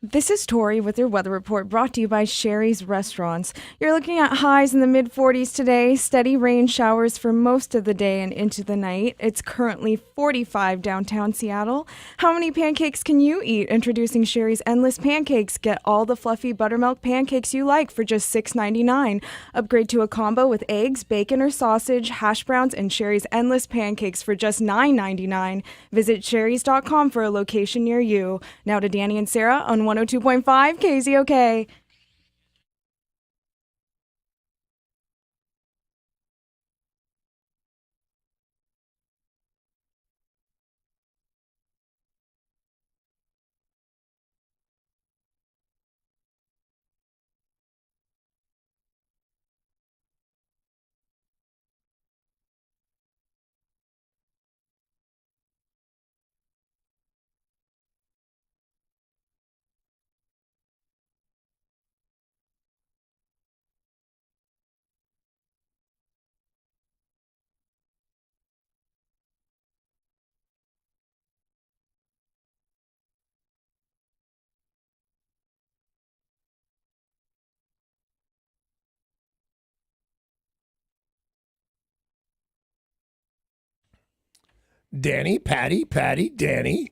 This is Tori with your weather report brought to you by Sherry's Restaurants. You're looking at highs in the mid-40s today, steady rain showers for most of the day and into the night. It's currently 45 downtown Seattle. How many pancakes can you eat? Introducing Sherry's Endless Pancakes. Get all the fluffy buttermilk pancakes you like for just $6.99. Upgrade to a combo with eggs, bacon or sausage, hash browns, and Sherry's Endless Pancakes for just $9.99. Visit sherrys.com for a location near you. Now to Danny and Sarah on 102.5 KZOK. Danny, Patty, Danny.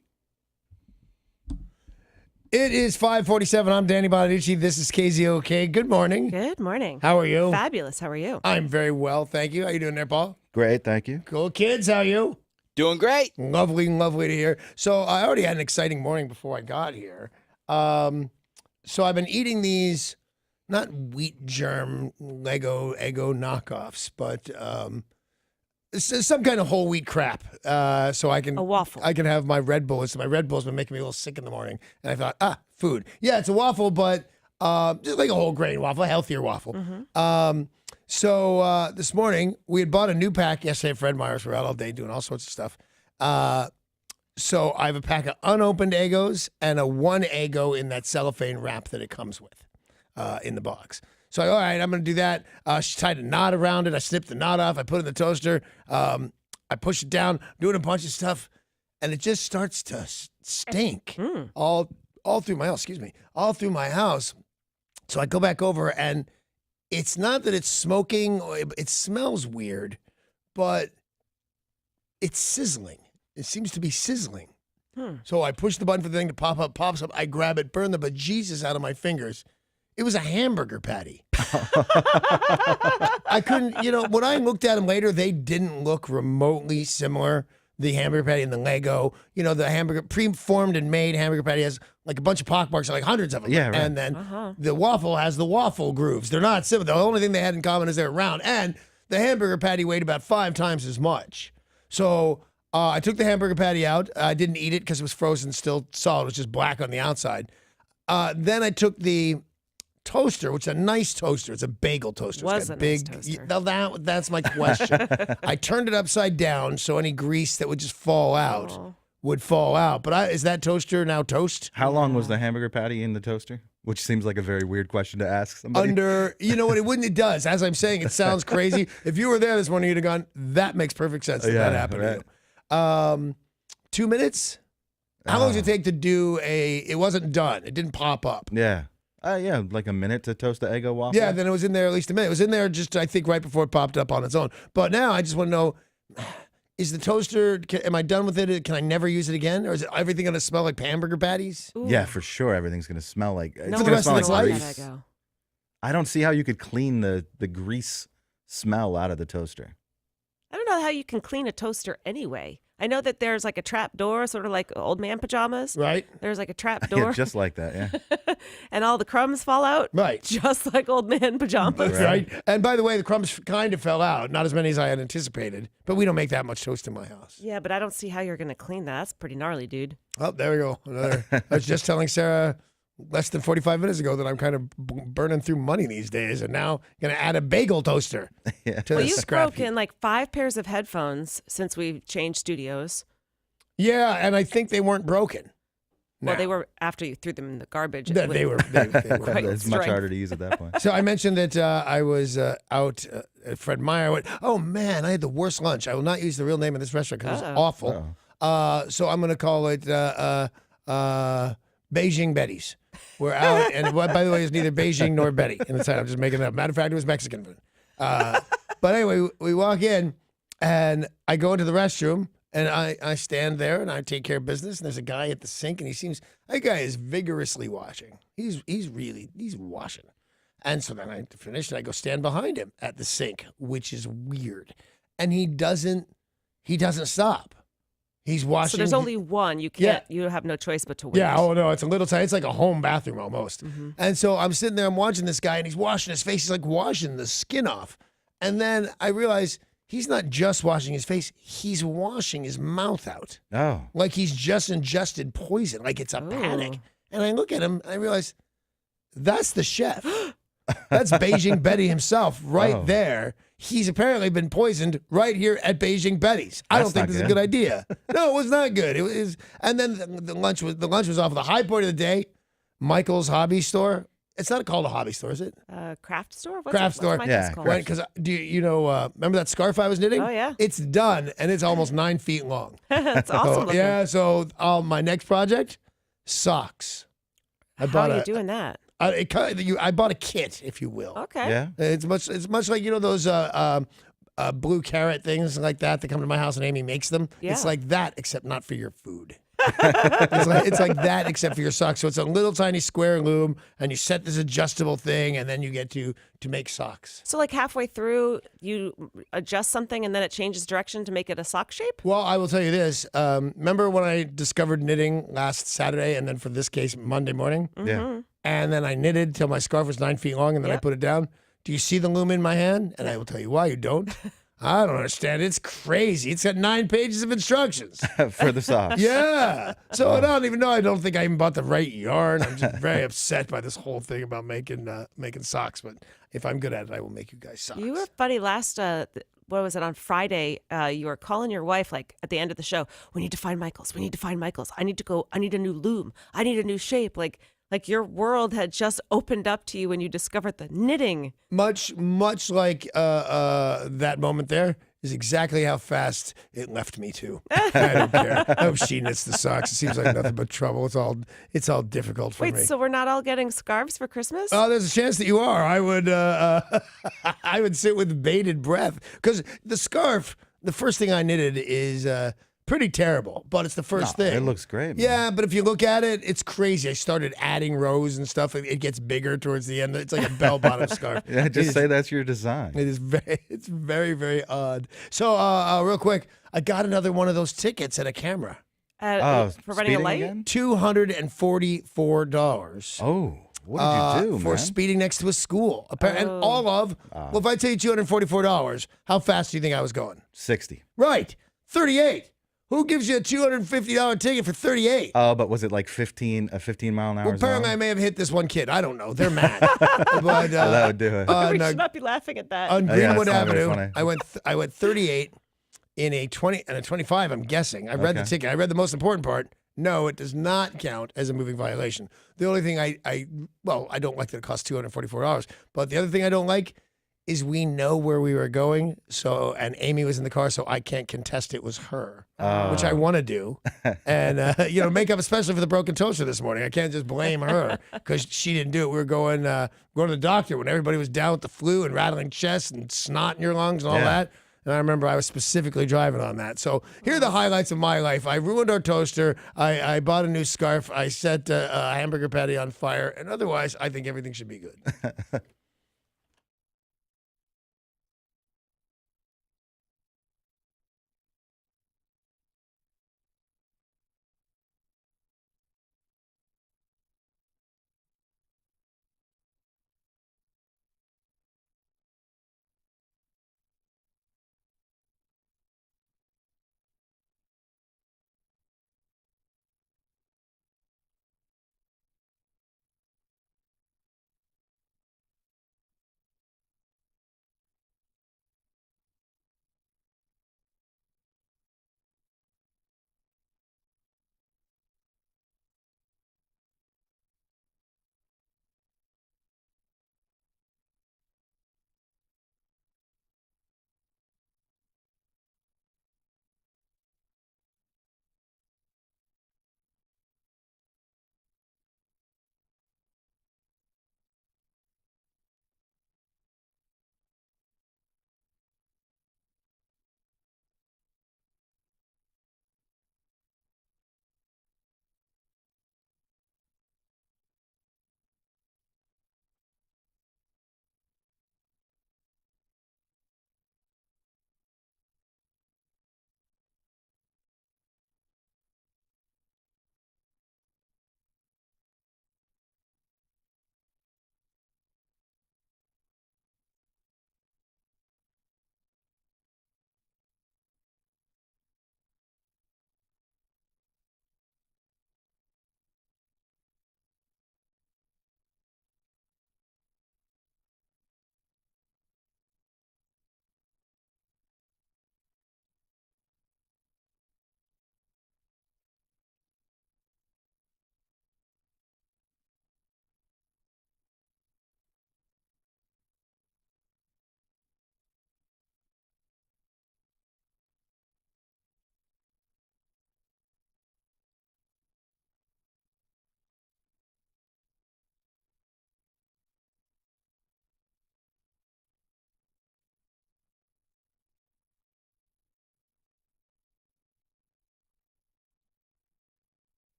It is 5:47. I'm Danny Bonadici. This is KZOK. Good morning. Good morning. How are you? Fabulous. How are you? I'm very well, thank you. How you doing there, Paul? Great, thank you. Cool. Kids, how are you? Doing great. Lovely to hear. So I already had an exciting morning before I got here. So I've been eating these, not wheat germ Lego Eggo knockoffs, but some kind of whole wheat crap. So I can A waffle. I can have my Red Bull. So my Red Bull's been making me a little sick in the morning, and I thought, food. Yeah, it's a waffle, but just like a whole grain waffle, a healthier waffle. Mm-hmm. So this morning we had bought a new pack yesterday at Fred Meyer's. We're out all day doing all sorts of stuff. So I have a pack of unopened Eggos and a one Eggo in that cellophane wrap that it comes with in the box. So all right, I'm going to do that. She tied a knot around it. I snipped the knot off. I put it in the toaster. I push it down, doing a bunch of stuff, and it just starts to stink all through my house. Excuse me, all through my house. So I go back over, and it's not that it's smoking. It smells weird, but it's sizzling. It seems to be sizzling. So I push the button for the thing to pop up, pops up. I grab it, burn the bejesus out of my fingers. It was a hamburger patty. I couldn't, when I looked at them later, they didn't look remotely similar. The hamburger patty and the Lego, the hamburger, pre-formed and made hamburger patty has like a bunch of pockmarks, like hundreds of them. Yeah, right. And then the waffle has the waffle grooves. They're not similar. The only thing they had in common is they're round. And the hamburger patty weighed about 5 times as much. So I took the hamburger patty out. I didn't eat it because it was frozen, still solid. It was just black on the outside. Then I took the toaster, which is a nice toaster. It's a bagel toaster. Was it's got a nice toaster. Now that's my question. I turned it upside down so any grease that would just fall out would fall out. But is that toaster now toast? How long was the hamburger patty in the toaster? Which seems like a very weird question to ask somebody. You know what? It does. As I'm saying, it sounds crazy. If you were there this morning, you'd have gone, that makes perfect sense that happened to you. 2 minutes? How long does it take to do it wasn't done. It didn't pop up. Yeah. Yeah, like a minute to toast the Eggo waffle. Yeah, then it was in there at least a minute. It was in there just, I think, right before it popped up on its own. But now I just want to know, is the toaster, am I done with it? Can I never use it again? Or is everything going to smell like hamburger patties? Ooh. Yeah, for sure. Everything's going to smell like... No, for the rest of its life? That Eggo. I don't see how you could clean the grease smell out of the toaster. I don't know how you can clean a toaster anyway. I know that there's like a trap door, sort of like old man pajamas. Right. There's like a trap door. Yeah, just like that, yeah. And all the crumbs fall out. Right. Just like old man pajamas. Right. And by the way, the crumbs kind of fell out. Not as many as I had anticipated. But we don't make that much toast in my house. Yeah, but I don't see how you're going to clean that. That's pretty gnarly, dude. Oh, there we go. Another. I was just telling Sarah less than 45 minutes ago that I'm kind of burning through money these days, and now going to add a bagel toaster to Well, the you've scrap heap. broken like 5 pairs of headphones since we've changed studios. Yeah, and I think they weren't broken. Well, now. they were after you threw them in the garbage. They were. They were. Quite It's much strength. harder to use at that point. So I mentioned that I was out at Fred Meyer. I went, oh man, I had the worst lunch. I will not use the real name of this restaurant because it was awful. So I'm going to call it Beijing Betty's. We're out, and what, by the way, is neither Beijing nor Betty in the title. I'm just making it up. Matter of fact, it was Mexican food. But anyway, we walk in, and I go into the restroom, and I stand there, and I take care of business. And there's a guy at the sink, and that guy is vigorously washing. He's washing. And so then I finish, and I go stand behind him at the sink, which is weird. And he doesn't stop. He's washing. So there's only one. You can't. You have no choice but to wait. Yeah. Oh no, it's a little tight. It's like a home bathroom almost. Mm-hmm. And so I'm sitting there. I'm watching this guy, and he's washing his face. He's like washing the skin off. And then I realize he's not just washing his face. He's washing his mouth out. Oh. Like he's just ingested poison. Like it's a panic. And I look at him. And I realize that's the chef. That's Beijing Betty himself right there. He's apparently been poisoned right here at Beijing Betty's. I don't think this is a good idea. No, it was not good. It was, and then the lunch was off. The high point of the day, Michael's hobby store. It's not called a hobby store, is it? Craft store? Craft store. Michael's called? Because do you know? Remember that scarf I was knitting? Oh yeah. It's done, and it's almost 9 feet long. That's awesome. So my next project, socks. How are you doing that? I bought a kit, if you will. Okay. Yeah. It's much like those blue carrot things like that come to my house and Amy makes them. Yeah. It's like that, except not for your food. it's like that, except for your socks. So it's a little tiny square loom, and you set this adjustable thing, and then you get to make socks. So like halfway through, you adjust something, and then it changes direction to make it a sock shape? Well, I will tell you this. Remember when I discovered knitting last Saturday, and then for this case, Monday morning? Mm-hmm. Yeah. And then I knitted till my scarf was 9 feet long, and then I put it down. Do you see the loom in my hand? And I will tell you why you don't. I don't understand. It's crazy. It's got 9 pages of instructions. For the socks. Yeah. So I don't even know. I don't think I even bought the right yarn. I'm just very upset by this whole thing about making socks. But if I'm good at it, I will make you guys socks. You were funny last, what was it, on Friday, you were calling your wife, like, at the end of the show, we need to find Michael's. We need to find Michael's. I need a new loom. I need a new shape. Like your world had just opened up to you when you discovered the knitting. Much like that moment there is exactly how fast it left me too. I don't care. I hope she knits the socks. It seems like nothing but trouble. It's all difficult for me. Wait, so we're not all getting scarves for Christmas? Oh, there's a chance that you are. I would I would sit with bated breath because the scarf. The first thing I knitted is pretty terrible, but it's the first thing. It looks great, man. Yeah, but if you look at it, it's crazy. I started adding rows and stuff. It gets bigger towards the end. It's like a bell-bottom scarf. Yeah, just say that's your design. It's very, very odd. So, real quick, I got another one of those tickets at a camera. For running a speeding light? again? $244. Oh, what did you do, for man? speeding next to a school. And all of, well, if I tell you $244, how fast do you think I was going? 60. Right, 38. Who gives you a $250 ticket for 38? Oh, but was it like 15 mile an hour Well, apparently zone? I may have hit this one kid. I don't know. They're mad. But that would do it. We no, should not be laughing at that. on yeah, Greenwood it's not very Avenue, funny. I went 38 in a 20 and a 25. I'm guessing. I read the Okay. ticket. I read the most important part. No, it does not count as a moving violation. The only thing I don't like that it costs $244. But the other thing I don't like is we know where we were going. So, and Amy was in the car, so I can't contest it was her, which I want to do. And, make up especially for the broken toaster this morning. I can't just blame her because she didn't do it. We were going to the doctor when everybody was down with the flu and rattling chests and snot in your lungs and all that. And I remember I was specifically driving on that. So here are the highlights of my life. I ruined our toaster. I bought a new scarf. I set a hamburger patty on fire. And otherwise, I think everything should be good.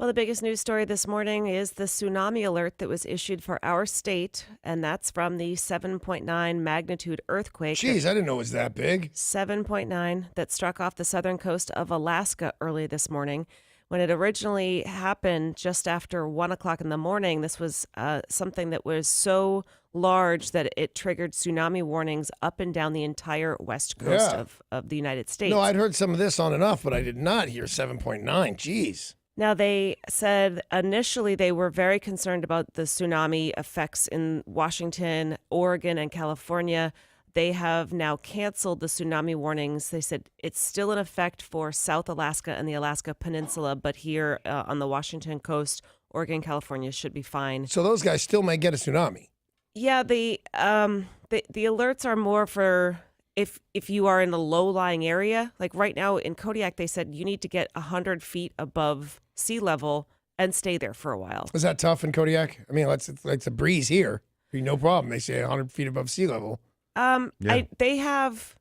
Well, the biggest news story this morning is the tsunami alert that was issued for our state, and that's from the 7.9 magnitude earthquake. Jeez, I didn't know it was that big. 7.9 that struck off the southern coast of Alaska early this morning. When it originally happened just after 1 o'clock in the morning, this was something that was so large that it triggered tsunami warnings up and down the entire west coast Yeah. of the United States. No, I'd heard some of this on and off, but I did not hear 7.9. Jeez. Now, they said initially they were very concerned about the tsunami effects in Washington, Oregon, and California. They have now canceled the tsunami warnings. They said it's still in effect for South Alaska and the Alaska Peninsula, but here on the Washington coast, Oregon, California should be fine. So those guys still may get a tsunami. Yeah, the alerts are more for if you are in a low-lying area. Like right now in Kodiak, they said you need to get 100 feet above sea level and stay there for a while. Was that tough in Kodiak? I mean, it's a breeze here. No problem. They say 100 feet above sea level. Yeah. They have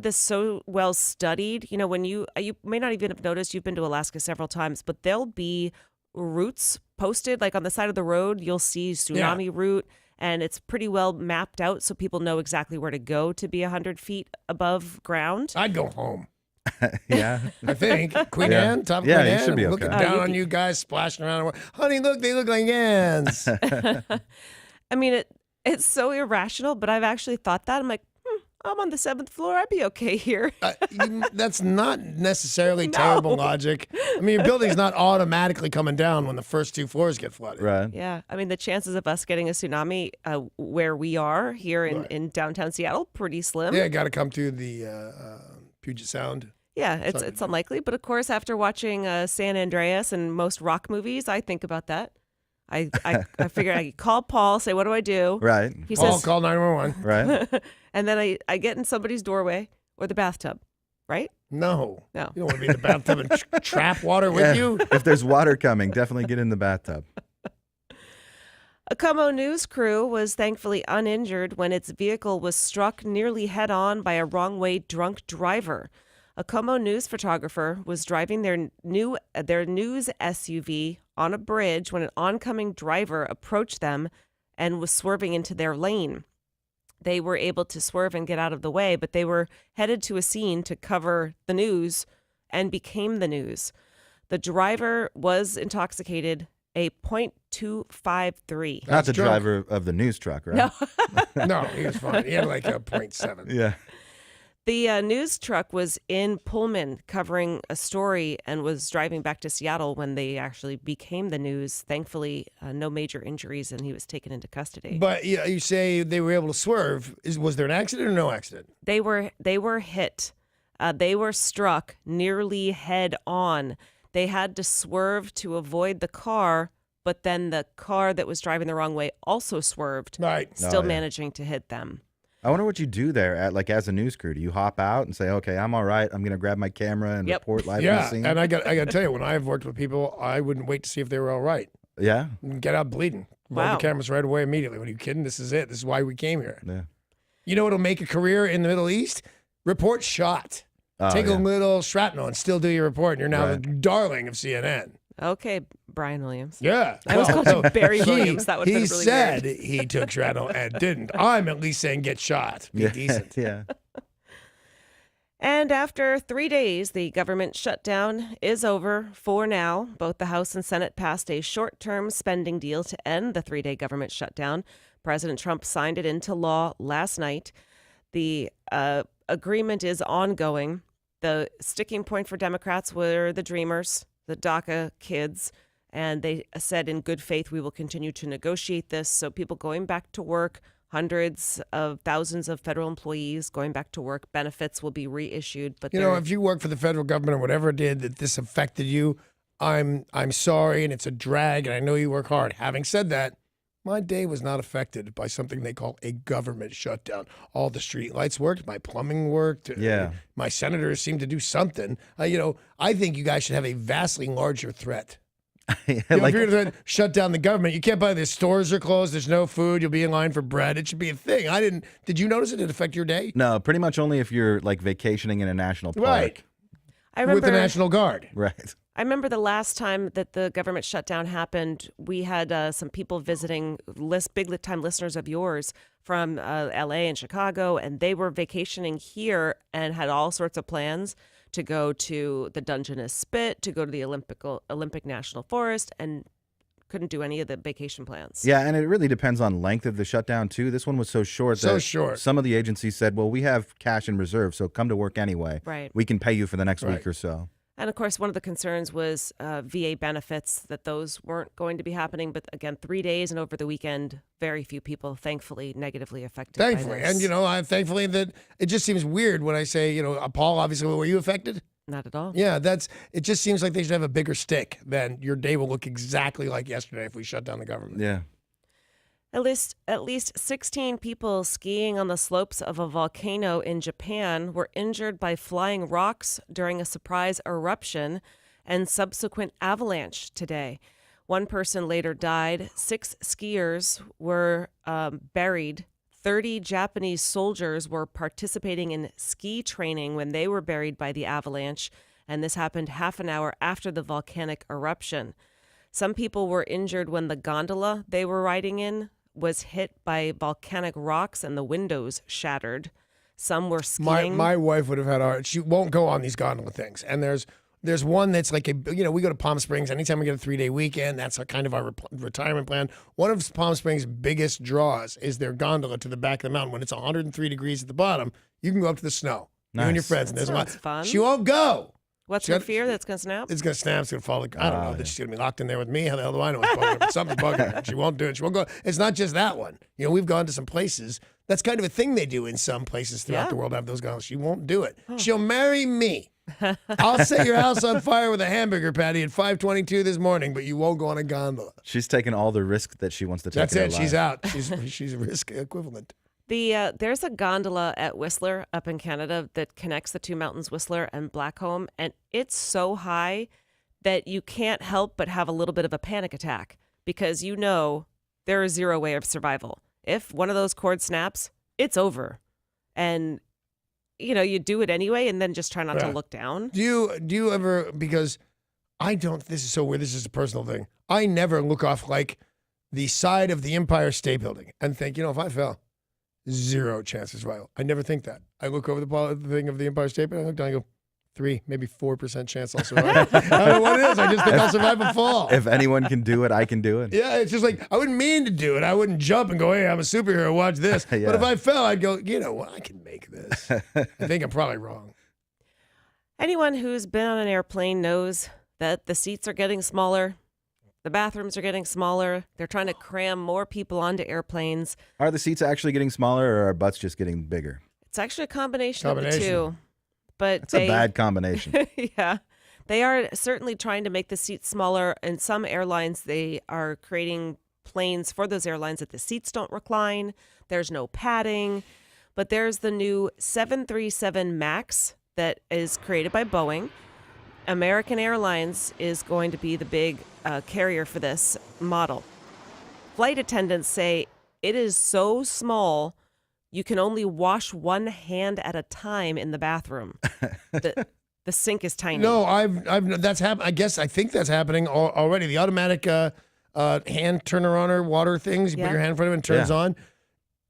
this so well studied. You know, when you may not even have noticed, you've been to Alaska several times, but there'll be routes posted like on the side of the road. You'll see tsunami route, and it's pretty well mapped out so people know exactly where to go to be 100 feet above ground. I'd go home. Yeah. I think Queen Yeah. Anne, top of Yeah, Queen you Anne, should be looking okay. down you'd on be- you guys splashing around. Honey, look, they look like ants. I mean, it's so irrational, but I've actually thought that. I'm like, I'm on the 7th floor. I'd be okay here. That's not necessarily No. terrible logic. I mean, your building's not automatically coming down when the first 2 floors get flooded. Right. Yeah. I mean, the chances of us getting a tsunami where we are here in downtown Seattle, pretty slim. Yeah, got to come to the Puget Sound. Yeah, it's unlikely. But of course, after watching San Andreas and most rock movies, I think about that. I figured I could call Paul, say, what do I do? Right. He Paul, says, call 911. Right. and then I get in somebody's doorway or the bathtub, right? No. No. You don't want to be in the bathtub and trap water with Yeah. you. If there's water coming, definitely get in the bathtub. A Como News crew was thankfully uninjured when its vehicle was struck nearly head-on by a wrong-way drunk driver. A Como News photographer was driving their news SUV on a bridge when an oncoming driver approached them and was swerving into their lane. They were able to swerve and get out of the way, but they were headed to a scene to cover the news and became the news. The driver was intoxicated, a .253. Not That's the drunk. driver of the news truck, right? No. No, he was fine. He had like a 0.7. Yeah. The news truck was in Pullman covering a story and was driving back to Seattle when they actually became the news. Thankfully, no major injuries, and he was taken into custody. But you say they were able to swerve. Was there an accident or no accident? They were hit. They were struck nearly head on. They had to swerve to avoid the car, but then the car that was driving the wrong way also swerved, Right. still yeah. managing to hit them. I wonder what you do there as a news crew. Do you hop out and say, okay, I'm all right. I'm going to grab my camera and Yep. report live on the Yeah, scene? and I got to tell you, when I've worked with people, I wouldn't wait to see if they were all right. Yeah. Get out bleeding. Roll Wow. the cameras right away immediately. What are you kidding? This is it. This is why we came here. Yeah. You know what'll make a career in the Middle East? Report shot. Oh, Take yeah. a little shrapnel and still do your report, and you're now Right. the darling of CNN. Okay, Brian Williams. Yeah. I was Well, called you Barry he- Williams. That would have He been really said weird. he took shrapnel and didn't. I'm at least saying get shot. Be Yeah. decent. Yeah. And after 3 days, the government shutdown is over for now. Both the House and Senate passed a short-term spending deal to end the 3-day government shutdown. President Trump signed it into law last night. The agreement is ongoing. The sticking point for Democrats were the Dreamers, the DACA kids, and they said in good faith, we will continue to negotiate this. So people going back to work, hundreds of thousands of federal employees going back to work, benefits will be reissued. But You know, if you work for the federal government or whatever it did that this affected you, I'm sorry, and it's a drag, and I know you work hard. Having said that, my day was not affected by something they call a government shutdown. All the street lights worked. My plumbing worked. Yeah. My senators seemed to do something. I think you guys should have a vastly larger threat. Yeah, If like, you're going to shut down the government, you can't buy the stores are closed. There's no food. You'll be in line for bread. It should be a thing. Did you notice it? Did it affect your day? no, pretty much only if you're like vacationing in a national park. Right. I remember With the National Guard. Right. I remember the last time that the government shutdown happened, we had some people visiting, big time listeners of yours from LA and Chicago, and they were vacationing here and had all sorts of plans to go to the Dungeness Spit, to go to the Olympic National Forest, and couldn't do any of the vacation plans. Yeah, and it really depends on length of the shutdown too. This one was so short So that short. some of the agencies said, well, we have cash in reserve, so come to work anyway. Right. We can pay you for the next Right. week or so. And of course, one of the concerns was VA benefits, that those weren't going to be happening. But again, 3 days and over the weekend, very few people, thankfully, negatively affected Thankfully. by this. And, I'm thankfully that it just seems weird when I say, Paul, obviously, were you affected? Not at all. Yeah, it just seems like they should have a bigger stick. Then your day will look exactly like yesterday if we shut down the government. Yeah. At least 16 people skiing on the slopes of a volcano in Japan were injured by flying rocks during a surprise eruption and subsequent avalanche today. One person later died. 6 skiers were buried. 30 Japanese soldiers were participating in ski training when they were buried by the avalanche, and this happened half an hour after the volcanic eruption. Some people were injured when the gondola they were riding in was hit by volcanic rocks and the windows shattered. Some were skiing. My wife would have had she won't go on these gondola things. And there's one that's like we go to Palm Springs anytime we get a 3-day weekend. That's kind of our retirement plan. One of Palm Springs' biggest draws is their gondola to the back of the mountain. When it's 103 degrees at the bottom, you can go up to the snow. You and your Nice. friends. And there's a lot. Sounds fun. She won't go. What's She your got- fear that's going to snap? It's going to snap. It's going to fall. I don't know that she's going to be locked in there with me. How the hell do I know what's bugging her? But something's bugging her. She won't do it. She won't go. It's not just that one. We've gone to some places. That's kind of a thing they do in some places throughout Yeah. the world, have those gondolas. She won't do it. She'll marry me. I'll set your house on fire with a hamburger patty at 5:22 this morning, but you won't go on a gondola. She's taking all the risk that she wants to take. That's in her it. She's life. out. She's a risk equivalent. There's a gondola at Whistler up in Canada that connects the two mountains, Whistler and Blackcomb, and it's so high that you can't help but have a little bit of a panic attack because there is zero way of survival. If one of those cords snaps, it's over. And you do it anyway and then just try not to Yeah. look down. Do you ever, because I don't, this is so weird, this is a personal thing. I never look off like the side of the Empire State Building and think, if I fell, 0 chance of survival. I never think that. I look over the thing of the Empire State Building, I look down and go, 3, maybe 4% chance I'll survive. I don't know what it is. I just think I'll survive a fall. If anyone can do it, I can do it. Yeah, it's just like, I wouldn't mean to do it. I wouldn't jump and go, hey, I'm a superhero, watch this. Yeah. But if I fell, I'd go, I can make this. I think I'm probably wrong. Anyone who's been on an airplane knows that the seats are getting smaller. The bathrooms are getting smaller. They're trying to cram more people onto airplanes. Are the seats actually getting smaller, or are our butts just getting bigger? It's actually a combination of the two. But That's a bad combination. Yeah. They are certainly trying to make the seats smaller. And some airlines, they are creating planes for those airlines that the seats don't recline. There's no padding. But there's the new 737 MAX that is created by Boeing. American Airlines is going to be the big carrier for this model. Flight attendants say it is so small, you can only wash one hand at a time in the bathroom. The sink is tiny. No, that's happened. I think that's happening already. The automatic hand turner on or water things. You Yeah. put your hand in front of it and it turns Yeah. on.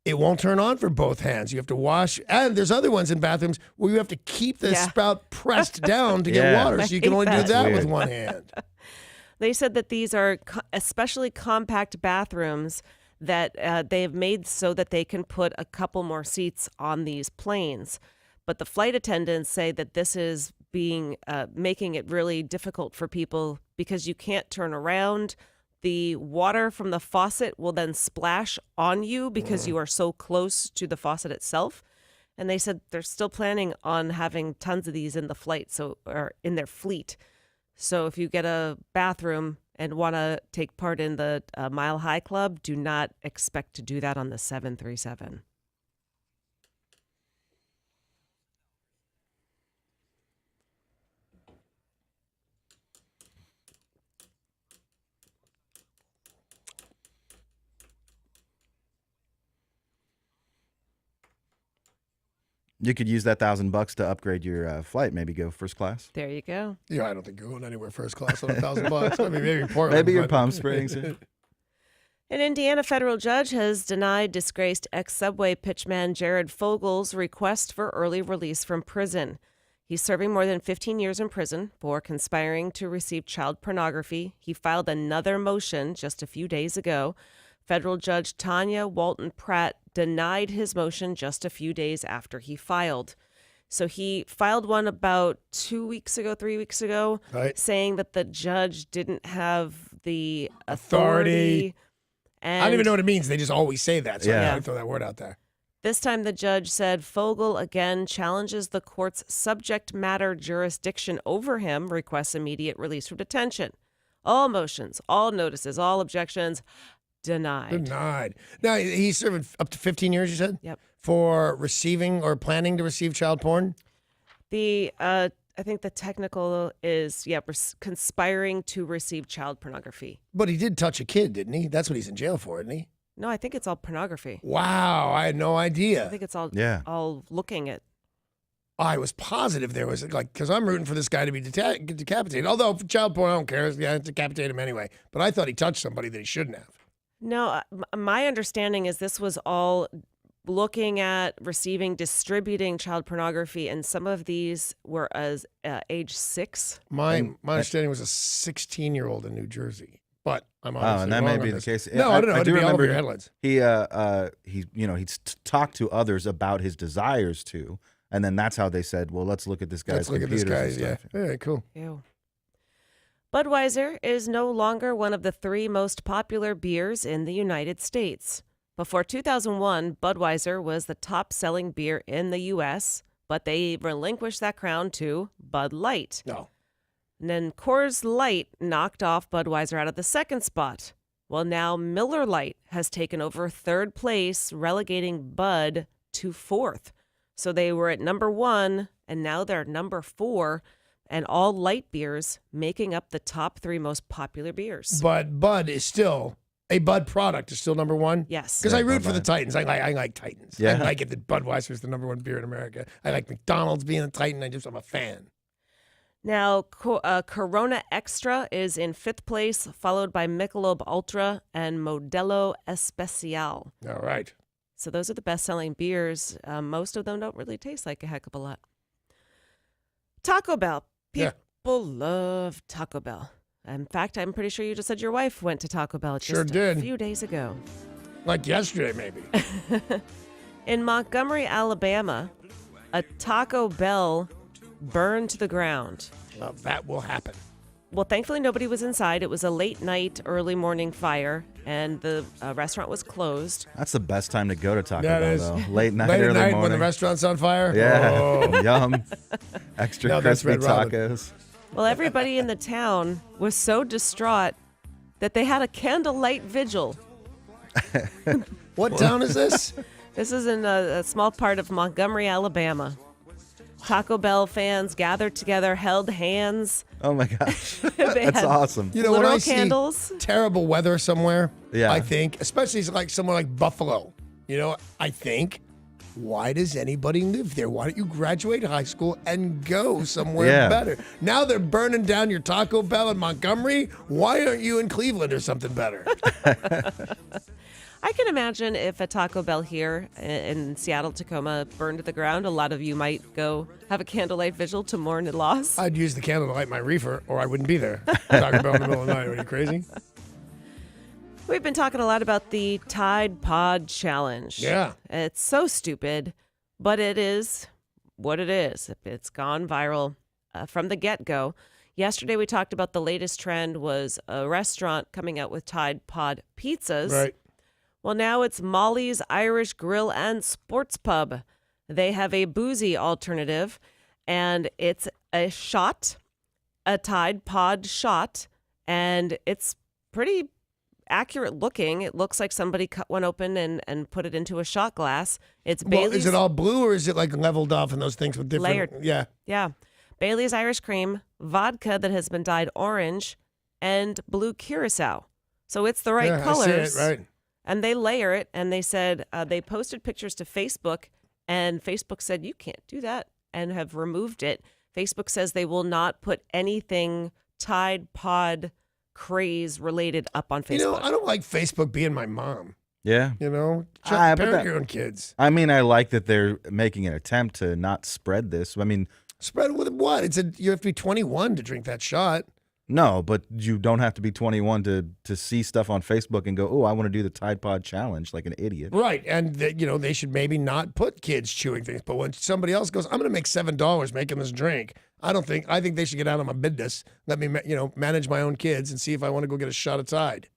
It won't turn on for both hands. You have to wash. And there's other ones in bathrooms where you have to keep the Yeah. spout pressed down to get Yeah. water. I So you can hate only that. do that Weird. with one hand. They said that these are especially compact bathrooms that they have made so that they can put a couple more seats on these planes. But the flight attendants say that this is making it really difficult for people because you can't turn around. The water from the faucet will then splash on you because you are so close to the faucet itself. And they said they're still planning on having tons of these in the flight, or in their fleet. So if you get a bathroom and want to take part in the Mile High Club, do not expect to do that on the 737. You could use that $1,000 to upgrade your flight. Maybe go first class. There you go. Yeah, I don't think you're going anywhere first class on $1,000. I mean, maybe Portland. Maybe your but- Palm Springs. An Indiana federal judge has denied disgraced ex-Subway pitchman Jared Fogel's request for early release from prison. He's serving more than 15 years in prison for conspiring to receive child pornography. He filed another motion just a few days ago. Federal Judge Tanya Walton Pratt denied his motion just a few days after he filed. So he filed one about 3 weeks ago, Right. saying that the judge didn't have the authority. And I don't even know what it means. They just always say that. So Yeah. I throw that word out there. this time the judge said Fogel again challenges the court's subject matter jurisdiction over him, requests immediate release from detention. All motions, all notices, all objections denied. Denied. Now, he's serving up to 15 years, you said? Yep. For receiving or planning to receive child porn? I think the technical is conspiring to receive child pornography. But he did touch a kid, didn't he? That's what he's in jail for, isn't he? No, I think it's all pornography. Wow, I had no I idea. think it's all Yeah. all looking at. I was positive there was, like, because I'm rooting for this guy to be decapitated. Although, for child porn, I don't care. Yeah, decapitate him anyway. But I thought he touched somebody that he shouldn't have. No, my understanding is this was all looking at receiving, distributing child pornography, and some of these were as age 6. My understanding was a 16-year-old in New Jersey. But I'm Oh, obviously and that wrong may on be the this. case. No, I don't know. I It'd do be all over remember your headlines. he's talked to others about his desires to, and then that's how they said, well, let's look at this guy's Let's look at this computers guy. and Yeah. stuff. All right, cool. Ew. Budweiser is no longer one of the 3 most popular beers in the United States. Before 2001, Budweiser was the top-selling beer in the U.S., but they relinquished that crown to Bud Light. No. And then Coors Light knocked off Budweiser out of the second spot. Well, now Miller Lite has taken over third place, relegating Bud to fourth. So they were at number 1, and now they're number 4, and all light beers making up the top 3 most popular beers. But Bud is still, a Bud product is still number 1? Yes. Because Yeah, I root Bud for the Light. Titans. I like Titans. I Yeah. like it that Budweiser is the number 1 beer in America. I like McDonald's being a Titan. I'm a fan. Now, Corona Extra is in 5th place, followed by Michelob Ultra and Modelo Especial. All right. So those are the best-selling beers. Most of them don't really taste like a heck of a lot. Taco Bell. Yeah. People love Taco Bell. In fact, I'm pretty sure you just said your wife went to Taco Bell Sure just did. a few days ago. Like yesterday, maybe. In Montgomery, Alabama, a Taco Bell burned to the ground. Well, that will happen. Well, thankfully, nobody was inside. It was a late night, early morning fire, and the restaurant was closed. That's the best time to go to Taco That Bell, is. though. Late night, Late at early night morning. when the restaurant's on fire? Yeah, Oh. yum. Extra No, that's crispy Red Robin. tacos. Well, everybody in the town was so distraught that they had a candlelight vigil. What town is this? This is in a small part of Montgomery, Alabama. Taco Bell fans gathered together, held hands. Oh my gosh, They that's had awesome. You know, when literal I see candles. terrible weather somewhere, Yeah. I think, especially like somewhere like Buffalo, you know, I think, why does anybody live there? Why don't you graduate high school and go somewhere Yeah. better? Now they're burning down your Taco Bell in Montgomery. Why aren't you in Cleveland or something better? I can imagine if a Taco Bell here in Seattle, Tacoma burned to the ground, a lot of you might go have a candlelight vigil to mourn the loss. I'd use the candle to light my reefer, or I wouldn't be there. Taco Bell in the middle of the night. Are you crazy? We've been talking a lot about the Tide Pod Challenge. Yeah. It's so stupid, but it is what it is. It's gone viral from the get-go. Yesterday we talked about the latest trend was a restaurant coming out with Tide Pod pizzas. Right. Well, now it's Molly's Irish Grill and Sports Pub. They have a boozy alternative, and it's a shot, a Tide Pod shot, and it's pretty accurate looking. It looks like somebody cut one open and put it into a shot glass. It's Well, Bailey's. is it all blue or is it like leveled off and those things with different? Layered. Yeah. Yeah. Bailey's Irish Cream, vodka that has been dyed orange, and blue curacao. So it's the right yeah, colors. I see it, right. And they layer it, and they said they posted pictures to Facebook, And Facebook said, you can't do that, and have removed it. Facebook says they will not put anything Tide Pod craze related up on Facebook. You know, I don't like Facebook being my mom. Yeah. You know, But parent your own kids. I mean, I like that they're making an attempt to not spread this. I mean, Spread with what? You have to be 21 to drink that shot. no, but you don't have to be 21 to see stuff on Facebook and go, oh, I want to do the Tide Pod challenge like an idiot. Right. And, they should maybe not put kids chewing things. But when somebody else goes, I'm going to make $7 making this drink, I think they should get out of my business. Let me, manage my own kids and see if I want to go get a shot of Tide.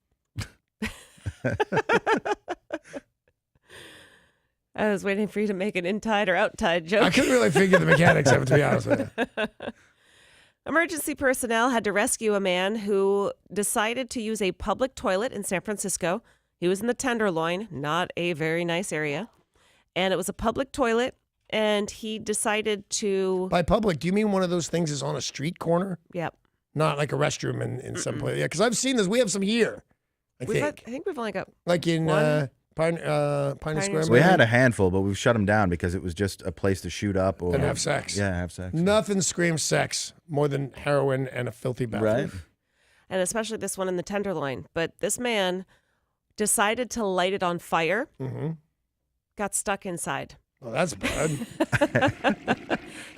I was waiting for you to make an in-tide or out-tide joke. I couldn't really figure the mechanics of it, to be honest with you. Emergency personnel had to rescue a man who decided to use a public toilet in San Francisco. He was in the Tenderloin, not a very nice area. And it was a public toilet, and he decided to... By public, do you mean one of those things is on a street corner? Yep. Not like a restroom in some place. Yeah, because I've seen this. We have some here, I think we've only got... Like in one? Pioneer Square. So we had a handful, but we've shut them down because it was just a place to shoot up or And have sex. Yeah, have sex. Nothing screams sex more than heroin and a filthy bathroom. Right. And especially this one in the Tenderloin. But this man decided to light it on fire, got stuck inside. Well, that's bad.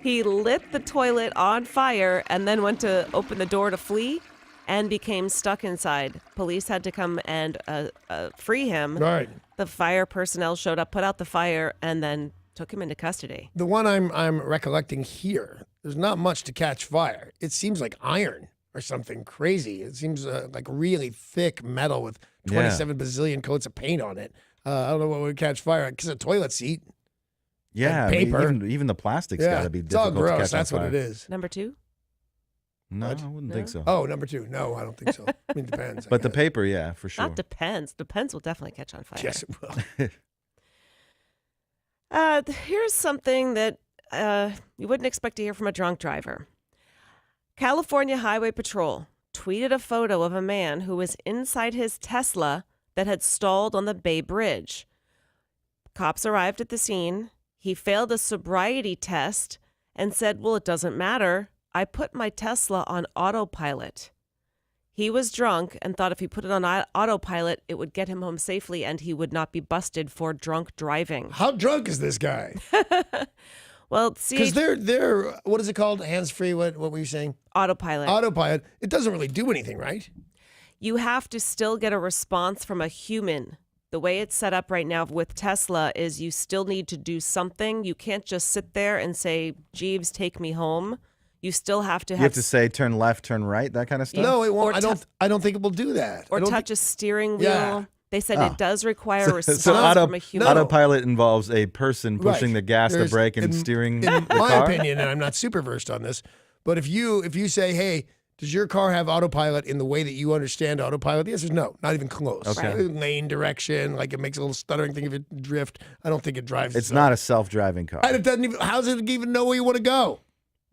He lit the toilet on fire and then went to open the door to flee and became stuck inside. Police had to come and free him. Right. The fire personnel showed up, put out the fire, and then took him into custody. The one I'm recollecting here, there's not much to catch fire. It seems like iron or something crazy. It seems like really thick metal with 27 bazillion coats of paint on it. I don't know what would catch fire. Because a toilet seat. Yeah, And paper. Even the plastic's got to be it's all difficult to catch gross. on That's what fire. it is. Number 2? No, What? I wouldn't No? think so. Oh, number 2. No, I don't think so. I mean, it depends. I But the guess. paper, yeah, for sure. Not depends. Depends will definitely catch on fire. Yes, it will. Here's something that you wouldn't expect to hear from a drunk driver. California Highway Patrol tweeted a photo of a man who was inside his Tesla that had stalled on the Bay Bridge. Cops arrived at the scene. He failed a sobriety test and said, well, it doesn't matter. I put my Tesla on autopilot. He was drunk and thought if he put it on autopilot, it would get him home safely and he would not be busted for drunk driving. How drunk is this guy? Well, Because they're what is it called? Hands-free, what were you saying? autopilot. Autopilot. It doesn't really do anything, right? You have to still get a response from a human. The way it's set up right now with Tesla is you still need to do something. You can't just sit there and say, Jeeves, take me home. You still have to You have to say turn left, turn right, that kind of stuff. No, it won't. Or I don't think it will do that. or I don't touch a steering wheel. Yeah. They said it does require a response So from a human. autopilot involves a person pushing Right. the gas, the There's- brake, and in- steering In the my car. opinion, and I'm not super versed on this, but if you say, hey, does your car have autopilot in the way that you understand autopilot? The answer is no, not even close. Okay. Right. Lane direction, like it makes a little stuttering thing if it drift. I don't think it drives. It's itself. not a self-driving car. And it doesn't even. How does it even know where you want to go?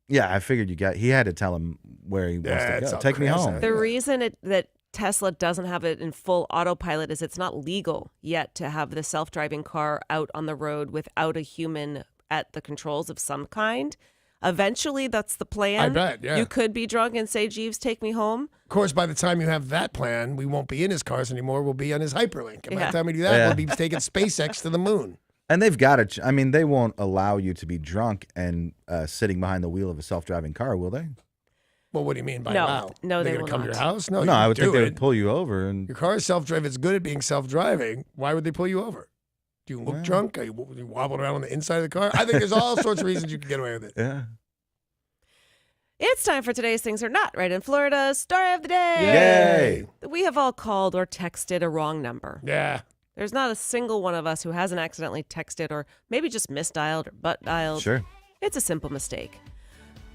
Yeah, I figured he had to tell him where he wants Yeah, to it's go. all Take me crazy. home. The reason that Tesla doesn't have it in full autopilot is it's not legal yet to have the self-driving car out on the road without a human at the controls of some kind. Eventually, that's the plan. I bet, yeah. You could be drunk and say, Jeeves, take me home. Of course, by the time you have that plan, we won't be in his cars anymore. We'll be on his hyperlink. And by Yeah. the time we do that, Yeah. we'll be taking SpaceX to the moon. And they've got to. I mean, they won't allow you to be drunk and sitting behind the wheel of a self-driving car, will they? Well, what do you mean by No, wow? no, They're they gonna will come to not. your house? No, No, you I can would think do they it. would pull you over and. Your car is self-driving. It's good at being self-driving. Why would they pull you over? Do you look Well. drunk? Are you wobbling around on the inside of the car? I think there's all sorts of reasons you can get away with it. Yeah. It's time for today's Things Are Not Right in Florida story of the day. Yay! We have all called or texted a wrong number. Yeah. There's not a single one of us who hasn't accidentally texted or maybe just misdialed or butt dialed. Sure. It's a simple mistake.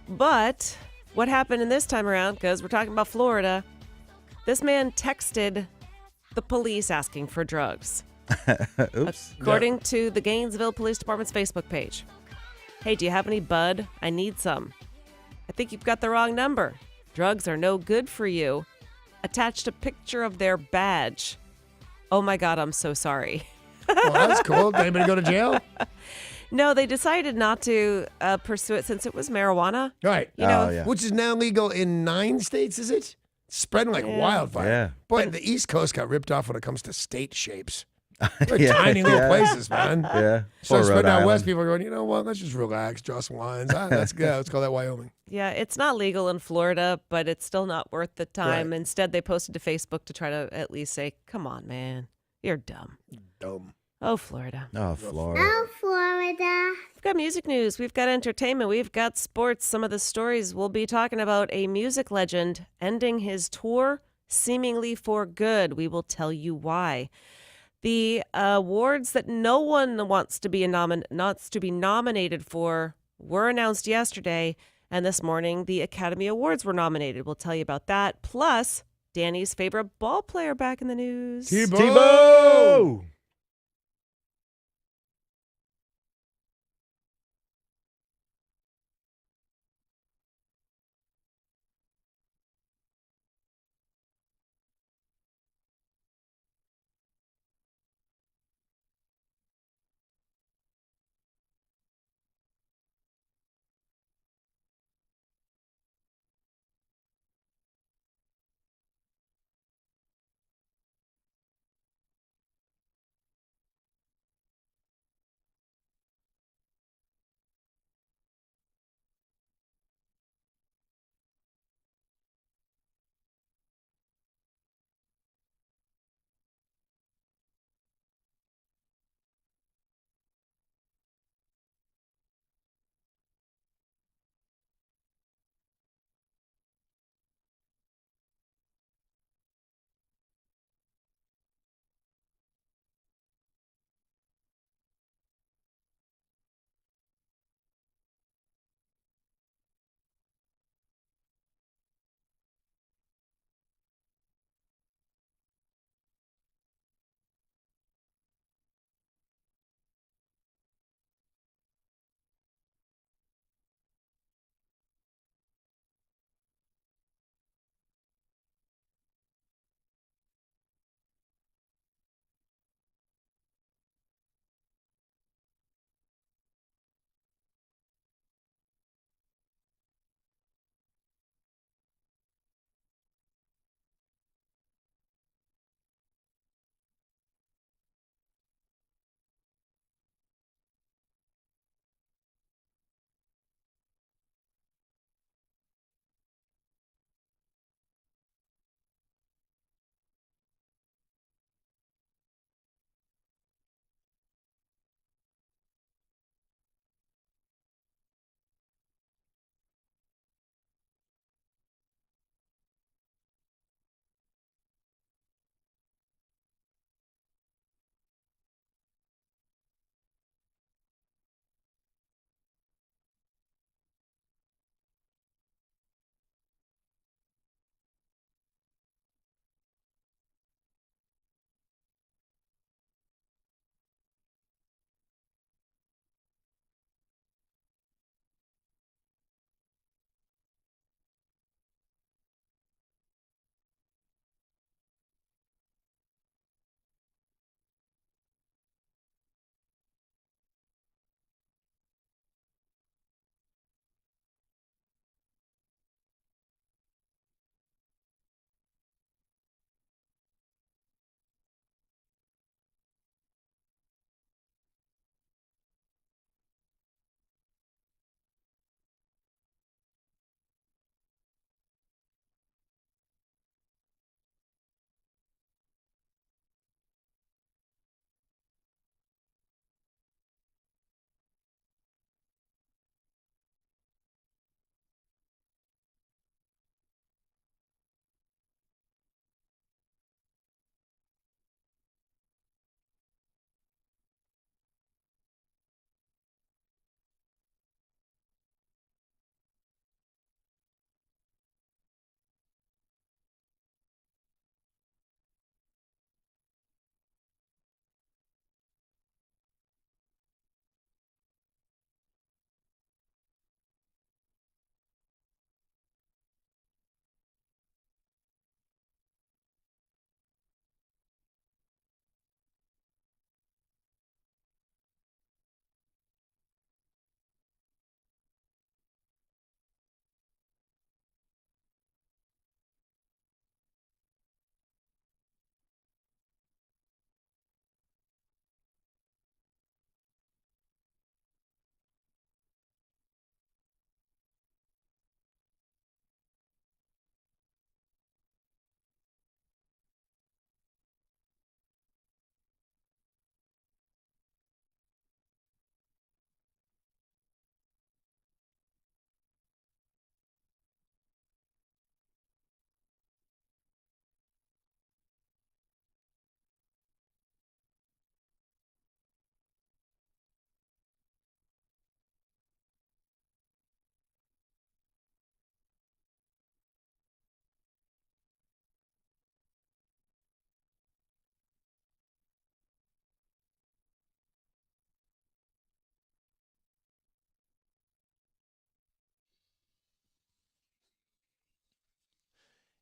But what happened in this time around, because we're talking about Florida, this man texted the police asking for drugs. Oops. According to the Gainesville Police Department's Facebook page. Hey, do you have any bud? I need some. I think you've got the wrong number. Drugs are no good for you. Attached a picture of their badge. Oh my God, I'm so sorry. Well, that's cool. Did anybody go to jail? No, they decided not to pursue it since it was marijuana. Right. You know, Oh, yeah. Which is now legal in 9 states, is it? Spreading like Yeah. wildfire. Yeah. Boy, the East Coast got ripped off when it comes to state shapes. They're Yeah, tiny little yeah. places, man. Yeah. So Or Rhode spreading out west, Island. people are going, you know what? Let's just relax, draw some lines. Let's go. Let's call that Wyoming. yeah, it's not legal in Florida, but it's still not worth the time. Right. Instead, they posted to Facebook to try to at least say, "Come on, man, you're dumb." Dumb. Oh, Florida. Oh, Florida. Florida. We've got music news. We've got entertainment. We've got sports. Some of the stories we'll be talking about a music legend ending his tour seemingly for good. We will tell you why. The awards that no one wants to be nominated for were announced yesterday, and this morning the Academy Awards were nominated. We'll tell you about that. Plus, Danny's favorite ball player back in the news. Tebow!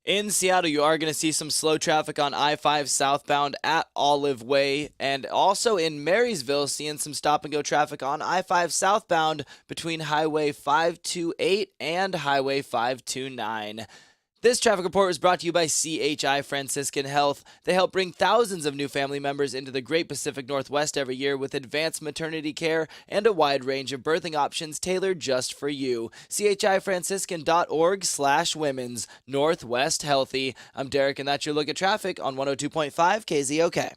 In Seattle, you are going to see some slow traffic on I-5 southbound at Olive Way, and also in Marysville, seeing some stop-and-go traffic on I-5 southbound between Highway 528 and Highway 529. This traffic report was brought to you by CHI Franciscan Health. They help bring thousands of new family members into the Great Pacific Northwest every year with advanced maternity care and a wide range of birthing options tailored just for you. chifranciscan.org/women's Northwest Healthy. I'm Derek, and that's your look at traffic on 102.5 KZOK.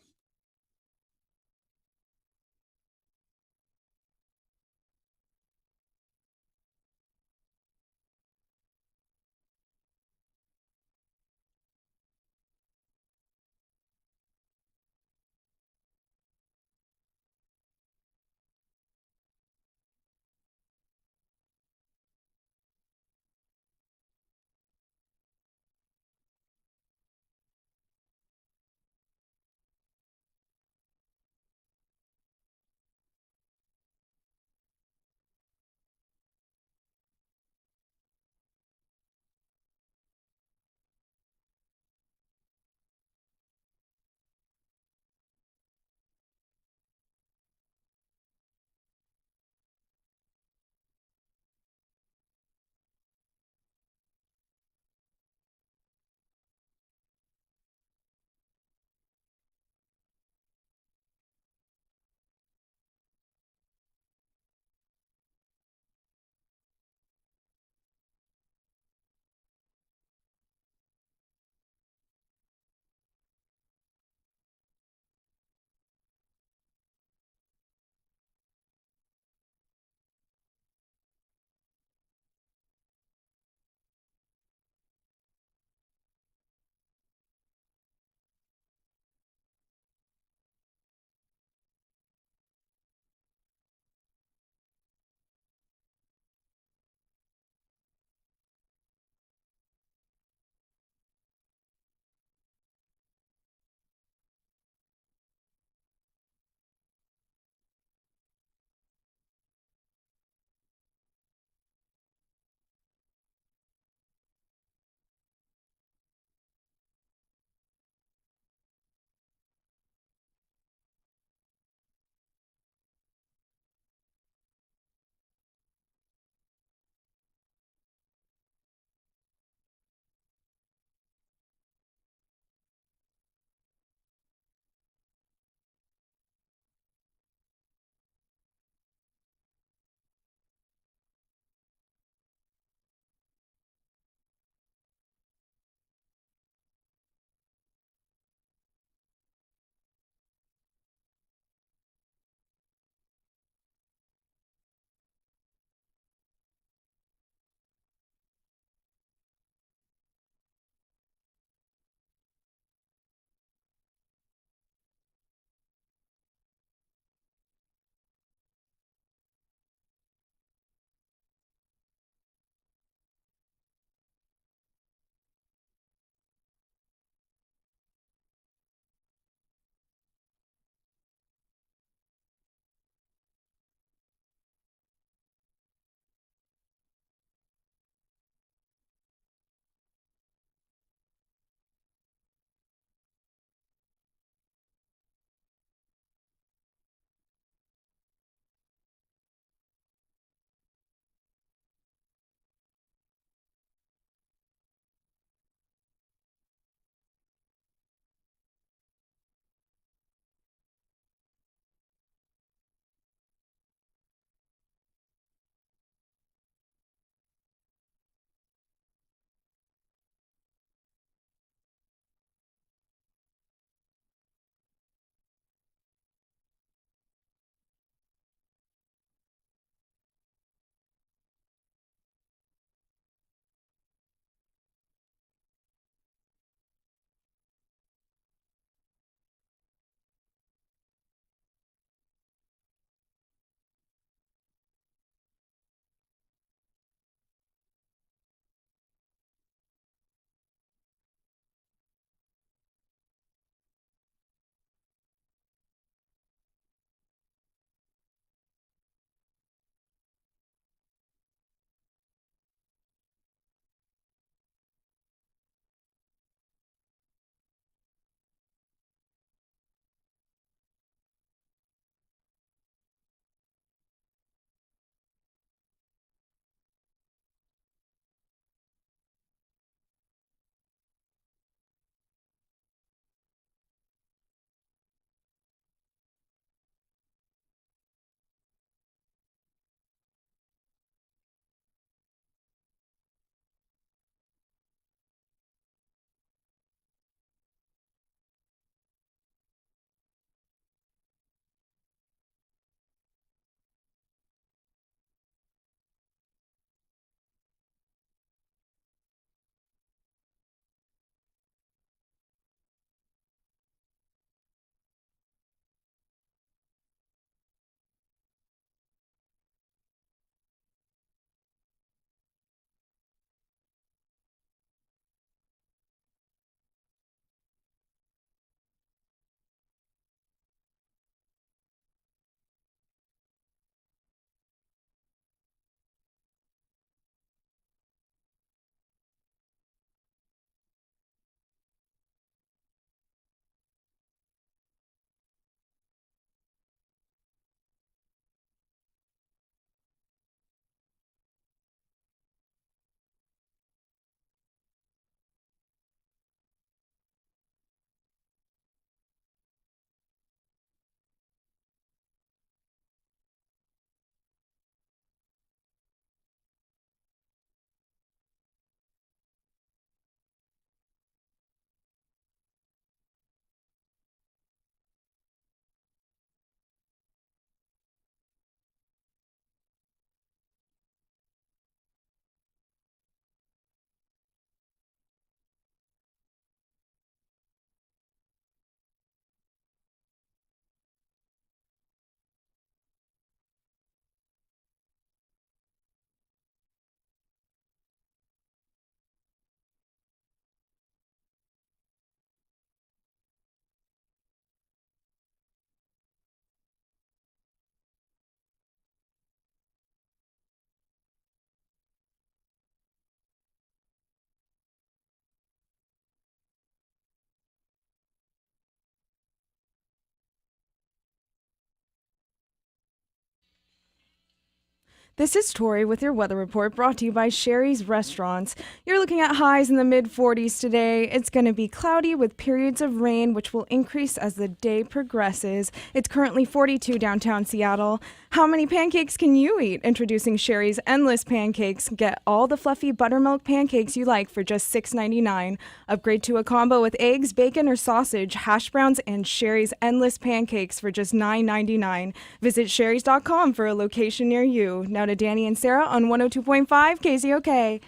This is Tori with your weather report brought to you by Sherry's Restaurants. You're looking at highs in the mid-40s today. It's going to be cloudy with periods of rain, which will increase as the day progresses. It's currently 42 downtown Seattle. How many pancakes can you eat? Introducing Sherry's Endless Pancakes. Get all the fluffy buttermilk pancakes you like for just $6.99. Upgrade to a combo with eggs, bacon, or sausage, hash browns, and Sherry's Endless Pancakes for just $9.99. Visit sherrys.com for a location near you. Now to Danny and Sarah on 102.5 KZOK.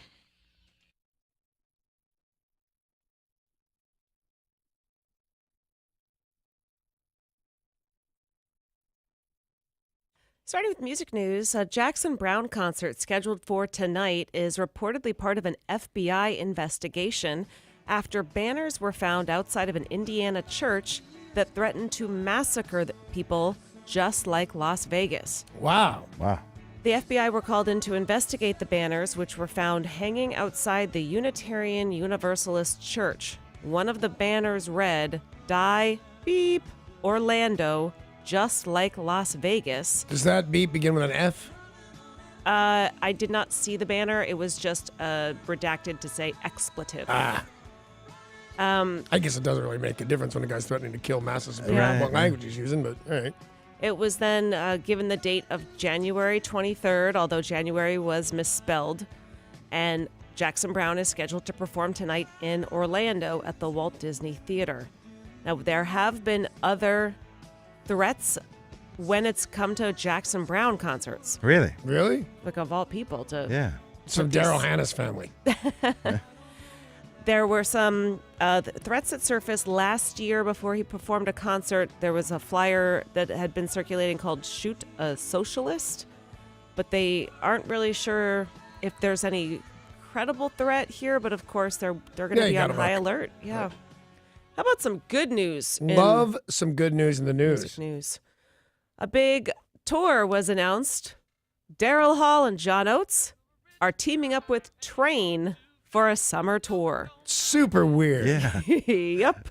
Starting with music news, a Jackson Browne concert scheduled for tonight is reportedly part of an FBI investigation after banners were found outside of an Indiana church that threatened to massacre the people just like Las Vegas. Wow. Wow. The FBI were called in to investigate the banners, which were found hanging outside the Unitarian Universalist Church. One of the banners read, "Die, beep, Orlando, just like Las Vegas." Does that beat begin with an F? I did not see the banner. It was just redacted to say expletive. I guess it doesn't really make a difference when a guy's threatening to kill masses of people. Yeah. What language he's using, but all right. It was then given the date of January 23rd, although January was misspelled. And Jackson Browne is scheduled to perform tonight in Orlando at the Walt Disney Theater. Now, there have been other threats when it's come to Jackson Browne concerts. Really? Really? Like, of all people, to Yeah. Some Daryl Hannah's family. There were some threats that surfaced last year before he performed a concert. There was a flyer that had been circulating called "Shoot a Socialist," but they aren't really sure if there's any credible threat here. But of course, they're going to Yeah, you be on gotta high look. alert. Yeah. How about some good news? in Love some good news in the music news. news. A big tour was announced. Daryl Hall and John Oates are teaming up with Train for a summer tour. Super weird. Yeah. Yep.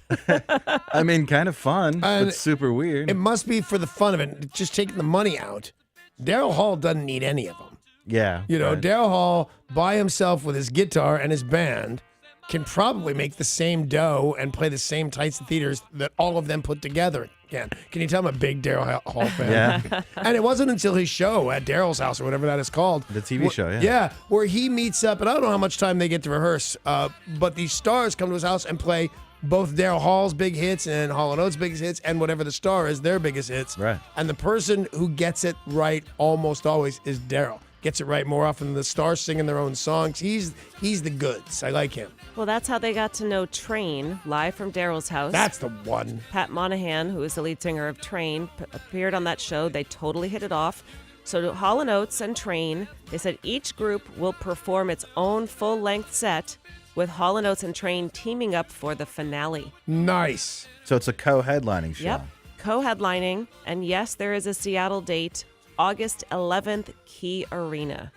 I mean, kind of fun, And but super weird. It must be for the fun of it, just taking the money out. Daryl Hall doesn't need any of them. Yeah. You know, right. Daryl Hall by himself with his guitar and his band can probably make the same dough and play the same types of theaters that all of them put together can. Can you tell I'm a big Daryl Hall fan? Yeah. And it wasn't until his show at Daryl's house or whatever that is called. The TV show, yeah. Yeah, where he meets up, and I don't know how much time they get to rehearse, but these stars come to his house and play both Daryl Hall's big hits and Hall & Oates' biggest hits and whatever the star is, their biggest hits. Right. And the person who gets it right almost always is Daryl. Gets it right more often than the stars singing their own songs. He's the goods. I like him. Well, that's how they got to know Train, live from Daryl's house. That's the one. Pat Monahan, who is the lead singer of Train, appeared on that show. They totally hit it off. So Hall & Oates and Train, they said each group will perform its own full-length set, with Hall & Oates and Train teaming up for the finale. Nice. So it's a co-headlining show. Yep, co-headlining. And yes, there is a Seattle date, August 11th, Key Arena.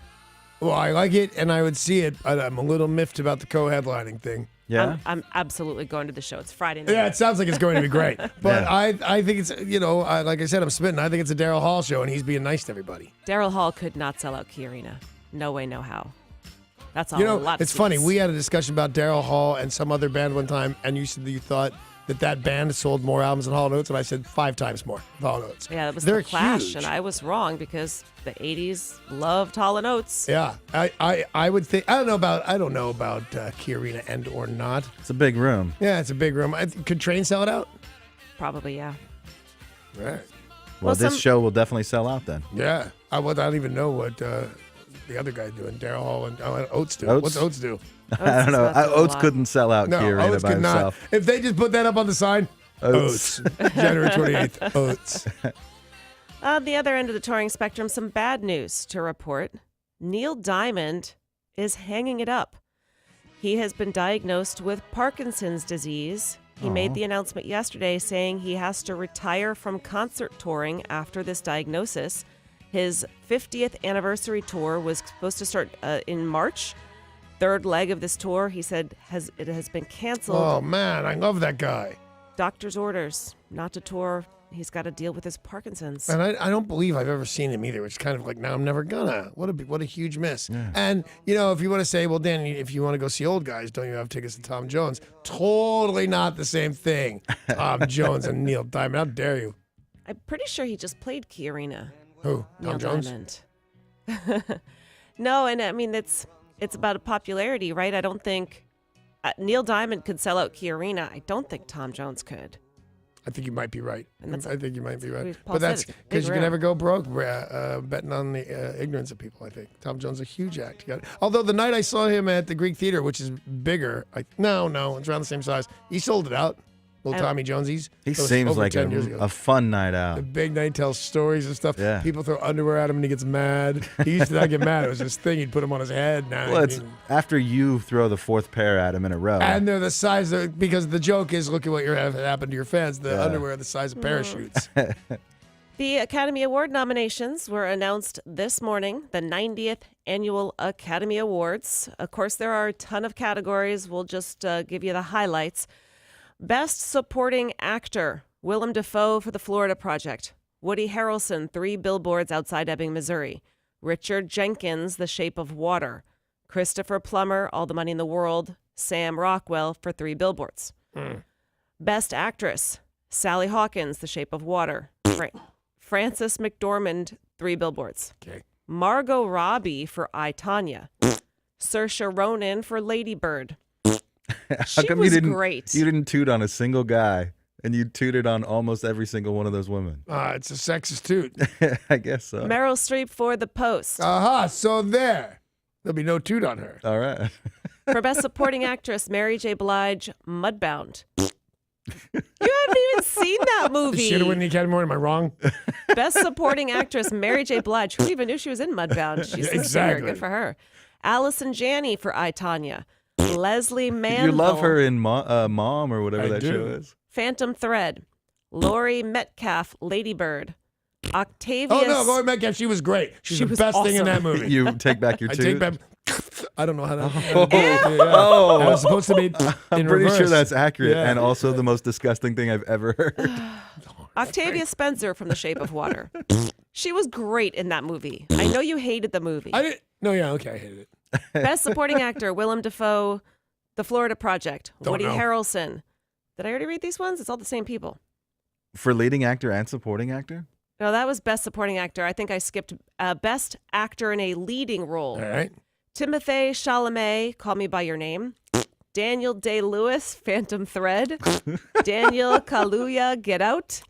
Well, I like it, and I would see it, but I'm a little miffed about the co-headlining thing. Yeah. I'm absolutely going to the show. It's Friday night. Yeah, it sounds like it's going to be great. But Yeah. I think it's, like I said, I'm smitten. I think it's a Daryl Hall show, and he's being nice to everybody. Daryl Hall could not sell out Key Arena. No way, no how. That's a You know, lot of it's funny. seats. We had a discussion about Daryl Hall and some other band one time, and you said that you thought that band sold more albums than Hall & Oates, and I said 5 times more than Hall & Oates. Yeah, that was They're the Clash, huge. and I was wrong because the 80s loved Hall & Oates. Yeah, I would think. I don't know about Key Arena and or not. It's a big room. Yeah, it's a big room. Could Train sell it out? Probably, yeah. Right. Well, Well, this some- show will definitely sell out then. Yeah. I don't even know what the other guy's doing. Daryl Hall and Oates do. Oates? What's Oates do? I don't know. is not doing a Oates lot. couldn't sell out No, Key Arena Oates by could not. himself. If they just put that up on the sign, Oates. January 28th, Oates. On the other end of the touring spectrum, some bad news to report. Neil Diamond is hanging it up. He has been diagnosed with Parkinson's disease. He made the announcement yesterday saying he has to retire from concert touring after this diagnosis. His 50th anniversary tour was supposed to start in March. Third leg of this tour, he said, has been canceled. Oh man, I love that guy. Doctor's orders not to tour he's got to deal with his Parkinson's. And I don't believe I've ever seen him either, which is kind of like, now I'm never gonna. What a huge miss. Yeah. And, if you want to say, well, Dan, if you want to go see old guys, don't you have tickets to Tom Jones? Totally not the same thing. Tom Jones and Neil Diamond. How dare you? I'm pretty sure he just played Kiarina. Who? Tom Neil Jones? Diamond. No, and I mean, it's about a popularity, right? I don't think Neil Diamond could sell out Kiarina. I don't think Tom Jones could. I think you might be right. And that's- I think you might be right. Paul But said that's it's a big because you can room. never go broke betting on the ignorance of people, I think. Tom Jones is a huge act. Although the night I saw him at the Greek Theater, which is bigger, no, it's around the same size. He sold it out. Little Tommy Jonesy's. He That was seems over like 10 years ago. a fun night The out. big night tells stories and stuff. Yeah. People throw underwear at him and he gets mad. He used to not get mad. It was his thing. He'd put them on his head. Now, Well, it's after you throw the fourth pair at him in a row. and they're the size of, because the joke is, look at what happened to your fans. The underwear are the size of parachutes. The Academy Award nominations were announced this morning, the 90th Annual Academy Awards. Of course, there are a ton of categories. We'll just give you the highlights. Best Supporting Actor, Willem Dafoe for The Florida Project. Woody Harrelson, 3 Billboards Outside Ebbing, Missouri. Richard Jenkins, The Shape of Water. Christopher Plummer, All the Money in the World. Sam Rockwell for 3 Billboards. Best Actress, Sally Hawkins, The Shape of Water. Frances McDormand, 3 Billboards. Okay. Margot Robbie for I, Tonya. Saoirse Ronan for Lady Bird. How She come was you didn't, great. You didn't toot on a single guy, and you tooted on almost every single one of those women? It's a sexist toot. I guess so. Meryl Streep for The Post. Aha, so there. There'll be no toot on her. All right. For Best Supporting Actress, Mary J. Blige, Mudbound. You haven't even seen that movie. Should have won the Academy Award. Am I wrong? Best Supporting Actress, Mary J. Blige. Who even knew she was in Mudbound? She's a singer. Exactly. Good for her. Allison Janney for I, Tonya. Leslie Manville. You love her in Mom or whatever I that do. show is. Phantom Thread. Laurie Metcalf, Lady Bird. Octavia. Oh, no, Laurie Metcalf, she was great. She's She the was best thing in awesome. that movie. You take back your I toot? take back. I don't know how to. Oh. I was supposed to be I'm in pretty sure reverse. that's accurate, Yeah. and also the most disgusting thing I've ever heard. Octavia Spencer from The Shape of Water. She was great in that movie. I know you hated the movie. I didn't. No, yeah, okay, I hated it. Best Supporting Actor, Willem Dafoe, The Florida Project. Don't Woody know. Harrelson. Did I already read these ones? It's all the same people. For leading actor and supporting actor? No, that was Best Supporting Actor. I think I skipped Best Actor in a Leading Role. All right. Timothée Chalamet, Call Me By Your Name. Daniel Day-Lewis, Phantom Thread. Daniel Kaluuya, Get Out.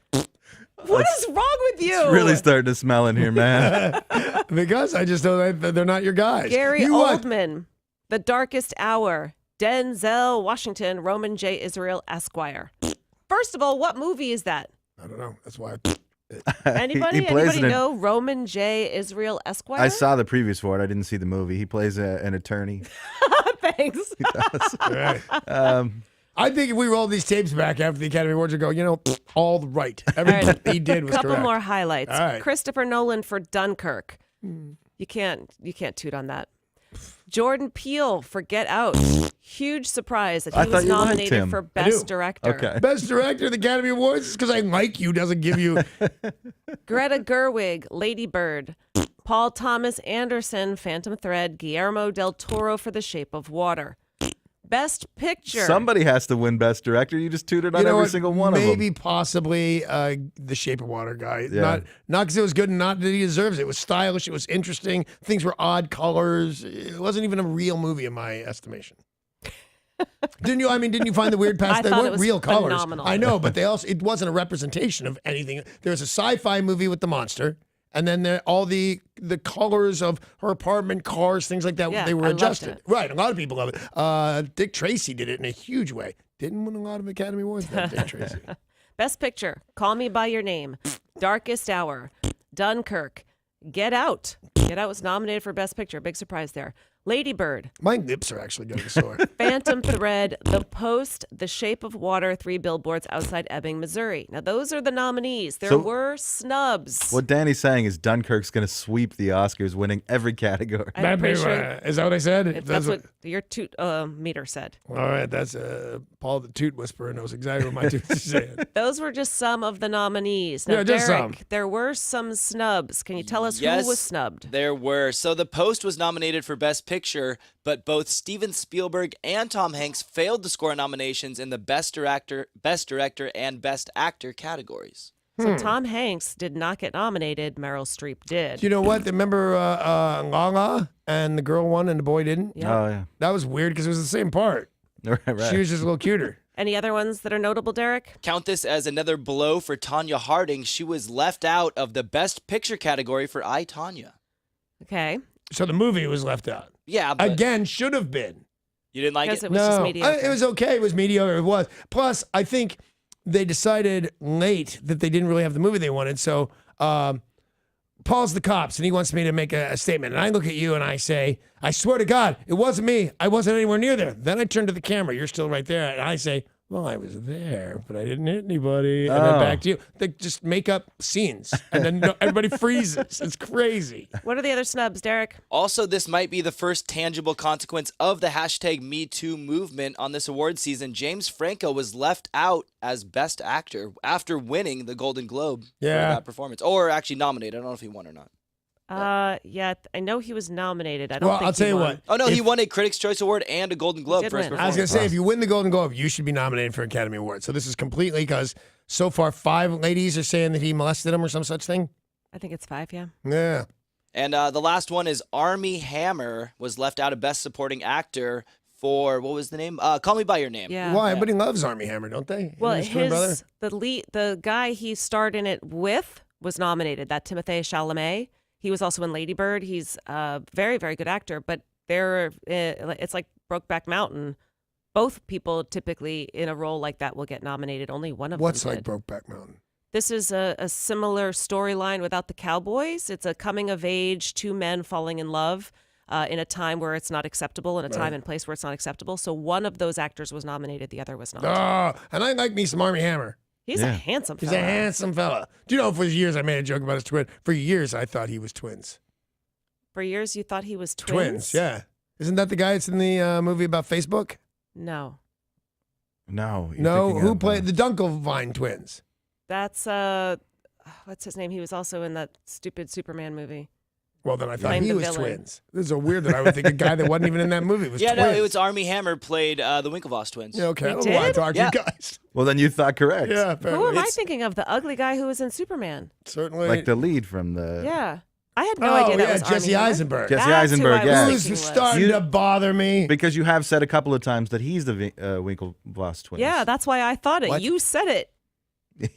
What is wrong with you? It's really starting to smell in here, man. Because I just know that they're not your guys. Gary You what? Oldman, The Darkest Hour. Denzel Washington, Roman J. Israel, Esquire. First of all, what movie is that? I don't know. That's why. Anybody? He plays Anybody an- know Roman J. Israel, Esquire? I saw the previews for it. I didn't see the movie. He plays an attorney. Thanks. All right. Um, I think if we roll these tapes back after the Academy Awards, you go, all right. Everything he did was Couple correct. more highlights. All right. Christopher Nolan for Dunkirk. You can't toot on that. Jordan Peele for Get Out. Huge surprise that I he thought was you liked nominated him. for I do. Best Director. okay. Best director of the Academy Awards is because I like you doesn't give you. Greta Gerwig, Lady Bird. Paul Thomas Anderson, Phantom Thread. Guillermo del Toro for The Shape of Water. Best Picture. Somebody has to win Best Director. You just tooted on You know every what? single one of them. Maybe possibly The Shape of Water guy. Yeah. Not because it was good and not that he deserves it. It was stylish. It was interesting. Things were odd colors. It wasn't even a real movie in my estimation. Didn't you find the weird I past? They thought it weren't was real colors. phenomenal. I know, but it wasn't a representation of anything. There was a sci-fi movie with the monster. And then all the colors of her apartment, cars, things like that, Yeah, they were I loved adjusted. it. Right, a lot of people love it. Dick Tracy did it in a huge way. Didn't win a lot of Academy Awards, that Dick Tracy. Best Picture. Call Me By Your Name. Darkest Hour. Dunkirk. Get Out. Get Out was nominated for Best Picture. Big surprise there. Lady Bird, My lips are actually getting sore. Phantom Thread, The Post, The Shape of Water, 3 billboards outside Ebbing, Missouri. Now, those are the nominees. There So- were snubs. What Danny's saying is Dunkirk's going to sweep the Oscars, winning every category. I'm pretty sure Is that what I said? that's what your toot meter said. All right, that's Paul the Toot Whisperer knows exactly what my tooth is saying. Those were just some of the nominees. Now, Yeah, just Derek, some. there were some snubs. Can you tell us Yes, who was snubbed? There were. So The Post was nominated for Best Picture, but both Steven Spielberg and Tom Hanks failed to score nominations in the Best Director, and Best Actor categories. So Tom Hanks did not get nominated. Meryl Streep did. You know what? Remember Lala and the girl won and the boy didn't? Yeah. Oh, yeah. That was weird because it was the same part. Right. She was just a little cuter. Any other ones that are notable, Derek? Count this as another blow for Tanya Harding. She was left out of the Best Picture category for I, Tonya. Okay. So the movie was left out. Yeah, but Again, should have been. you didn't like Because it? it was just No, mediocre. it was okay. It was mediocre. It was. Plus, I think they decided late that they didn't really have the movie they wanted. So Paul's the cops, and he wants me to make a statement. And I look at you and I say, I swear to God, it wasn't me. I wasn't anywhere near there. Then I turn to the camera. You're still right there. And I say, well, I was there, but I didn't hit anybody. And then Oh. back to you. They just make up scenes. And then everybody freezes. It's crazy. What are the other snubs, Derek? Also, this might be the first tangible consequence of the hashtag #MeToo movement on this award season. James Franco was left out as Best Actor after winning the Golden Globe for Yeah. that performance. Or actually nominated. I don't know if he won or not. Yeah, I know he was nominated. I don't Well, think I'll tell he you won. what. Oh, no, If- he won a Critics' Choice Award and a Golden Globe did for his win. I was performance. going to say, if you win the Golden Globe, you should be nominated for an Academy Award. So this is completely because so far 5 ladies are saying that he molested them or some such thing. I think it's 5, yeah. Yeah. And the last one is Armie Hammer was left out of Best Supporting Actor for, what was the name? Call Me By Your Name. Yeah. Why? Everybody loves Armie Hammer, don't they? Well, His twin brother? the guy he starred in it with was nominated. That Timothée Chalamet. He was also in Lady Bird. He's a very, very good actor. But it's like Brokeback Mountain. Both people typically in a role like that will get nominated. Only one of What's them like did. Brokeback Mountain? This is a similar storyline without the cowboys. It's a coming of age, 2 men falling in love in a time where it's not acceptable, in a time and place where it's not acceptable. So one of those actors was nominated, the other was not. Oh, and I like me some Armie Hammer. He's a handsome He's fella. a handsome fella. Do you know, for years I made a joke about his twin. For years I thought he was twins. For years, you thought he was twins? Yeah. Isn't that the guy that's in the movie about Facebook? No. No. you're No, thinking who of, played the Dunkelvine twins? That's, what's his name? He was also in that stupid Superman movie. Well, then I thought Playing he the was villain. twins. This is so weird that I would think a guy that wasn't even in that movie was Yeah, twins. no, it was Armie Hammer played the Winklevoss twins. Yeah, okay, I He don't know why I did? talked Yeah. to you guys. Well, then you thought correct. Yeah, Who apparently. am I It's thinking of? The ugly guy who was in Superman. certainly. Like the lead from the. Yeah. I had no oh, idea that yeah, was Jesse Armie Hammer. Eisenberg. Jesse That's who Eisenberg, I was yeah. Who's thinking was. starting You- to bother me? Because you have said a couple of times that he's the Winklevoss twins. Yeah, that's why I thought it. What? You said it.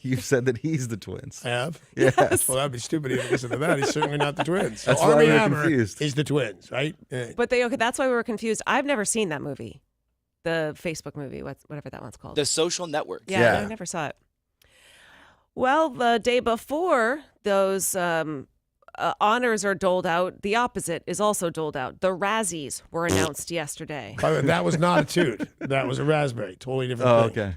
You've said that he's the twins. I have? Yes. Well, that'd be stupid to listen to that. He's certainly not the twins. So That's why Armie we were Hammer confused. is the twins, right? Yeah. But okay, that's why we were confused. I've never seen that movie. The Facebook movie, whatever that one's called. The Social Network. Yeah, Yeah. I never saw it. Well, the day before those honors are doled out, the opposite is also doled out. The Razzies were announced yesterday. By the way, that was not a toot. That was a raspberry. Totally different Oh, thing. okay.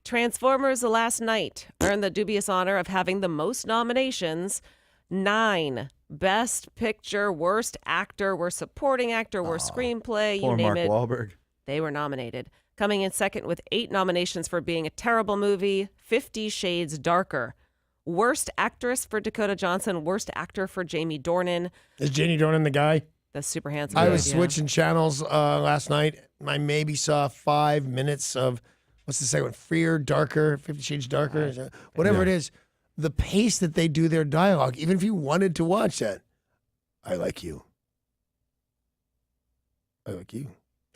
Transformers: The Last Night earned the dubious honor of having the most nominations, 9. Best Picture, Worst Actor, Worst Supporting Actor, Worst Screenplay, you Poor name Mark it. Wahlberg. They were nominated. Coming in second with 8 nominations for being a terrible movie, 50 Shades Darker. Worst Actress for Dakota Johnson, Worst Actor for Jamie Dornan. Is Janie Dornan the guy? The super handsome. I dude, was yeah. switching channels last night. I maybe saw 5 minutes of, what's the second one? Freer, Darker, 50 Shades Darker, is that- whatever it is. The pace that they do their dialogue, even if you wanted to watch that, I like you. I like you.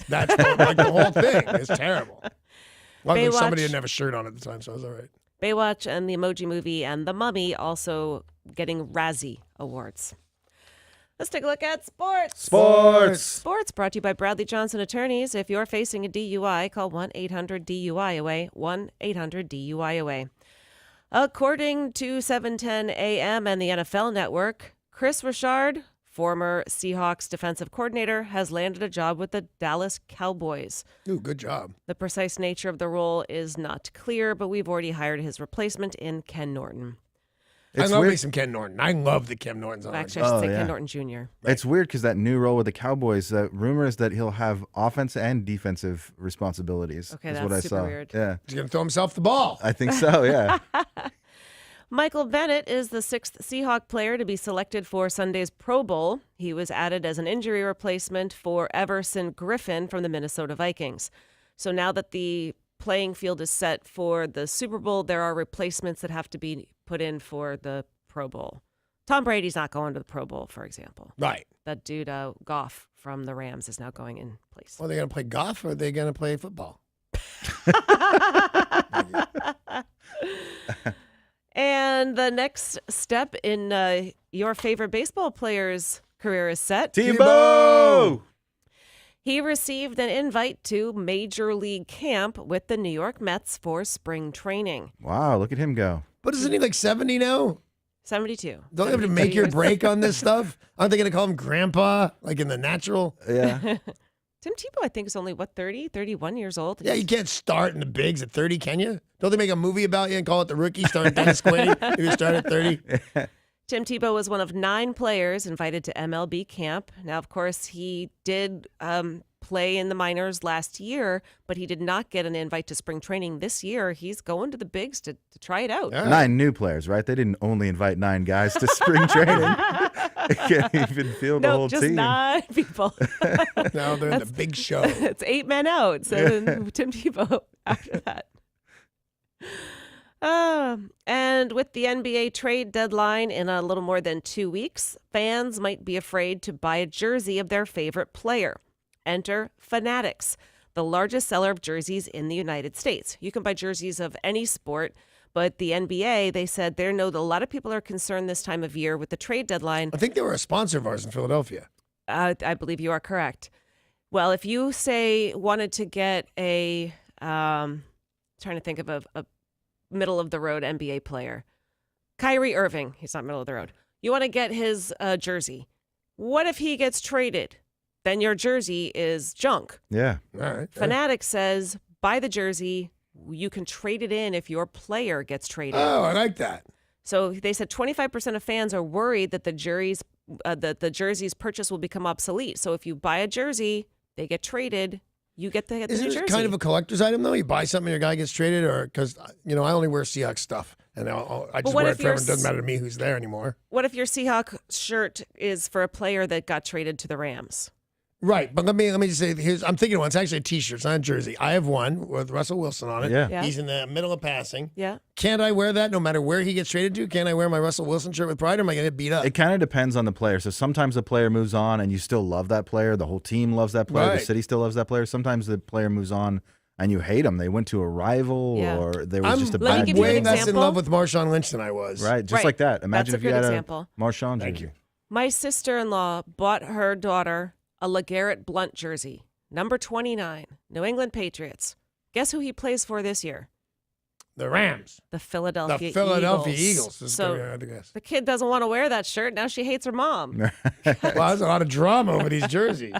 That's like the whole thing. It's terrible. Luckily, somebody Baywatch. didn't have a shirt on at the time, so I was all right. Baywatch and the Emoji Movie and The Mummy also getting Razzie Awards. Let's take a look at sports. Sports brought to you by Bradley Johnson Attorneys. If you're facing a DUI, call 1-800-DUI-AWAY, 1-800-DUI-AWAY. According to 710 AM and the NFL Network, Chris Richard former Seahawks defensive coordinator, has landed a job with the Dallas Cowboys. Ooh, good job. The precise nature of the role is not clear, but we've already hired his replacement in Ken Norton. I It's love me weird. some Ken Norton. I love the Ken Nortons on. Actually, I should Oh, say yeah. Ken Norton Jr. It's weird because that new role with the Cowboys, the rumor is that he'll have offense and defensive responsibilities. Okay, is that's what I super saw. weird. Yeah, He's going to throw himself the ball. I think so. Yeah. Michael Bennett is the 6th Seahawk player to be selected for Sunday's Pro Bowl. He was added as an injury replacement for Everson Griffin from the Minnesota Vikings. So now that the playing field is set for the Super Bowl, there are replacements that have to be put in for the Pro Bowl. Tom Brady's not going to the Pro Bowl, for example. Right. That dude, Goff from the Rams, is now going in place. Well, are they going to play golf or are they going to play football? And the next step in your favorite baseball player's career is set. Tebow. He received an invite to Major League Camp with the New York Mets for spring training. Wow, look at him go. But isn't he like 70 now? 72. Don't you have to 72 make your years. break on this stuff? Aren't they going to call him grandpa, like in The Natural? Yeah. Tim Tebow, I think, is only, 31 years old? Yeah, you can't start in the bigs at 30, can you? Don't they make a movie about you and call it The Rookie, starring Dennis Quaid if you start at 30? Tim Tebow was one of 9 players invited to MLB camp. Now, of course, he did play in the minors last year, but he did not get an invite to spring training this year. He's going to the bigs to try it out. Yeah. 9 new players, right? They didn't only invite 9 guys to spring training. They can't even field the No, whole just team. 9 people. Now they're in the big show. It's 8 men out. So then Tim Tebow after that. And with the NBA trade deadline in a little more than 2 weeks, fans might be afraid to buy a jersey of their favorite player. Enter Fanatics, the largest seller of jerseys in the United States. You can buy jerseys of any sport, but the NBA, they said they know that a lot of people are concerned this time of year with the trade deadline. I think they were a sponsor of ours in Philadelphia. I believe you are correct. Well, if you say wanted to get a, trying to think of a middle of the road NBA player, Kyrie Irving, he's not middle of the road. You want to get his jersey. What if he gets traded? Then your jersey is junk. Yeah. All right. Fanatics says buy the jersey. You can trade it in if your player gets traded. Oh, I like that. So they said 25% of fans are worried that the jersey's purchase will become obsolete. So if you buy a jersey, they get traded. You get the Isn't new it jersey. kind of a collector's item, though? You buy something, your guy gets traded, or because, I only wear Seahawks stuff. And I just what wear if it forever. you're It doesn't matter to me who's there anymore. What if your Seahawk shirt is for a player that got traded to the Rams? Right, but let me just say, I'm thinking of one. It's actually a T-shirt. It's not a jersey. I have one with Russell Wilson on it. Yeah. Yeah. He's in the middle of passing. Yeah. Can't I wear that no matter where he gets traded to? Can't I wear my Russell Wilson shirt with pride, or am I going to get beat up? It kind of depends on the player. So sometimes the player moves on and you still love that player. The whole team loves that player. Right. The city still loves that player. Sometimes the player moves on and you hate them. They went to a rival Yeah. or there was I'm, just a Let me bad give you an way game. less in example. love with Marshawn Lynch than I was. Right. Just Right. like that. Imagine That's a if you good had example. a Marshawn Thank jersey. you. My sister-in-law bought her daughter a LeGarrette Blunt jersey, number 29, New England Patriots. Guess who he plays for this year? The Rams. The Philadelphia The Philadelphia Eagles. Eagles. Is So the, I guess. the kid doesn't want to wear that shirt. Now she hates her mom. Well, there's a lot of drama over these jerseys.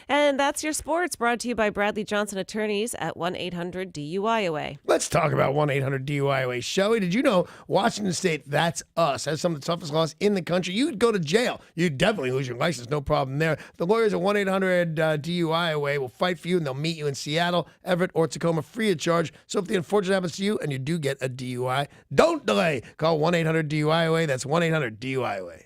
And that's your sports, brought to you by Bradley Johnson Attorneys at 1-800-DUI-AWAY. Let's talk about 1-800-DUI-AWAY. Shelley, did you know Washington State, that's us, has some of the toughest laws in the country? You'd go to jail. You'd definitely lose your license. No problem there. The lawyers at 1-800-DUI-AWAY will fight for you, and they'll meet you in Seattle, Everett, or Tacoma free of charge. So if the unfortunate happens to you and you do get a DUI, don't delay. Call 1-800-DUI-AWAY. That's 1-800-DUI-AWAY.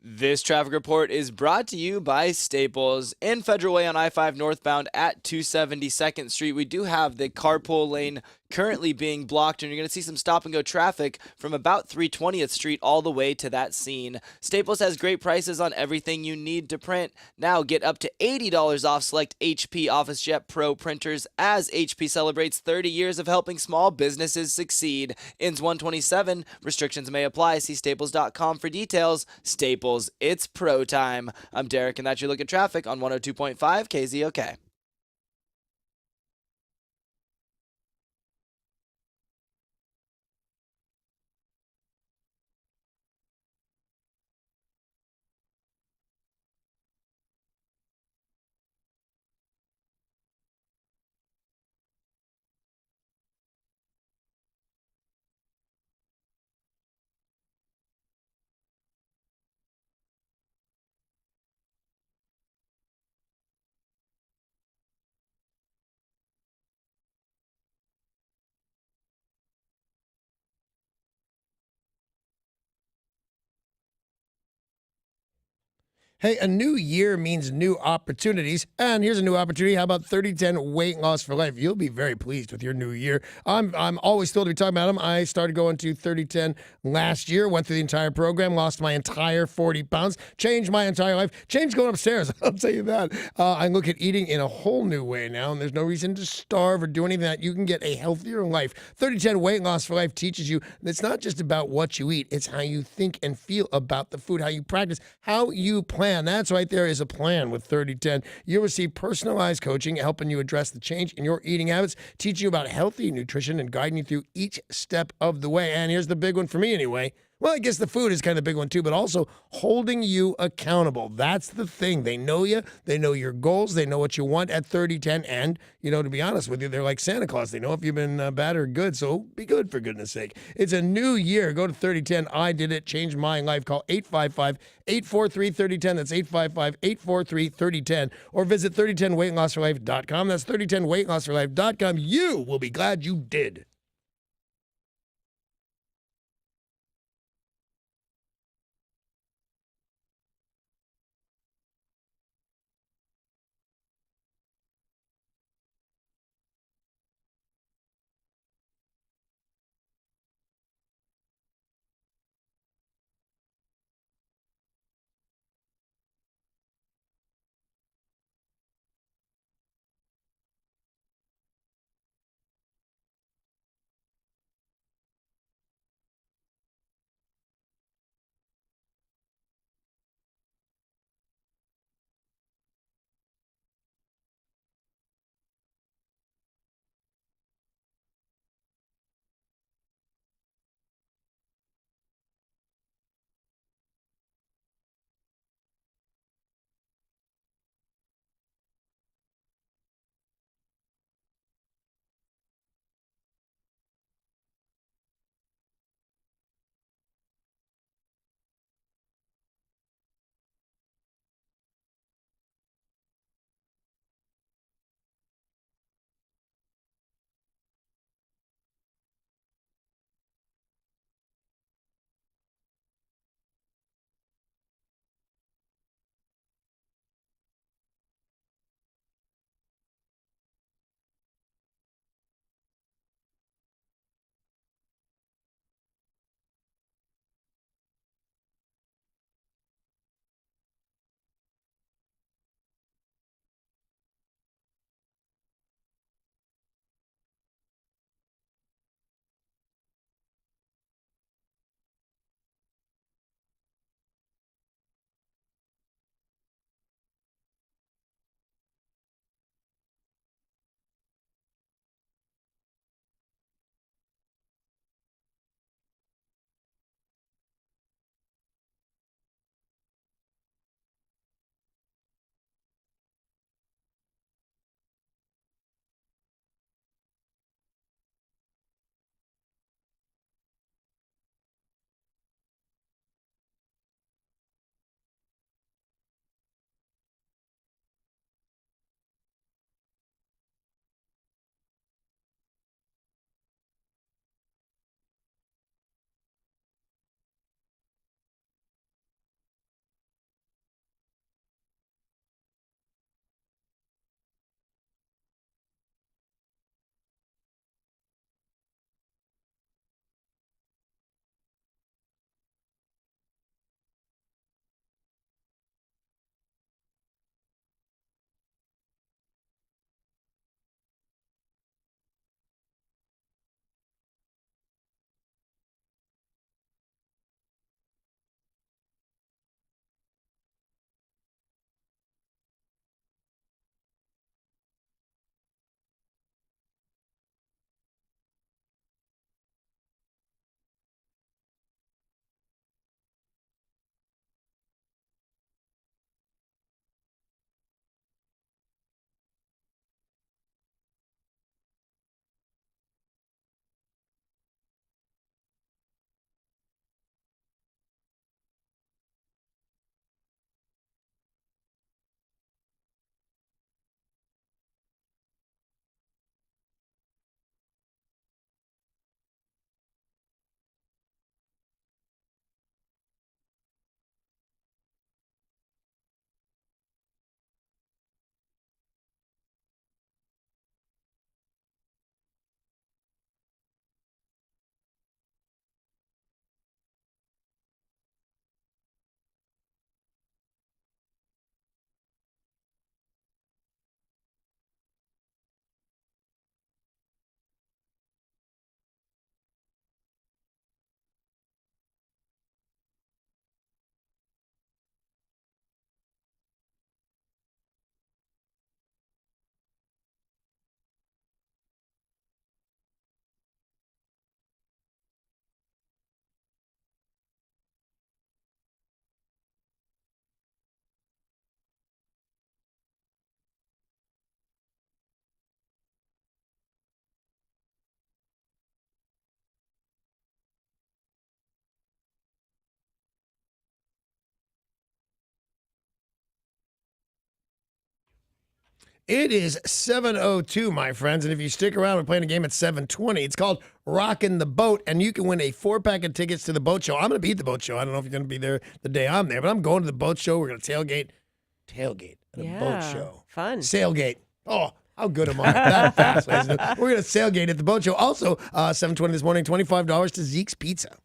This traffic report is brought to you by Staples. In Federal Way on I-5 northbound at 272nd Street, we do have the carpool lane currently being blocked, and you're going to see some stop-and-go traffic from about 320th Street all the way to that scene. Staples has great prices on everything you need to print. Now get up to $80 off select HP OfficeJet Pro printers as HP celebrates 30 years of helping small businesses succeed. Ends 127. Restrictions may apply. See staples.com for details. Staples. It's pro time. I'm Derek, and that's your look at traffic on 102.5 KZOK. Hey, a new year means new opportunities, and here's a new opportunity. How about 3010 weight loss for life? You'll be very pleased with your new year. I'm always thrilled to be talking about them. I started going to 3010 last year, went through the entire program, lost my entire 40 pounds, changed my entire life, changed going upstairs. I'll tell you that. I look at eating in a whole new way now, and there's no reason to starve or do anything that you can get a healthier life. 3010 weight loss for life teaches you that it's not just about what you eat, it's how you think and feel about the food, how you practice, how you plan. That's right there is a plan with 3010. You'll receive personalized coaching helping you address the change in your eating habits, teaching you about healthy nutrition and guiding you through each step of the way. And here's the big one for me anyway. Well, I guess the food is kind of the big one too, but also holding you accountable. That's the thing. They know you. They know your goals. They know what you want at 3010. And, to be honest with you, they're like Santa Claus. They know if you've been bad or good. So be good, for goodness sake. It's a new year. Go to 3010. I did it. Changed my life. Call 855-843-3010. That's 855-843-3010. Or visit 3010weightlossforlife.com. That's 3010weightlossforlife.com. You will be glad you did. It is 7:02, my friends, and if you stick around, we're playing a game at 7:20. It's called Rockin' the Boat, and you can win a 4-pack of tickets to the boat show. I'm going to be at the boat show. I don't know if you're going to be there the day I'm there, but I'm going to the boat show. We're going to tailgate at a boat show. Fun. Sailgate. Oh, how good am I? That fast, ladies and gentlemen. We're going to sailgate at the boat show. Also, 7:20 this morning, $25 to Zeke's Pizza.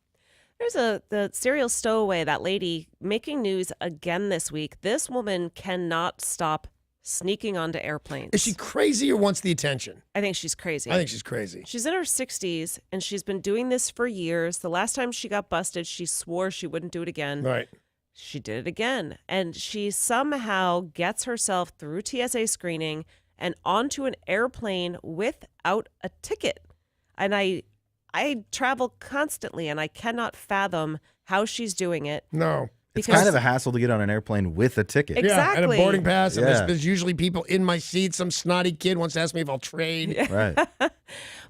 There's the serial stowaway, that lady making news again this week. This woman cannot stop sneaking onto airplanes. Is she crazy or wants the attention? I think she's crazy. I think she's crazy. She's in her 60s, and she's been doing this for years. The last time she got busted, she swore she wouldn't do it again. Right. She did it again. And she somehow gets herself through TSA screening and onto an airplane without a ticket. And I travel constantly, and I cannot fathom how she's doing it. No. It's kind of a hassle to get on an airplane with a ticket. Exactly. Yeah, and a boarding pass. And Yeah. there's usually people in my seat. Some snotty kid wants to ask me if I'll trade. Right.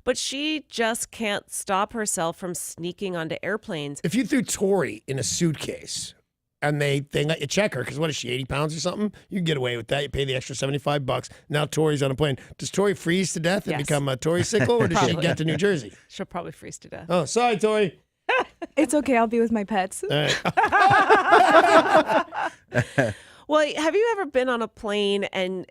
But she just can't stop herself from sneaking onto airplanes. If you threw Tori in a suitcase and they let you check her, because what is she, 80 pounds or something? You can get away with that. You pay the extra $75. Now Tori's on a plane. Does Tori freeze to death and Yes. become a Tori sickle, or does she Probably. get to New Jersey? She'll probably freeze to death. Oh, sorry, Tori. It's okay. I'll be with my pets. All right. Well, have you ever been on a plane and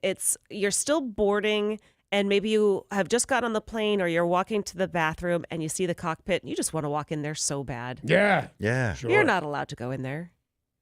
you're still boarding, and maybe you have just got on the plane, or you're walking to the bathroom and you see the cockpit and you just want to walk in there so bad? Yeah. Yeah. Sure. You're not allowed to go in there.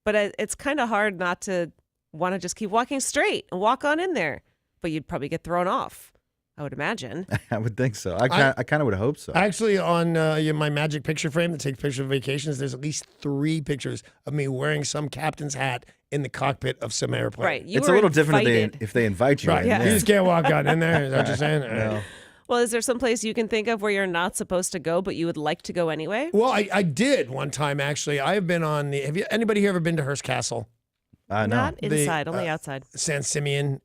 But it's kind of hard not to want to just keep walking straight and walk on in there. But you'd probably get thrown off, I would imagine. I would think so. I kind of would hope so. Actually, on my magic picture frame that takes pictures of vacations, there's at least 3 pictures of me wearing some captain's hat in the cockpit of some airplane. Right. You It's a were little different invited. if they invite you Right. in. Yeah. You just can't walk on in there. Is that what you're saying? All right. No. Well, is there some place you can think of where you're not supposed to go, but you would like to go anyway? Well, I did one time, actually. I have been on the. Anybody here ever been to Hearst Castle? No. Not The, inside, only outside. San Simeon.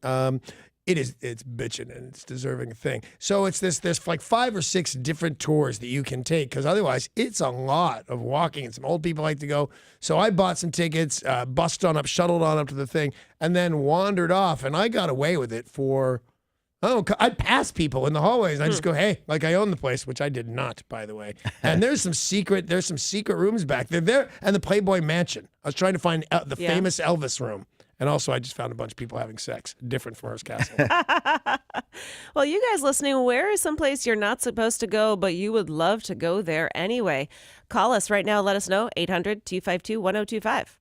It's bitching and it's deserving a thing. So there's like 5 or 6 different tours that you can take, because otherwise it's a lot of walking, and some old people like to go. So I bought some tickets, shuttled on up to the thing, and then wandered off, and I got away with it for. Oh, I'd pass people in the hallways, and I just go, "Hey, like I own the place," which I did not, by the way. And there's some secret rooms back there, and the Playboy Mansion. I was trying to find the Yeah. famous Elvis room, and also I just found a bunch of people having sex, different from Hearst Castle. Well, you guys listening, where is someplace you're not supposed to go, but you would love to go there anyway? Call us right now. Let us know. 800-252-1025.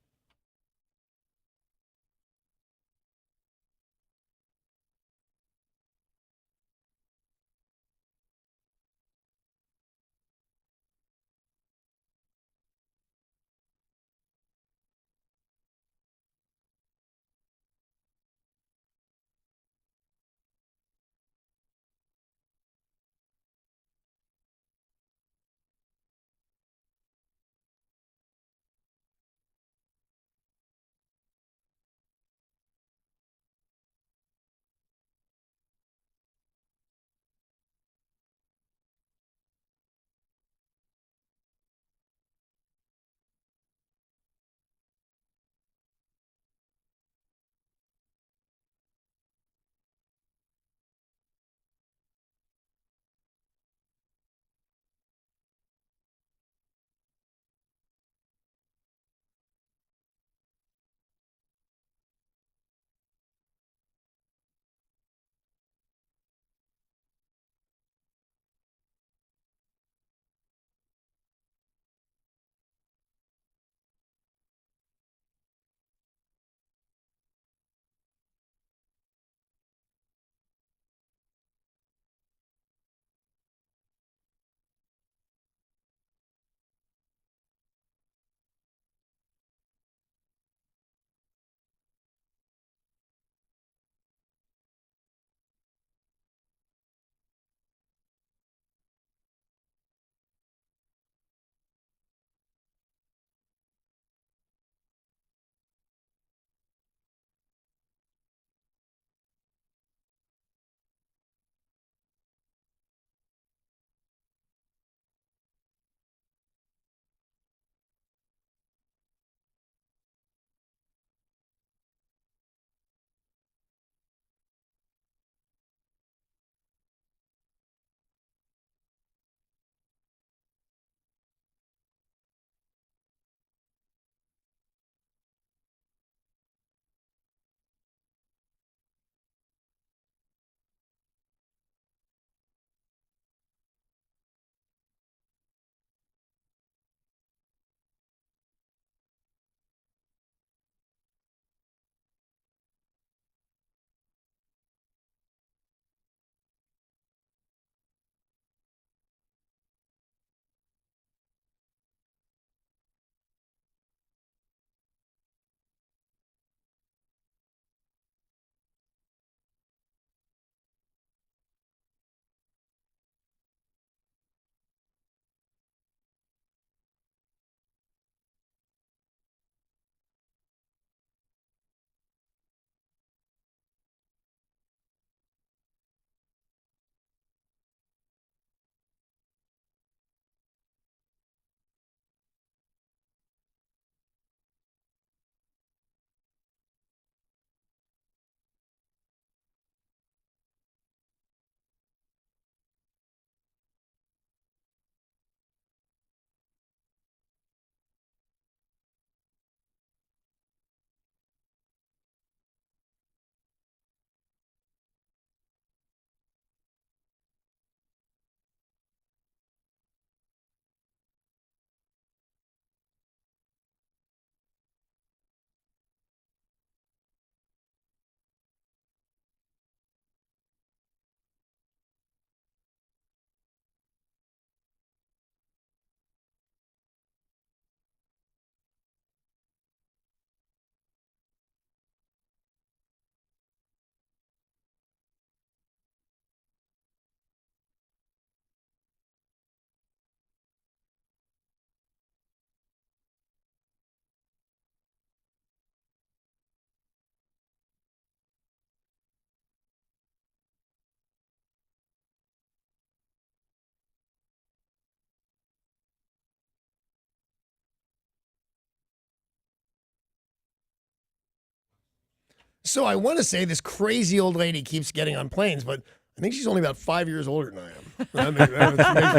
So I want to say this crazy old lady keeps getting on planes, but I think she's only about 5 years older than I am. That makes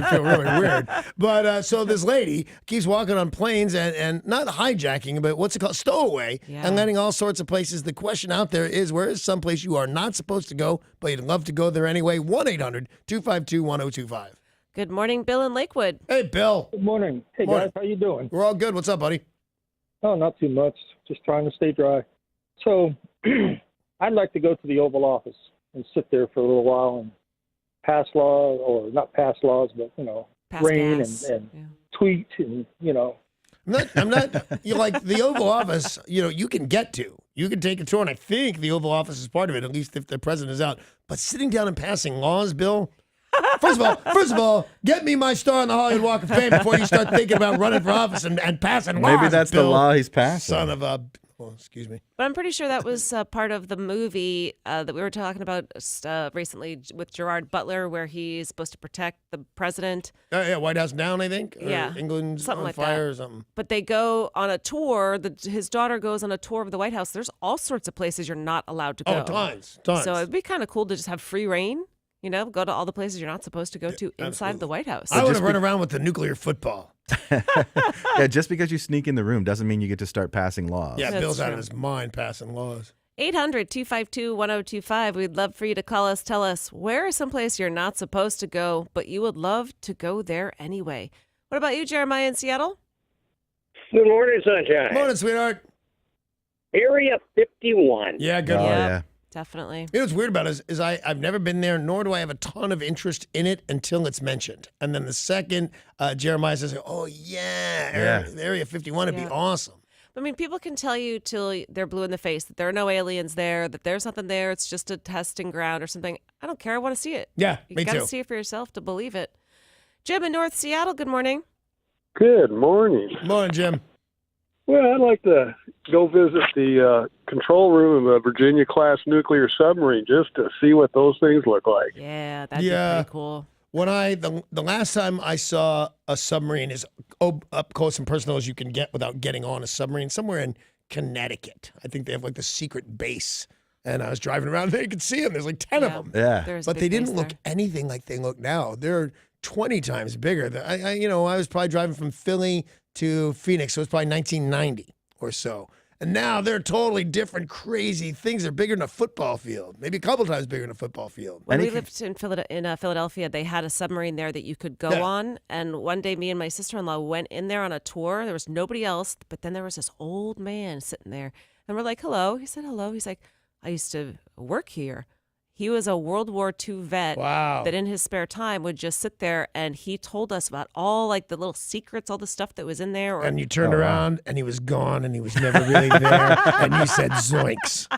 me feel really weird. But so this lady keeps walking on planes and not hijacking, but what's it called? Stowaway, and letting all sorts of places. The question out there is, where is someplace you are not supposed to go, but you'd love to go there anyway? 1-800-252-1025. Good morning, Bill in Lakewood. Hey, Bill. Good morning. Hey, Morning. guys. How you doing? We're all good. What's up, buddy? Oh, not too much. Just trying to stay dry. So I'd like to go to the Oval Office and sit there for a little while and pass laws, or not pass laws, but, Pass reign gas. and Yeah. tweet and, I'm not, you like the Oval Office, you can get to. You can take a tour, and I think the Oval Office is part of it, at least if the president is out. But sitting down and passing laws, Bill, first of all, get me my star on the Hollywood Walk of Fame before you start thinking about running for office and passing laws. Maybe that's Bill. the law he's passing. Son of a, well, excuse me. But I'm pretty sure that was part of the movie that we were talking about recently with Gerard Butler, where he's supposed to protect the president. Yeah, White House down, I think. Or Yeah, England's something on like fire that. or something. But they go on a tour. His daughter goes on a tour of the White House. There's all sorts of places you're not allowed to go. Oh, tons. So it'd be kind of cool to just have free reign. Go to all the places you're not supposed to go to inside the White House. I would have run around with the nuclear football. Yeah, just because you sneak in the room doesn't mean you get to start passing laws. Yeah, That's Bill's out true. of his mind passing laws. 800-252-1025. We'd love for you to tell us where is someplace you're not supposed to go, but you would love to go there anyway. What about you, Jeremiah in Seattle? Good morning, Sunshine. Morning, sweetheart. Area 51. Yeah, good. Oh, Yeah. yeah. Definitely. You know what's weird about it is I've never been there, nor do I have a ton of interest in it until it's mentioned. And then the second Jeremiah says, oh, yeah, Area 51 would Yeah. be awesome. I mean, people can tell you till they're blue in the face that there are no aliens there, that there's nothing there. It's just a testing ground or something. I don't care. I want to see it. Yeah, You me got too. to see it for yourself to believe it. Jim in North Seattle, good morning. Good morning. Morning, Jim. Well, I'd like to go visit the control room of a Virginia-class nuclear submarine just to see what those things look like. Yeah, that'd Yeah. be pretty cool. When the last time I saw a submarine as up close and personal as you can get without getting on a submarine, somewhere in Connecticut. I think they have like the secret base. And I was driving around and they could see them. There's like 10 of them. Yeah. There's a But big they didn't base look there. anything like they look now. They're 20 times bigger. I was probably driving from Philly to Phoenix, so it's probably 1990 or so. And now they're totally different, crazy things. They're bigger than a football field, maybe a couple times bigger than a football field. When we Anything- lived in Philadelphia, they had a submarine there that you could go Yeah. on. And one day, me and my sister-in-law went in there on a tour. There was nobody else, but then there was this old man sitting there. And we're like, hello. He said, hello. He's like, I used to work here. He was a World War II vet Wow. that in his spare time would just sit there, and he told us about all like the little secrets, all the stuff that was in there. Or, And you turned Oh, wow. around and he was gone and he was never really there. And you said zoinks.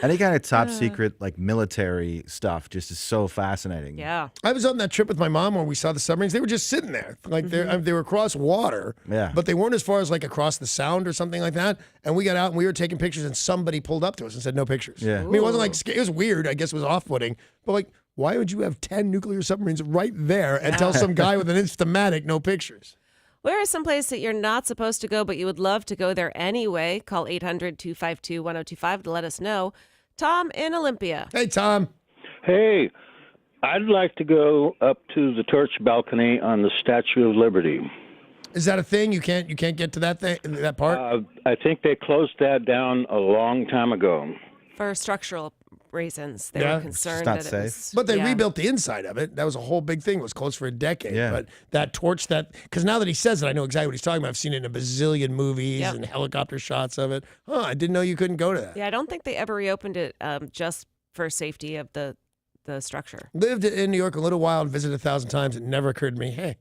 Any kind of top secret, like military stuff, just is so fascinating. yeah. I was on that trip with my mom where we saw the submarines. They were just sitting there. Like they were across water, Yeah. but they weren't as far as like across the sound or something like that. And we got out and we were taking pictures and somebody pulled up to us and said, no pictures. Yeah. I mean, it wasn't like, it was weird. I guess it was off-putting. But like, why would you have 10 nuclear submarines right there and tell some guy with an Instamatic no pictures? Where is someplace that you're not supposed to go, but you would love to go there anyway? Call 800-252-1025 to let us know. Tom in Olympia. Hey, Tom. Hey, I'd like to go up to the church balcony on the Statue of Liberty. Is that a thing? You can't get to that thing, that part? I think they closed that down a long time ago. For structural reasons, they Yeah. were concerned not that safe. it was. But they yeah. rebuilt the inside of it. That was a whole big thing. It was closed for a decade. Yeah. But that torch, because now that he says it, I know exactly what he's talking about. I've seen it in a bazillion movies Yep. and helicopter shots of it. Oh, I didn't know you couldn't go to that. Yeah, I don't think they ever reopened it just for safety of the structure. Lived in New York a little while and visited 1,000 times. It never occurred to me, hey,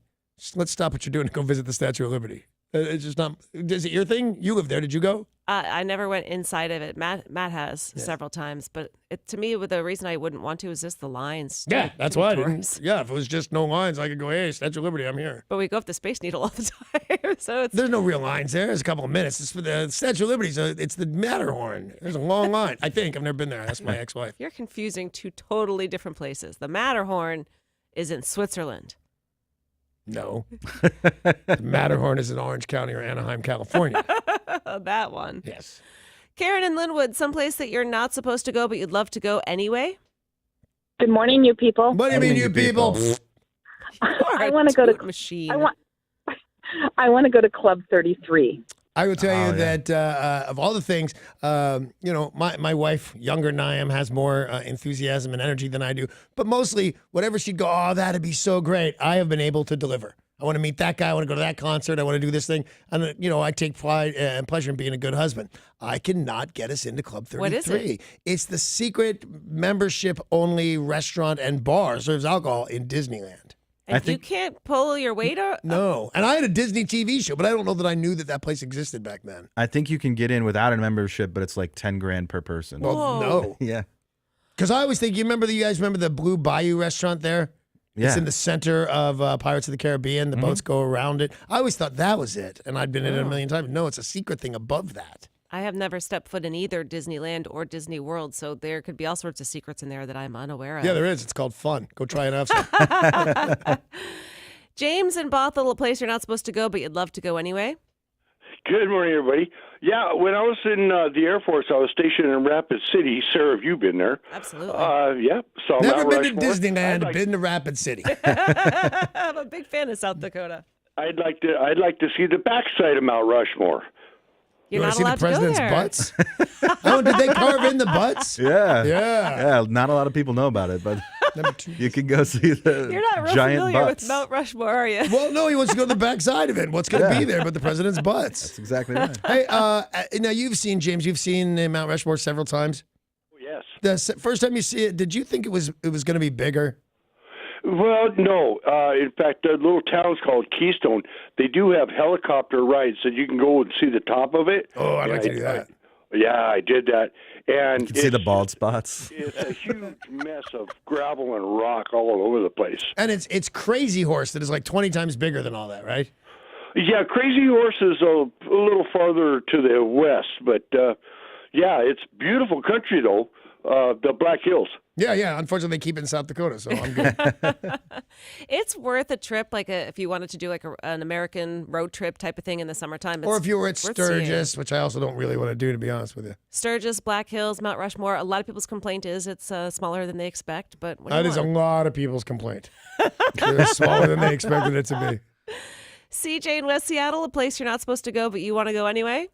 let's stop what you're doing and go visit the Statue of Liberty. It's just not. Is it your thing? You live there. Did you go? I never went inside of it. Matt has several times, but to me, the reason I wouldn't want to is just the lines. Yeah, that's Too many why I didn't. tourists. Yeah, if it was just no lines, I could go, hey, Statue of Liberty, I'm here. But we go up the Space Needle all the time, so it's There's no real lines there. There's a couple of minutes. It's for the Statue of Liberty. So it's the Matterhorn. There's a long line. I think. I've never been there. That's my ex-wife. you're confusing two totally different places. The Matterhorn is in Switzerland. No. The Matterhorn is in Orange County or Anaheim, California. That one. Yes. Karen in Linwood, someplace that you're not supposed to go, but you'd love to go anyway? Good morning, you people. What do you mean, you people? I want to go to machine. I want to go to Club 33. I will tell you yeah. that of all the things, my wife, younger than I am, has more enthusiasm and energy than I do. But mostly, whatever she'd go, oh, that'd be so great, I have been able to deliver. I want to meet that guy. I want to go to that concert. I want to do this thing. And, I take pride and pleasure in being a good husband. I cannot get us into Club 33. What is it? It's the secret membership-only restaurant and bar serves alcohol in Disneyland. And you can't pull your weight up? No. And I had a Disney TV show, but I don't know that I knew that place existed back then. I think you can get in without a membership, but it's like $10,000 per person. Well, Whoa. no. Yeah. Because I always think, you guys remember the Blue Bayou restaurant there? Yeah. It's in the center of Pirates of the Caribbean. The boats go around it. I always thought that was it, and I'd been in it a million times. No, it's a secret thing above that. I have never stepped foot in either Disneyland or Disney World, so there could be all sorts of secrets in there that I'm unaware of. Yeah, there is. It's called fun. Go try it out. James in Bothell, a place you're not supposed to go, but you'd love to go anyway. Good morning, everybody. Yeah, when I was in the Air Force, I was stationed in Rapid City. Sarah, have you been there? Absolutely. Yeah. So Never Mount been to Rushmore. Disneyland. Been to Rapid City. I'm a big fan of South Dakota. I'd like to see the backside of Mount Rushmore. You're You not want to see the allowed to go president's there. butts? Oh, did they carve in the butts? Yeah. Yeah. Yeah. Not a lot of people know about it, but Number 2. you can go see the You're not real giant familiar butts. with Mount Rushmore, are you? Well, no, he wants to go to the backside of it. What's going to be there but the president's butts? That's exactly right. Hey, now you've seen Mount Rushmore several times. Yes. The first time you see it, did you think it was going to be bigger? Well, no. In fact, a little town's called Keystone. They do have helicopter rides that you can go and see the top of it. Oh, I'd like to do that. I did that. And You can see the bald spots. It's a huge mess of gravel and rock all over the place. And it's Crazy Horse that is like 20 times bigger than all that, right? Yeah, Crazy Horse is a little farther to the west, but it's beautiful country though. The Black Hills. Yeah. Unfortunately, they keep it in South Dakota, so I'm good. It's worth a trip, if you wanted to do an American road trip type of thing in the summertime. Or if you were at worth seeing. Sturgis, which I also don't really want to do, to be honest with you. Sturgis, Black Hills, Mount Rushmore. A lot of people's complaint is it's smaller than they expect, but what do That you is a want? lot of people's complaint. It's smaller than they expected it to be. CJ in West Seattle, a place you're not supposed to go, but you want to go anyway?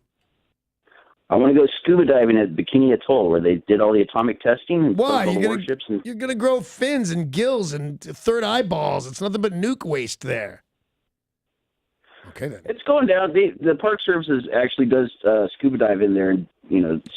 I want to go scuba diving at Bikini Atoll, where they did all the atomic testing and Why? all the You're warships. And gonna grow fins and gills and third eyeballs. It's nothing but nuke waste there. Okay then. it's going down. The Park Services actually does scuba dive in there and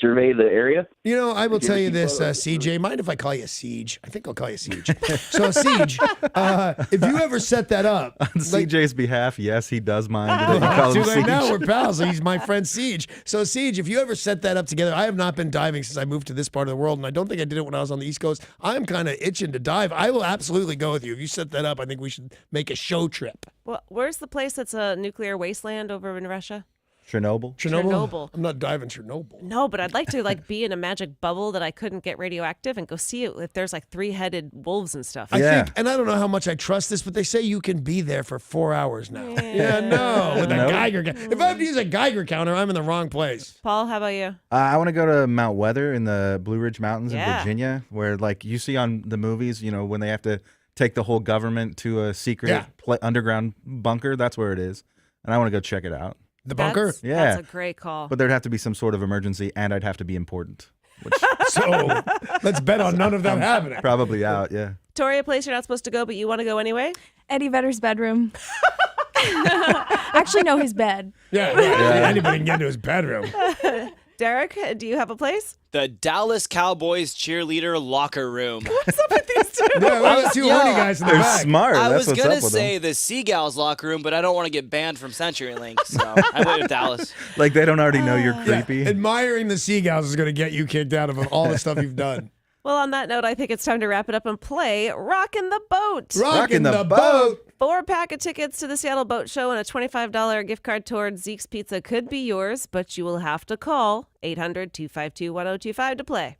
survey the area. I will If you tell ever you see this, photos- CJ. Mind if I call you Siege? I think I'll call you Siege. So Siege, if you ever set that up, On CJ's behalf, yes, he does mind. That you call too him late Siege. now. We're pals. He's my friend Siege. So Siege, if you ever set that up together, I have not been diving since I moved to this part of the world, and I don't think I did it when I was on the East Coast. I'm kind of itching to dive. I will absolutely go with you. If you set that up, I think we should make a show trip. Well, where's the place that's a nuclear wasteland over in Russia? Chernobyl. Chernobyl. I'm not diving Chernobyl. No, but I'd like to be in a magic bubble that I couldn't get radioactive and go see it if there's 3-headed wolves and stuff. I Yeah. think, and I don't know how much I trust this, but they say you can be there for 4 hours now. Yeah, no, with a Nope. Geiger counter. If I have to use a Geiger counter, I'm in the wrong place. Paul, how about you? I want to go to Mount Weather in the Blue Ridge Mountains in Yeah. Virginia, where you see on the movies, when they have to take the whole government to a secret Yeah. underground bunker. That's where it is, and I want to go check it out. The bunker. Yeah. That's a great call. But there'd have to be some sort of emergency, and I'd have to be important, which So let's bet on none of that happening. probably out. Yeah. Tori, a place you're not supposed to go, but you want to go anyway? Eddie Vedder's bedroom. Actually, no, his bed. Yeah, anybody can get into his bedroom. Derek, do you have a place? The Dallas Cowboys cheerleader locker room. What's up with these two? Yeah, well, two Yo, horny guys in the They're back. smart. I That's was what's gonna up with say them. the Seagulls locker room, but I don't want to get banned from CenturyLink, so I went with Dallas. Like they don't already know you're Yeah, creepy. admiring the Seagulls is going to get you kicked out of all the stuff you've done. Well, on that note, I think it's time to wrap it up and play Rockin' the Boat. Rocking the boat. 4-pack of tickets to the Seattle Boat Show and a $25 gift card towards Zeke's Pizza could be yours, but you will have to call 800-252-1025 to play.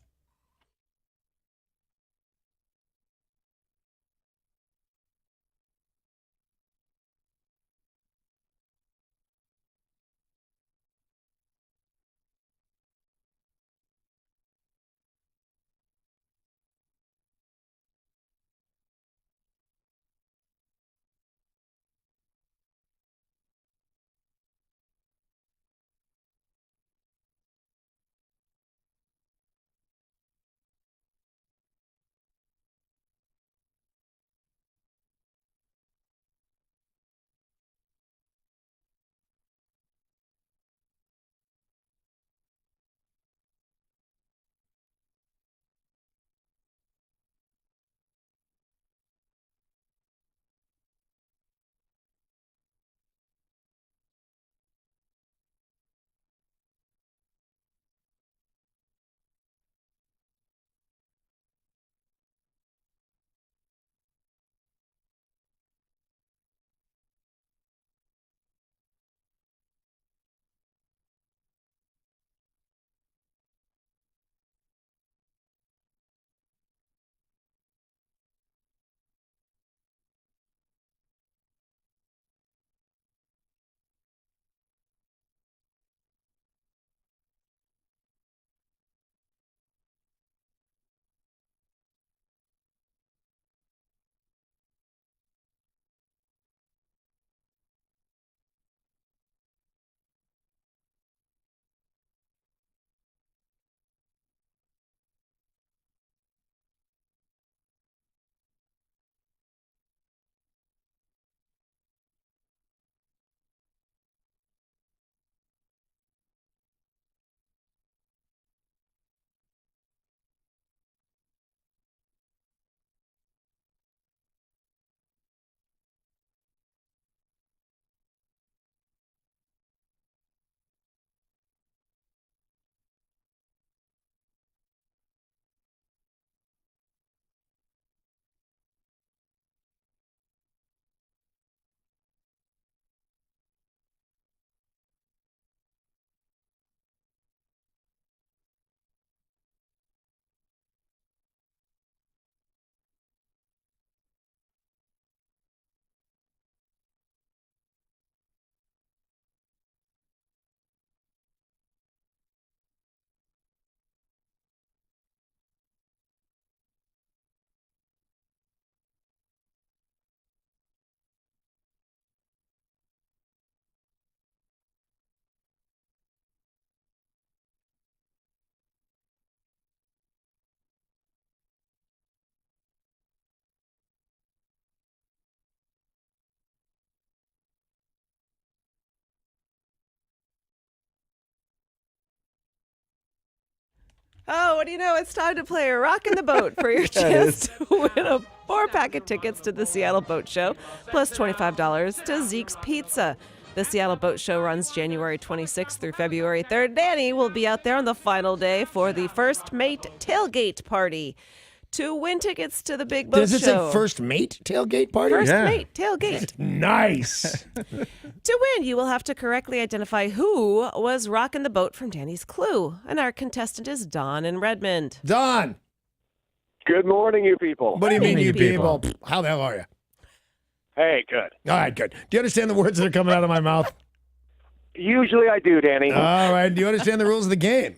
Oh, what do you know? It's time to play Rockin' the Boat for your chance to win a 4-pack of tickets to the Seattle Boat Show, plus $25 to Zeke's Pizza. The Seattle Boat Show runs January 26th through February 3rd. Danny will be out there on the final day for the First Mate Tailgate Party. To win tickets to the Big Boat Does it Show. say First Mate tailgate party? First Yeah. Mate Tailgate. Nice. To win, you will have to correctly identify who was rocking the boat from Danny's Clue. And our contestant is Don in Redmond. Don, Good morning, you people. what do you mean, Morning, you people. people? How the hell are you? Hey, good. All right, good. Do you understand the words that are coming out of my mouth? Usually I do, Danny. All right. Do you understand the rules of the game?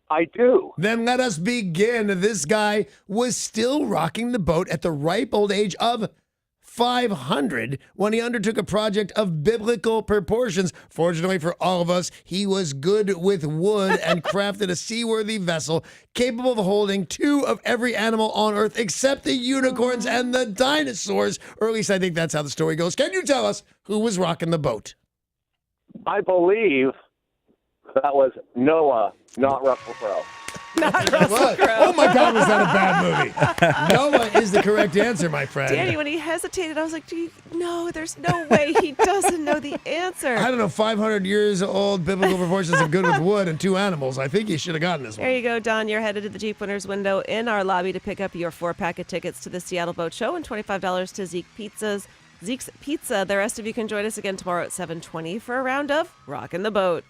I do. Then let us begin. This guy was still rocking the boat at the ripe old age of 500 when he undertook a project of biblical proportions. Fortunately for all of us, he was good with wood and crafted a seaworthy vessel capable of holding 2 of every animal on earth except the unicorns and the dinosaurs. Or at least I think that's how the story goes. Can you tell us who was rocking the boat? I believe that was Noah, not Russell Crowe. Not Russell What? Crowe. Oh my God, was that a bad movie? Noah is the correct answer, my friend. Danny, when he hesitated, I was like, no, there's no way he doesn't know the answer. I don't know, 500 years old biblical proportions of good with wood and 2 animals. I think you should have gotten this There one. you go, Don. You're headed to the Jeep Winners window in our lobby to pick up your 4-pack of tickets to the Seattle Boat Show and $25 to Zeke's Pizza. The rest of you can join us again tomorrow at 7:20 for a round of Rockin' the Boat.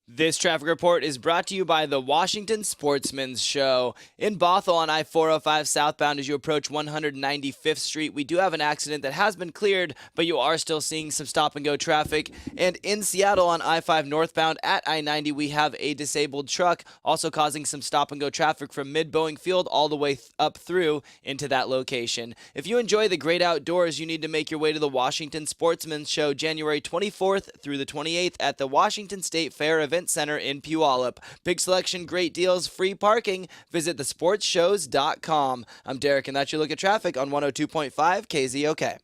This traffic report is brought to you by the Washington Sportsman's Show. In Bothell on I-405 southbound as you approach 195th Street, we do have an accident that has been cleared, but you are still seeing some stop-and-go traffic. And in Seattle on I-5 northbound at I-90, we have a disabled truck also causing some stop-and-go traffic from mid-Boeing Field all the way up through into that location. If you enjoy the great outdoors, you need to make your way to the Washington Sportsman's Show January 24th through the 28th at the Washington State Fair Event Center in Puyallup. Big selection, great deals, free parking. Visit thesportsshows.com. I'm Derek, and that's your look at traffic on 102.5 KZOK.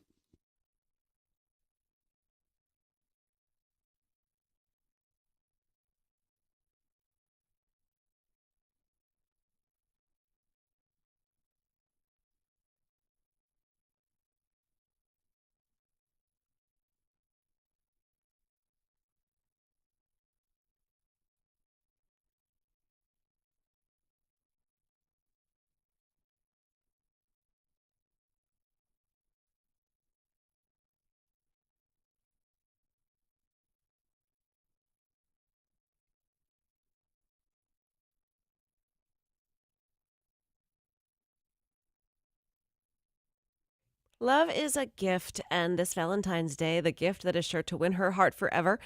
Love is a gift, and this Valentine's Day, the gift that is sure to win her heart forever.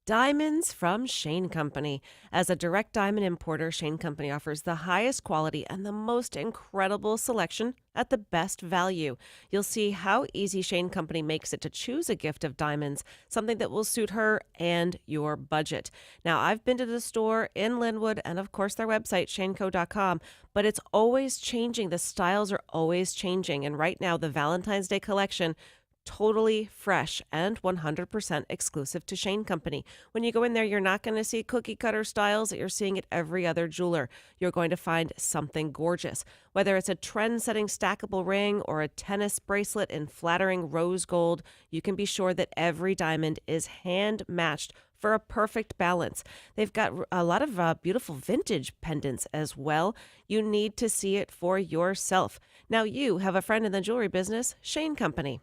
Diamonds from Shane Company. As a direct diamond importer, Shane Company offers the highest quality and the most incredible selection at the best value. You'll see how easy Shane Company makes it to choose a gift of diamonds, something that will suit her and your budget. Now, I've been to the store in Linwood and, of course, their website, shaneco.com, but it's always changing. The styles are always changing. And right now, the Valentine's Day collection, totally fresh and 100% exclusive to Shane Company. When you go in there, you're not going to see cookie cutter styles that you're seeing at every other jeweler. You're going to find something gorgeous. Whether it's a trend-setting stackable ring or a tennis bracelet in flattering rose gold, you can be sure that every diamond is hand-matched for a perfect balance. They've got a lot of beautiful vintage pendants as well. You need to see it for yourself. Now you have a friend in the jewelry business, Shane Company.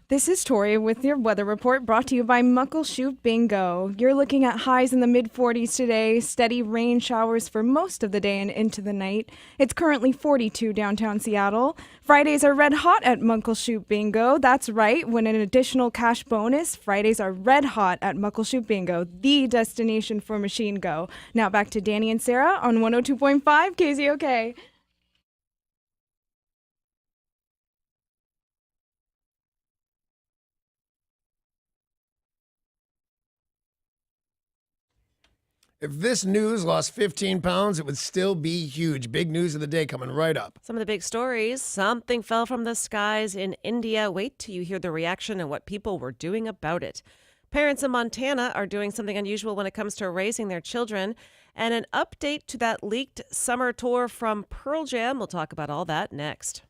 This is Tori with your weather report brought to you by Muckleshoot Bingo. You're looking at highs in the mid-40s today, steady rain showers for most of the day and into the night. It's currently 42 downtown Seattle. Fridays are red hot at Muckleshoot Bingo. That's right, when an additional cash bonus, Fridays are red hot at Muckleshoot Bingo, the destination for Machine Go. Now back to Danny and Sarah on 102.5 KZOK. If this news lost 15 pounds, it would still be huge. Big news of the day coming right up. Some of the big stories. Something fell from the skies in India. Wait till you hear the reaction and what people were doing about it. Parents in Montana are doing something unusual when it comes to raising their children. And an update to that leaked summer tour from Pearl Jam. We'll talk about all that next.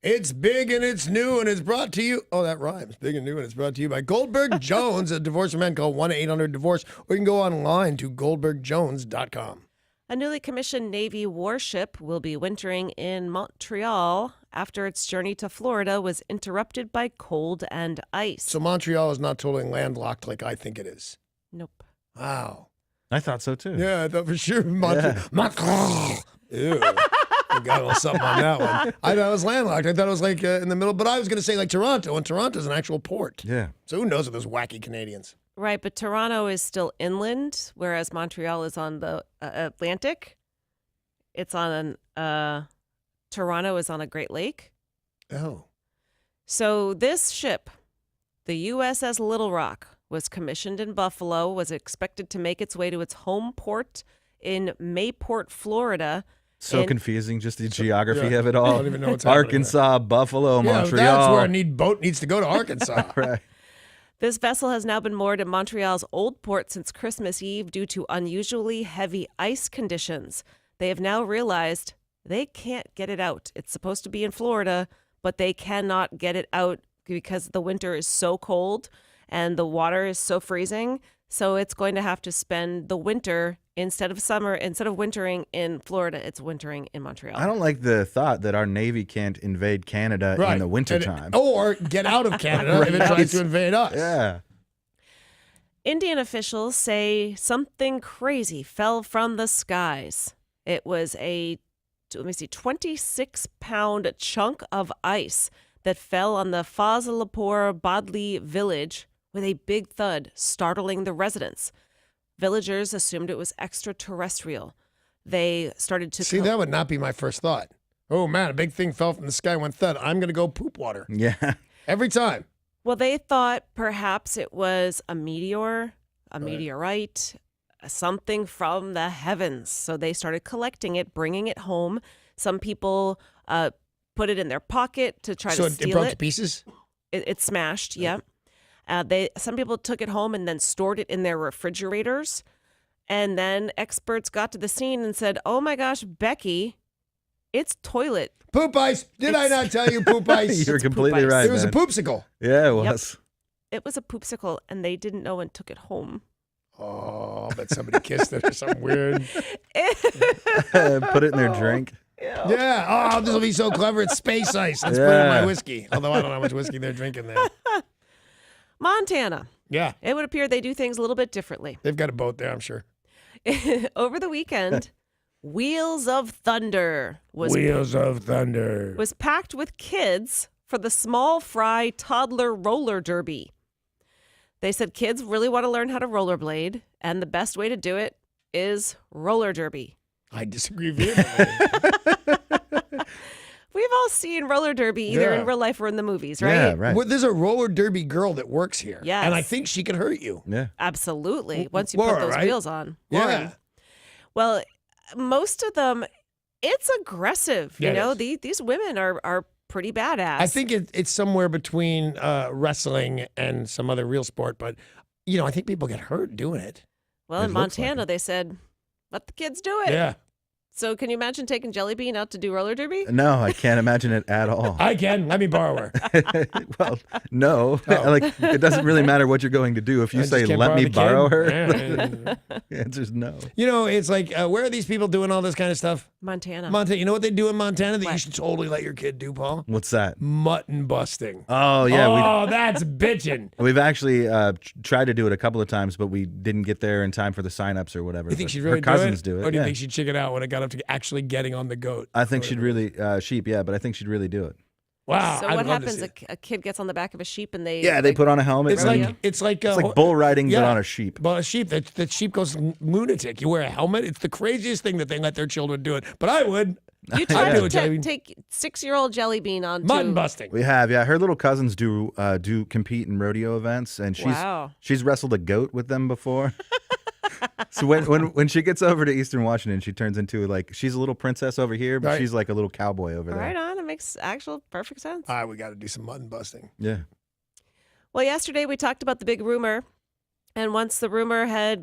It's big and it's new and it's brought to you. Oh, that rhymes. Big and new and it's brought to you by Goldberg Jones, a divorce for men. Call 1-800-DIVORCE, or you can go online to goldbergjones.com. A newly commissioned Navy warship will be wintering in Montreal after its journey to Florida was interrupted by cold and ice. So Montreal is not totally landlocked like I think it is. Nope. Wow. I thought so too. Yeah, I thought for sure. Montreal. Ew. I got a little something on that one. I thought it was landlocked. I thought it was like in the middle, but I was going to say like Toronto, and Toronto's an actual port. Yeah. So who knows with those wacky Canadians? Right, but Toronto is still inland, whereas Montreal is on the Atlantic. It's on Toronto is on a Great Lake. Oh. So this ship, the USS Little Rock, was commissioned in Buffalo, was expected to make its way to its home port in Mayport, Florida. So confusing, just the geography of it all. I don't even know what's happening Arkansas, Buffalo, there. Montreal. That's where a boat needs to go to Arkansas. Right. This vessel has now been moored in Montreal's Old Port since Christmas Eve due to unusually heavy ice conditions. They have now realized they can't get it out. It's supposed to be in Florida, but they cannot get it out because the winter is so cold and the water is so freezing. So it's going to have to spend the winter instead of wintering in Florida, it's wintering in Montreal. I don't like the thought that our Navy can't invade Canada in the wintertime. Or get out of Canada if it tries to invade us. Yeah. Indian officials say something crazy fell from the skies. It was a 26-pound chunk of ice that fell on the Fazalpur Badli village with a big thud, startling the residents. Villagers assumed it was extraterrestrial. They started to... See, that would not be my first thought. Oh, man, a big thing fell from the sky, went thud. I'm going to go poop water. Yeah. Every time. Well, they thought perhaps it was a meteor, a meteorite, something from the heavens. So they started collecting it, bringing it home. Some people put it in their pocket to try to steal it. So it broke to pieces? It smashed, yeah. Some people took it home and then stored it in their refrigerators. And then experts got to the scene and said, oh my gosh, Becky, it's toilet. Poop ice. Did I not tell you poop ice? You're completely right. It was a poopsicle. Yeah, it was. It was a poopsicle, and they didn't know and took it home. Oh, I bet somebody kissed it or something weird. Put it in their drink. Yeah. Oh, this will be so clever. It's space ice. Let's put it in my whiskey. Although I don't know how much whiskey they're drinking there. Montana. Yeah. It would appear they do things a little bit differently. They've got a boat there, I'm sure. Over the weekend, Wheels of Thunder was packed with kids for the Small Fry Toddler Roller Derby. They said kids really want to learn how to rollerblade, and the best way to do it is roller derby. I disagree vehemently. We've all seen roller derby either in real life or in the movies, right? Yeah, right. Well, there's a roller derby girl that works here. Yes. And I think she could hurt you. Yeah. Absolutely. Once you Laura, put those right? wheels on. Yeah. Lauren. Well, most of them, it's aggressive. Yeah, You know, it these women are pretty badass. I think it's somewhere between wrestling and some other real sport. But, you know, I think people get hurt doing it. Well, It in looks like Montana, it. they said, let the kids do it. Yeah. So can you imagine taking Jelly Bean out to do roller derby? No, I can't imagine it at all. I can. Let me borrow her. Well, no. Like, it doesn't really matter what you're going to do. If you I just say, can't let me the borrow kid. her, Yeah. the answer's no. You know, it's like, where are these people doing all this kind of stuff? Montana. Montana. You know what they do in Montana that you What? should totally let your kid do, Paul? What's that? Mutton busting. Oh, yeah. Oh, that's bitching. We've actually tried to do it a couple of times, but we didn't get there in time for the signups or whatever. You think But she'd really her cousins do it? do it. Or do you Yeah. think she'd chicken out when it got up to actually getting on the goat? I think she'd really, sheep, yeah, but I think she'd really do it. Wow. So I'd what love to happens? see it. A kid gets on the back of a sheep and they... Yeah, they put on a helmet. It's rodeo? like it's like bull riding, yeah. but on a sheep. Well, a sheep. That sheep goes lunatic. You wear a helmet. It's the craziest thing that they let their children do it. But I would. You I'd tried do to it, Jelly Bean. take 6-year-old Jelly Bean on Mutton busting. We have, yeah. Her little cousins do compete in rodeo events, and she's wrestled a goat with them before. So when she gets over to Eastern Washington, she turns into she's a little princess over here, but Right. she's like a little cowboy over there. Right on. It makes actual perfect sense. All right, we got to do some mutton busting. Yeah. Well, yesterday we talked about the big rumor. And once the rumor had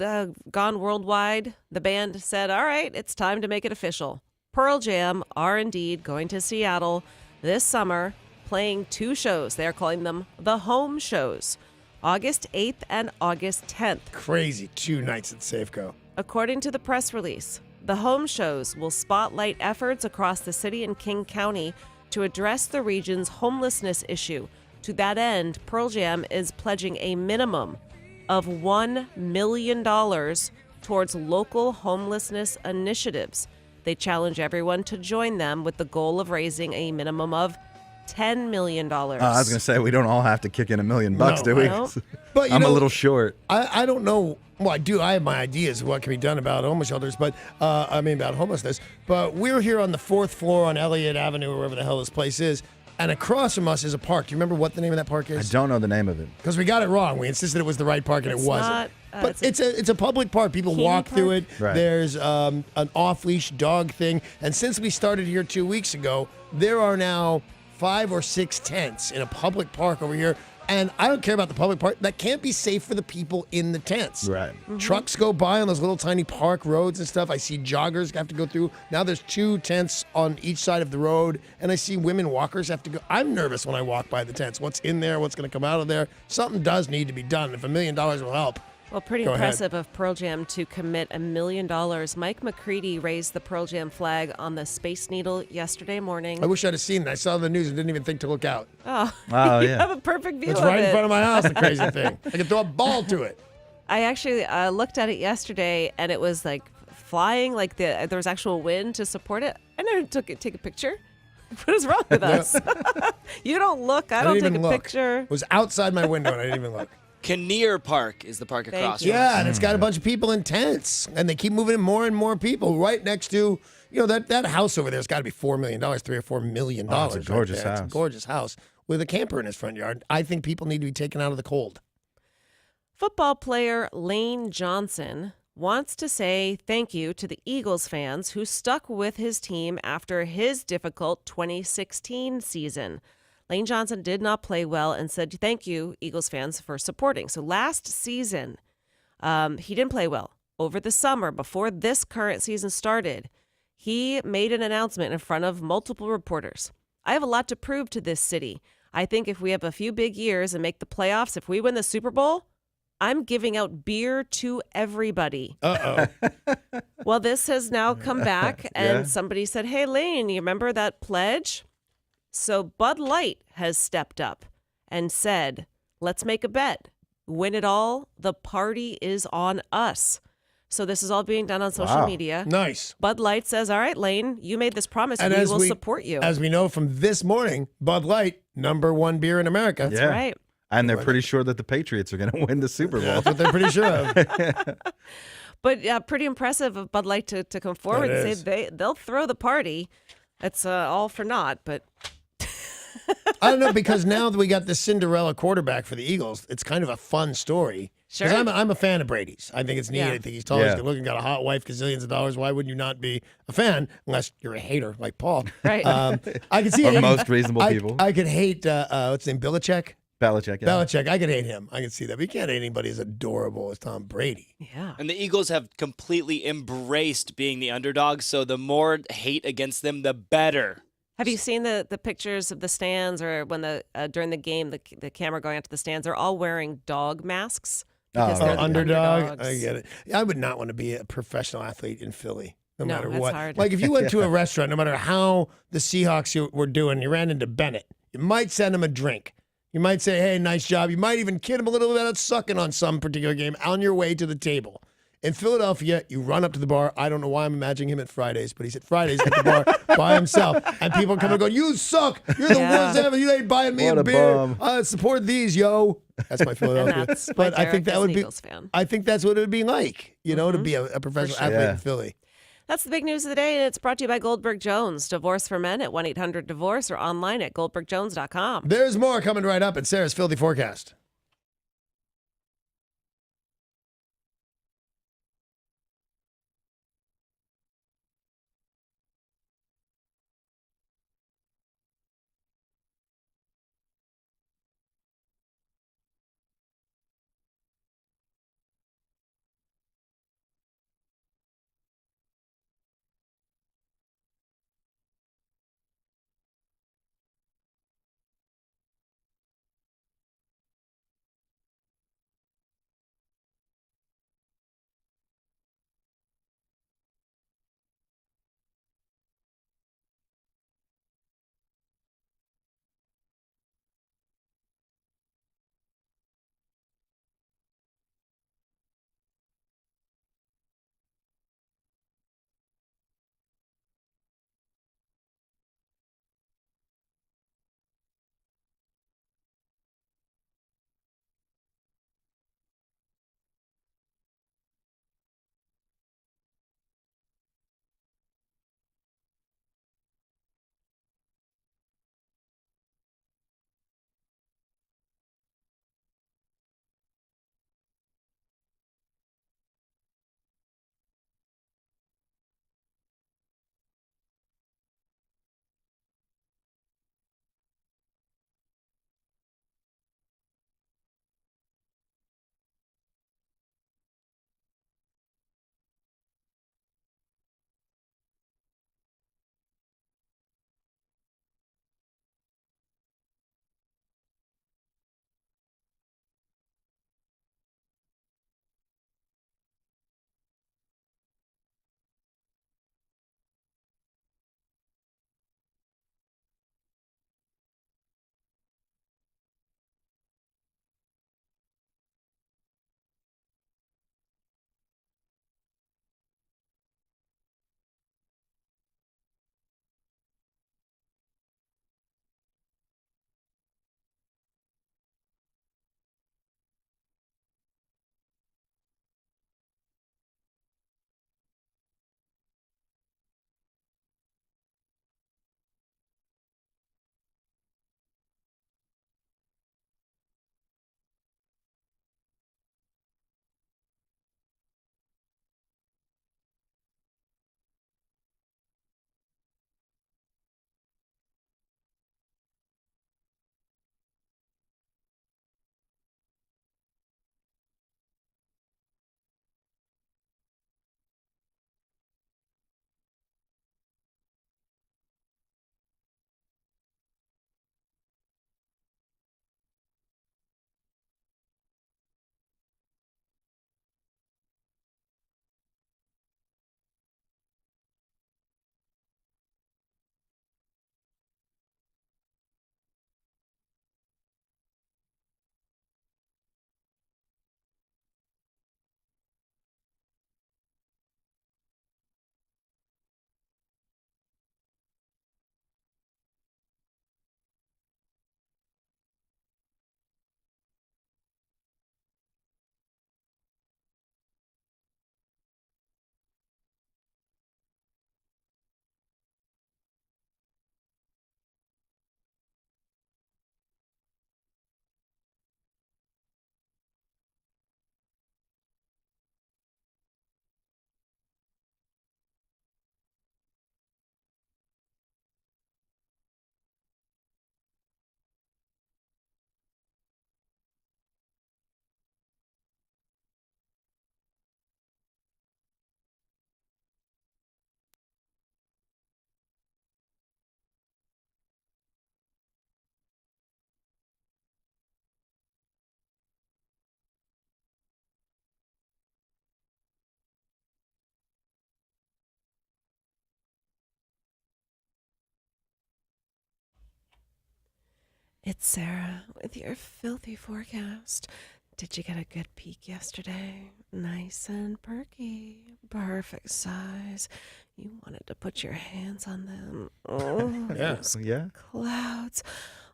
gone worldwide, the band said, all right, it's time to make it official. Pearl Jam are indeed going to Seattle this summer, playing 2 shows. They're calling them the home shows, August 8th and August 10th. Crazy. 2 nights at Safeco. According to the press release, the home shows will spotlight efforts across the city and King County to address the region's homelessness issue. To that end, Pearl Jam is pledging a minimum of $1 million towards local homelessness initiatives. They challenge everyone to join them with the goal of raising a minimum of $10 million. I was going to say, we don't all have to kick in $1 million, No, do we? no. But I'm a little short. I don't know. Well, I do. I have my ideas of what can be done about homeless shelters, but about homelessness. But we're here on the 4th floor on Elliott Avenue, or wherever the hell this place is. And across from us is a park. Do you remember what the name of that park I is? don't know the name of it. Because we got it wrong. We insisted it was the right park, and It's it wasn't. not, But it's a public park. People Kiddie walk through it. park? Right. There's an off-leash dog thing. And since we started here 2 weeks ago, there are now 5 or 6 tents in a public park over here. And I don't care about the public part. That can't be safe for the people in the tents. Right. Trucks go by on those little tiny park roads and stuff. I see joggers have to go through. Now there's 2 tents on each side of the road, and I see women walkers have to go. I'm nervous when I walk by the tents. What's in there? What's going to come out of there? Something does need to be done. If $1 million will help. Well, pretty Go impressive of Pearl Jam to commit $1 million. Mike McCready raised the Pearl Jam flag on the Space Needle yesterday morning. I wish I'd have seen it. I saw the news and didn't even think to look out. Oh, Oh, you yeah. have a perfect view It's of right it. in front of my house, the crazy thing. I can throw a ball to it. I actually looked at it yesterday, and it was like flying, like there was actual wind to support it. I never take a picture. What is wrong with us? You don't look. I don't didn't take even a look. picture. It was outside my window and I didn't even look. Kinnear Park is the park Thank across you. from Yeah, us. and it's got a bunch of people in tents, and they keep moving in more and more people right next to, that house over there's got to be $4 million, $3 or $4 million. Oh, it's a gorgeous right there. It's house. a gorgeous house with a camper in his front yard. I think people need to be taken out of the cold. Football player Lane Johnson wants to say thank you to the Eagles fans who stuck with his team after his difficult 2016 season. Lane Johnson did not play well and said thank you, Eagles fans, for supporting. So last season, he didn't play well. Over the summer, before this current season started, he made an announcement in front of multiple reporters. I have a lot to prove to this city. I think if we have a few big years and make the playoffs, if we win the Super Bowl, I'm giving out beer to everybody. Uh-oh. Well, this has now come back, and Yeah. somebody said, hey, Lane, you remember that pledge? So Bud Light has stepped up and said, let's make a bet. Win it all, the party is on us. So this is all being done on social Wow. media. Nice. Bud Light says, all right, Lane, you made this promise. And We as will support you. As we know from this morning, Bud Light, #1 beer in America. That's Yeah. right. And they're pretty sure that the Patriots are going to win the Super Bowl. That's what they're pretty sure of. But yeah, pretty impressive of Bud Light to come forward That and is. say they'll throw the party. It's all for naught, but I don't know, because now that we got the Cinderella quarterback for the Eagles, it's kind of a fun story. 'Cause Sure. I'm a fan of Brady's. I think it's neat. Yeah. I think he's tall, he's Yeah. good looking, got a hot wife, gazillions of dollars. Why wouldn't you not be a fan unless you're a hater like Paul? Right. I can see Or it. most reasonable people. I could hate, what's his name, Belichick? Belichick. Yeah. Belichick. I could hate him. I can see that. But you can't hate anybody as adorable as Tom Brady. yeah. And the Eagles have completely embraced being the underdog, so the more hate against them, the better. Have you seen the pictures of the stands, or when during the game, the camera going out to the stands? They're all wearing dog masks because Oh, they're the underdog. underdogs. I get it. I would not want to be a professional athlete in Philly. No No, matter that's what. hard. Like if you went to a restaurant, no matter how the Seahawks were doing, you ran into Bennett, you might send him a drink. You might say, hey, nice job. You might even kid him a little bit about sucking on some particular game on your way to the table. In Philadelphia, you run up to the bar. I don't know why I'm imagining him at Fridays, but he's at Fridays at the bar by himself. And people come and go, you suck. You're the Yeah. worst ever. You ain't buying me What a a beer. bum. Support these, yo. That's my Philadelphia. And that's why but I think Derek that is would an be. Eagles fan. I think that's what it would be like, to be a professional sure. athlete Yeah. in Philly. That's the big news of the day, and it's brought to you by Goldberg Jones. Divorce for men at 1-800-DIVORCE or online at goldbergjones.com. There's more coming right up in Sarah's Filthy Forecast. It's Sarah with your filthy forecast. Did you get a good peek yesterday? Nice and perky. Perfect size. You wanted to put your hands on them. Oh, Yeah. those Yeah. clouds.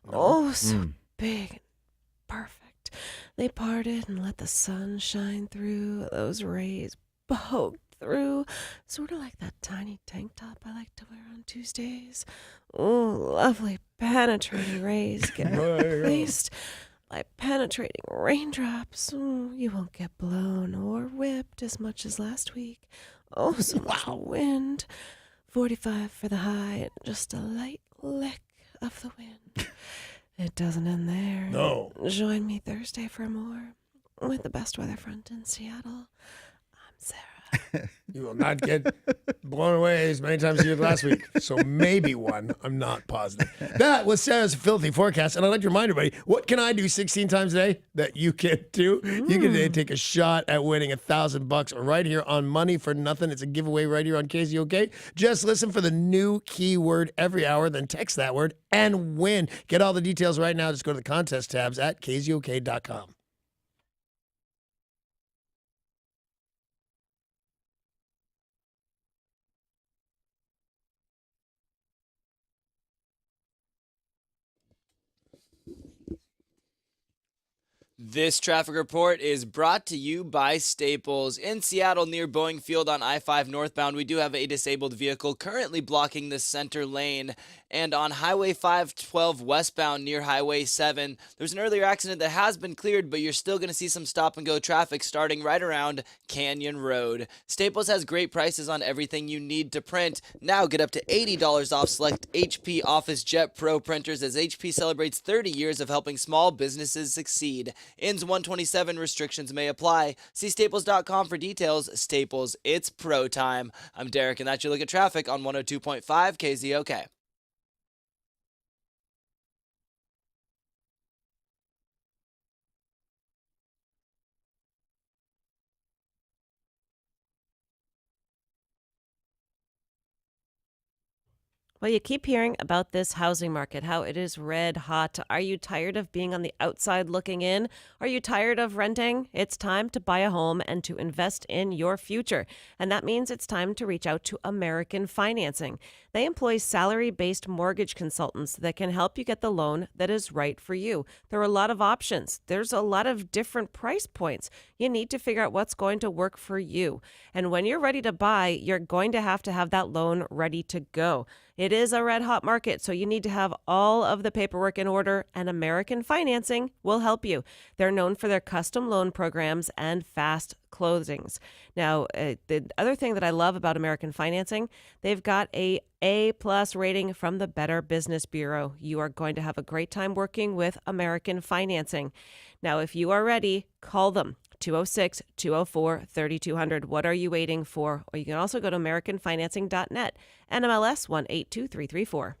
No. Oh, so big and perfect. They parted and let the sun shine through. Those rays poked through. Sort of like that tiny tank top I like to wear on Tuesdays. Oh, lovely penetrating rays get replaced by penetrating raindrops. Oh, you won't get blown or whipped as much as last week. Oh, so much wind. 45 for the high and just a light lick of the wind. It doesn't end there. No. Join me Thursday for more with the best weather front in Seattle. I'm Sarah. You will not get blown away as many times as you did last week. So maybe one. I'm not positive. That was Sarah's filthy forecast. And I'd like to remind everybody, what can I do 16 times a day that you can do? You can take a shot at winning $1,000 right here on Money for Nothing. It's a giveaway right here on KZOK. Just listen for the new keyword every hour, then text that word and win. Get all the details right now. Just go to the contest tabs at KZOK.com. This traffic report is brought to you by Staples. In Seattle near Boeing Field on I-5 northbound, we do have a disabled vehicle currently blocking the center lane. And on Highway 512 westbound near Highway 7, there's an earlier accident that has been cleared, but you're still going to see some stop-and-go traffic starting right around Canyon Road. Staples has great prices on everything you need to print. Now get up to $80 off select HP Office Jet Pro printers as HP celebrates 30 years of helping small businesses succeed. Ends 127, restrictions may apply. See staples.com for details. Staples, it's pro time. I'm Derek, and that's your look at traffic on 102.5 KZOK. Well, you keep hearing about this housing market, how it is red hot. Are you tired of being on the outside looking in? Are you tired of renting? It's time to buy a home and to invest in your future. And that means it's time to reach out to American Financing. They employ salary-based mortgage consultants that can help you get the loan that is right for you. There are a lot of options. There's a lot of different price points. You need to figure out what's going to work for you. And when you're ready to buy, you're going to have that loan ready to go. It is a red hot market, so you need to have all of the paperwork in order, and American Financing will help you. They're known for their custom loan programs and fast closings. Now, the other thing that I love about American Financing, they've got a A+ rating from the Better Business Bureau. You are going to have a great time working with American Financing. Now, if you are ready, call them. 206-204-3200. What are you waiting for? Or you can also go to AmericanFinancing.net. NMLS 182334.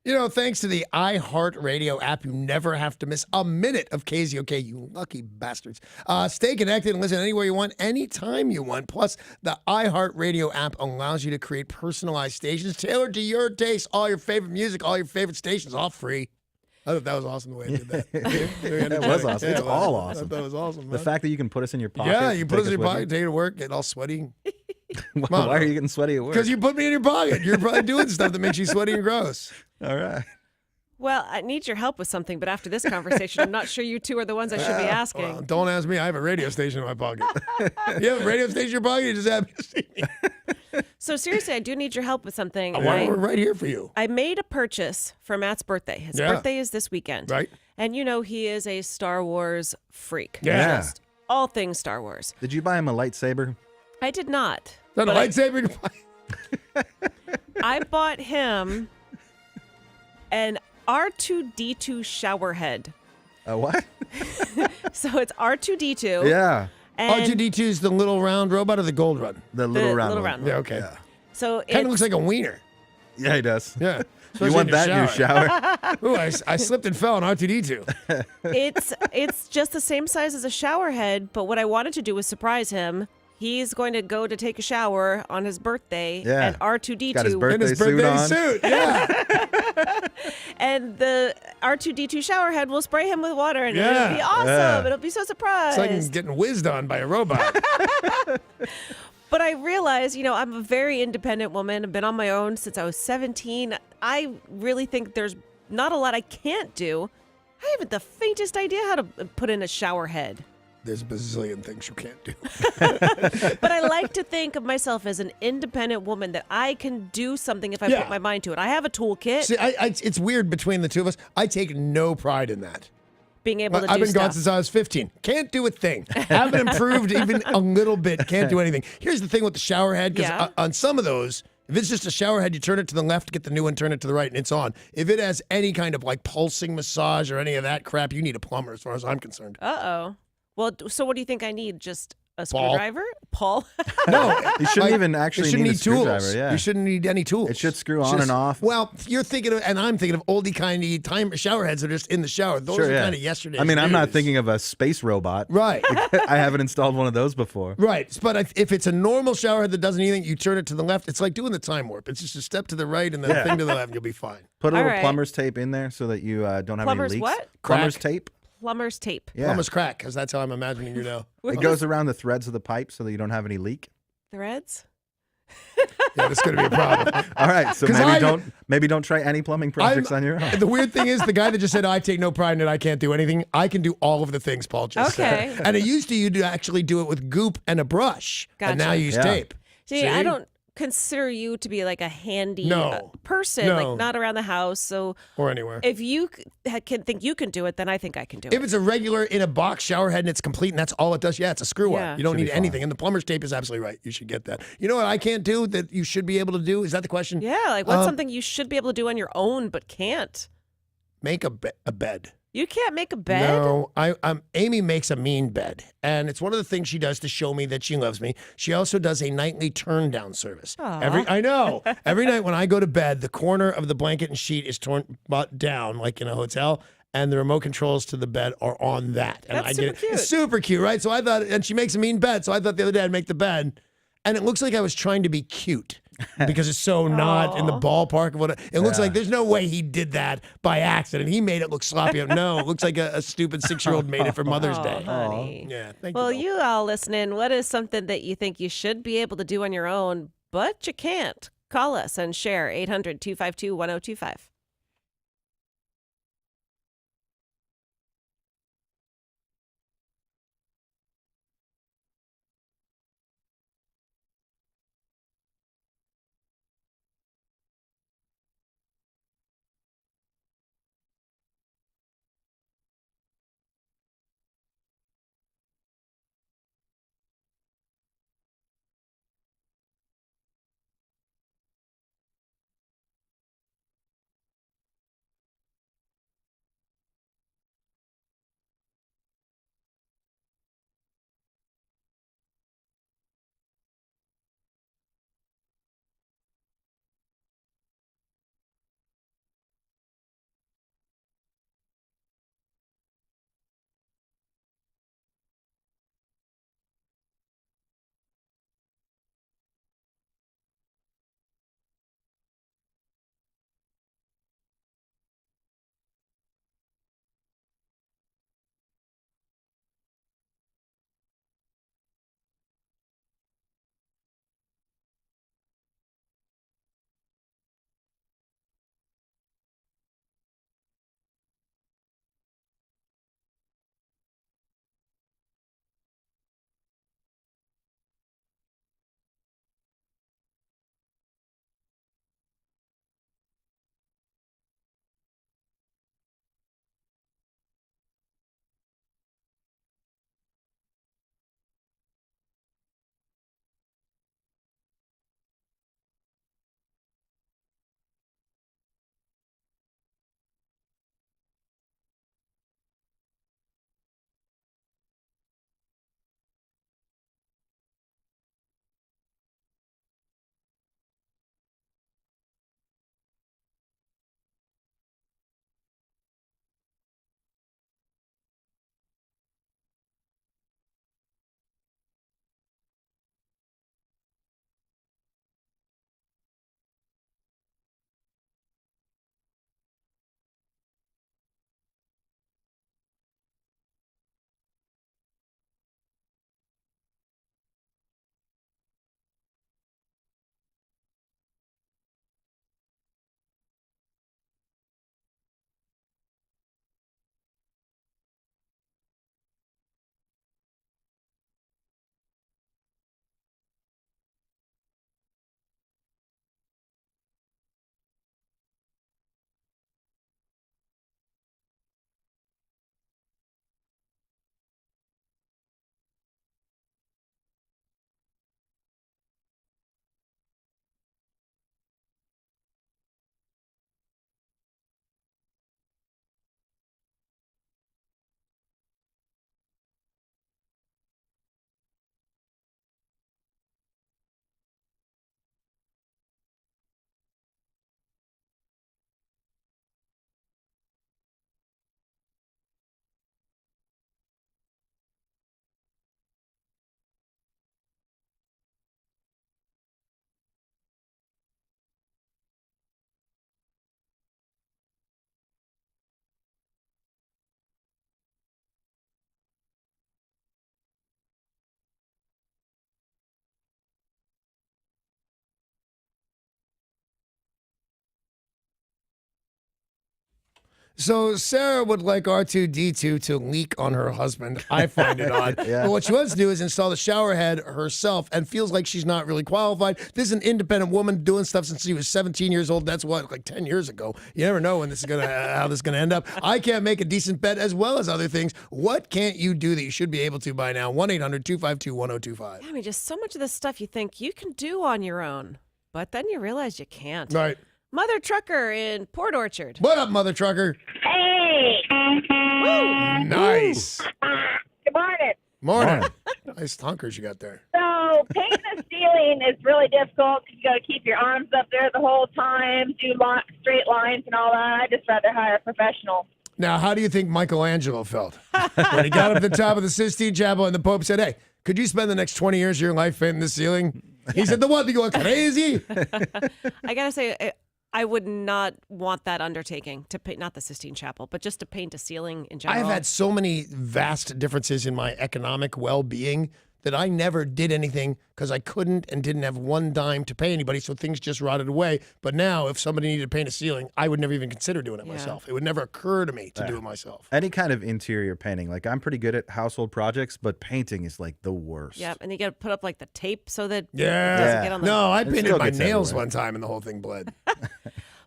You know, thanks to the iHeartRadio app, you never have to miss a minute of KZOK, you lucky bastards. Stay connected and listen anywhere you want, anytime you want. Plus, the iHeartRadio app allows you to create personalized stations tailored to your taste. All your favorite music, all your favorite stations, all free. I thought that was awesome the way I did that. It was awesome. It's all awesome. I thought it was awesome. The Man. fact that you can put us in your pocket. Yeah, you put us in your with pocket, take it to work, get all sweaty. Why are you getting sweaty at work? Because you put me in your pocket. You're probably doing stuff that makes you sweaty and gross. All right. Well, I need your help with something, but after this conversation, I'm not sure you two are the ones I should be asking. Well, don't ask me. I have a radio station in my pocket. You have a radio station in your pocket? You just happy to see me. So seriously, I do need your help with something. We're right here for you. I made a purchase for Matt's birthday. His birthday is this weekend. Right. And you know he is a Star Wars freak. Yeah. Just all things Star Wars. Did you buy him a lightsaber? I did not. Is that a but lightsaber? I bought him an R2D2 shower head. A what? So it's R2D2. Yeah. And R2D2 is the little round robot or the gold run? The little round little one. round Yeah, okay. Yeah. So Kind of looks like a wiener. Yeah, he does. Yeah. You want that in your shower? Ooh, I slipped and fell on R2D2. it's just the same size as a shower head, but what I wanted to do was surprise him. He's going to go to take a shower on his birthday, Yeah. and R2D2 Got his In birthday his suit birthday on. suit. Yeah. and the R2D2 shower head will spray him with water, and Yeah. it'll be awesome. Yeah. It'll be so surprised. It's like he's getting whizzed on by a robot. But I realize, you know, I'm a very independent woman. I've been on my own since I was 17. I really think there's not a lot I can't do. I haven't the faintest idea how to put in a shower head. There's a bazillion things you can't do. But I like to think of myself as an independent woman that I can do something if I Yeah. put my mind to it. I have a toolkit, See, it's weird between the two of us. I take no pride in that. being able to do I've been stuff. gone since I was 15. Can't do a thing. Haven't improved even a little bit. Can't do anything. Here's the thing with the shower head, because Yeah. on some of those, if it's just a shower head, you turn it to the left, get the new one, turn it to the right, and it's on. If it has any kind of like pulsing massage or any of that crap, you need a plumber as far as I'm concerned. Uh-oh. Well, so what do you think I need? Just a Paul. screwdriver? Paul? No. You shouldn't even You actually shouldn't need a need tools. screwdriver. Yeah. You shouldn't need any tools. It should screw It's on just- and off. Well, you're thinking of, and I'm thinking of oldie kindy time shower heads that are just in the shower. Those Sure, are yeah. kind of yesterday's I mean, I'm not news. thinking of a space robot. Right. I haven't installed one of those before. Right. But if it's a normal shower head that doesn't anything, you turn it to the left. It's like doing the time warp. It's just a step to the right and then a Yeah. thing to the left, and you'll be fine. Put a All little right. plumber's tape in there so that you don't have Plumber's any leaks. what? Plumber's Crack. tape. Plumber's tape. Yeah. Plumber's crack, because that's how I'm imagining you now. It goes around the threads of the pipe so that you don't have any leak. Threads? Yeah, that's going to be a problem. All right, so 'Cause maybe don't try any plumbing projects on your own. The weird thing is, the guy that just said, I take no pride in it, I can't do anything, I can do all of the things Paul just Okay. said. And it used to you to actually do it with goop and a brush. And now Gotcha. you use Yeah. tape. See, I don't consider you to be like a handy No. person, No. like not around the house. So Or anywhere. if you can think you can do it, then I think I can do it. If it's a regular in a box shower head and it's complete and that's all it does, yeah, it's a screw Yeah. up. You don't Should be need fine. anything. And the plumber's tape is absolutely right. You should get that. You know what I can't do that you should be able to do? Is that the question? Yeah, like what's something you should be able to do on your own but can't? Make a bed. You can't make a bed? No, Amy makes a mean bed, and it's one of the things she does to show me that she loves me. She also does a nightly turn down service. Aw. I know. Every night when I go to bed, the corner of the blanket and sheet is torn down, like in a hotel, and the remote controls to the bed are on that. And That's I super get it. cute. It's super cute, right? So I thought, and she makes a mean bed, so I thought the other day I'd make the bed, and it looks like I was trying to be cute. Because it's so not in the ballpark of what it looks like. There's no way he did that by accident. He made it look sloppy. No, it looks like a stupid 6-year-old made it for Mother's Oh, Day. honey. Yeah, thank Well, you. you all listening, what is something that you think you should be able to do on your own, but you can't? Call us and share 800-252-1025. So Sarah would like R2-D2 to leak on her husband. I find it odd. Yeah. But what she wants to do is install the shower head herself and feels like she's not really qualified. This is an independent woman doing stuff since she was 17 years old. That's what, like 10 years ago. You never know when this is how this is gonna end up. I can't make a decent bed as well as other things. What can't you do that you should be able to by now? 1-800-252-1025. Yeah, I mean, just so much of this stuff you think you can do on your own, but then you realize you can't. Right. Mother Trucker in Port Orchard. What up, Mother Trucker? Hey! Woo! Nice. Good morning. Morning. Nice honkers you got there. So painting the ceiling is really difficult because you got to keep your arms up there the whole time, do straight lines and all that. I'd just rather hire a professional. Now, how do you think Michelangelo felt when he got up to the top of the Sistine Chapel and the Pope said, "Hey, could you spend the next 20 years of your life painting the ceiling?" He said, "The what? You are crazy." I gotta say, I would not want that undertaking to paint, not the Sistine Chapel, but just to paint a ceiling in general. I've had so many vast differences in my economic well-being that I never did anything because I couldn't and didn't have one dime to pay anybody, so things just rotted away. But now, if somebody needed to paint a ceiling, I would never even consider doing it myself. It would never occur to me to do it myself. Any kind of interior painting. Like, I'm pretty good at household projects, but painting is like the worst. Yep, and you got to put up like the tape so that it Yeah. doesn't get on the... No, I It painted still my gets nails everywhere. one time and the whole thing bled.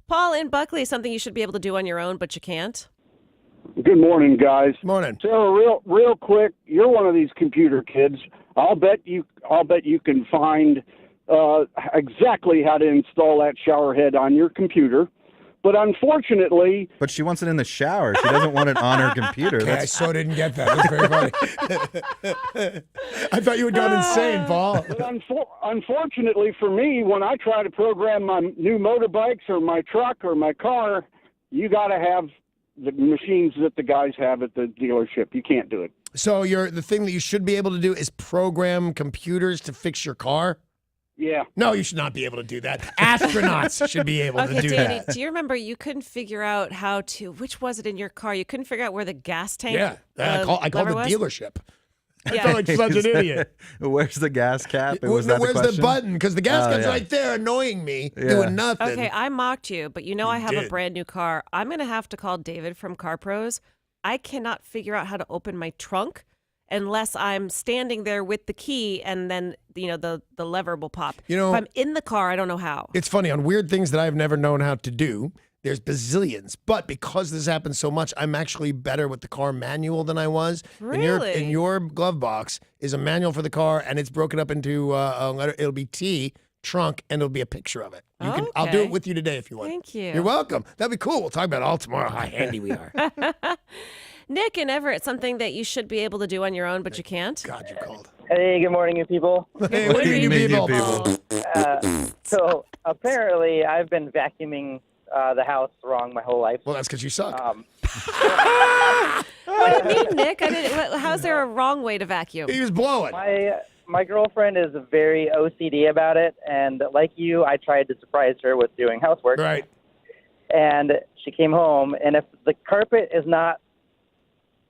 Paul in Buckley, something you should be able to do on your own, but you can't. Good morning, guys. Morning. Sarah, real quick, you're one of these computer kids. I'll bet you can find exactly how to install that shower head on your computer. But unfortunately, But she wants it in the shower. She doesn't want it on her computer. Okay, I That's so didn't get that. That's very funny. I thought you had gone insane, Paul. but unfortunately for me, when I try to program my new motorbikes or my truck or my car, you got to have the machines that the guys have at the dealership. You can't do it. So the thing that you should be able to do is program computers to fix your car? Yeah. No, you should not be able to do that. Astronauts should be able Okay, to do Danny, that. do you remember you couldn't figure out how to, which was it in your car? You couldn't figure out where the gas tank Yeah, I called lever the was? dealership. I Yeah. felt like such an idiot. Where's the gas cap? Was that Where's the the question? button? Because the gas Oh, cap's yeah. right there annoying me, Yeah. doing nothing. Okay, I mocked you, but you know I have a did. brand new car. I'm going to have to call David from Car Pros. I cannot figure out how to open my trunk unless I'm standing there with the key and then, the lever will pop. You know- if I'm in the car, I don't know how. It's funny, on weird things that I've never known how to do, there's bazillions. But because this happens so much, I'm actually better with the car manual than I was. Really? In your glove box is a manual for the car, and it's broken up into a letter. It'll be T, trunk, and it'll be a picture of it. I'll do Okay. it with you today if you want. Thank you. You're welcome. That'd be cool. We'll talk about it all tomorrow, how handy we are. Nick and Everett, something that you should be able to do on your own, but you can't? God, you called. Hey, good morning, you people. Hey, what do you Mean you people? So apparently, I've been vacuuming the house wrong my whole life. Well, that's because you suck. What do you mean, Nick? How's there a wrong way to vacuum? He was blowing. My girlfriend is very OCD about it, and like you, I tried to surprise her with doing housework. Right. And she came home, and if the carpet is not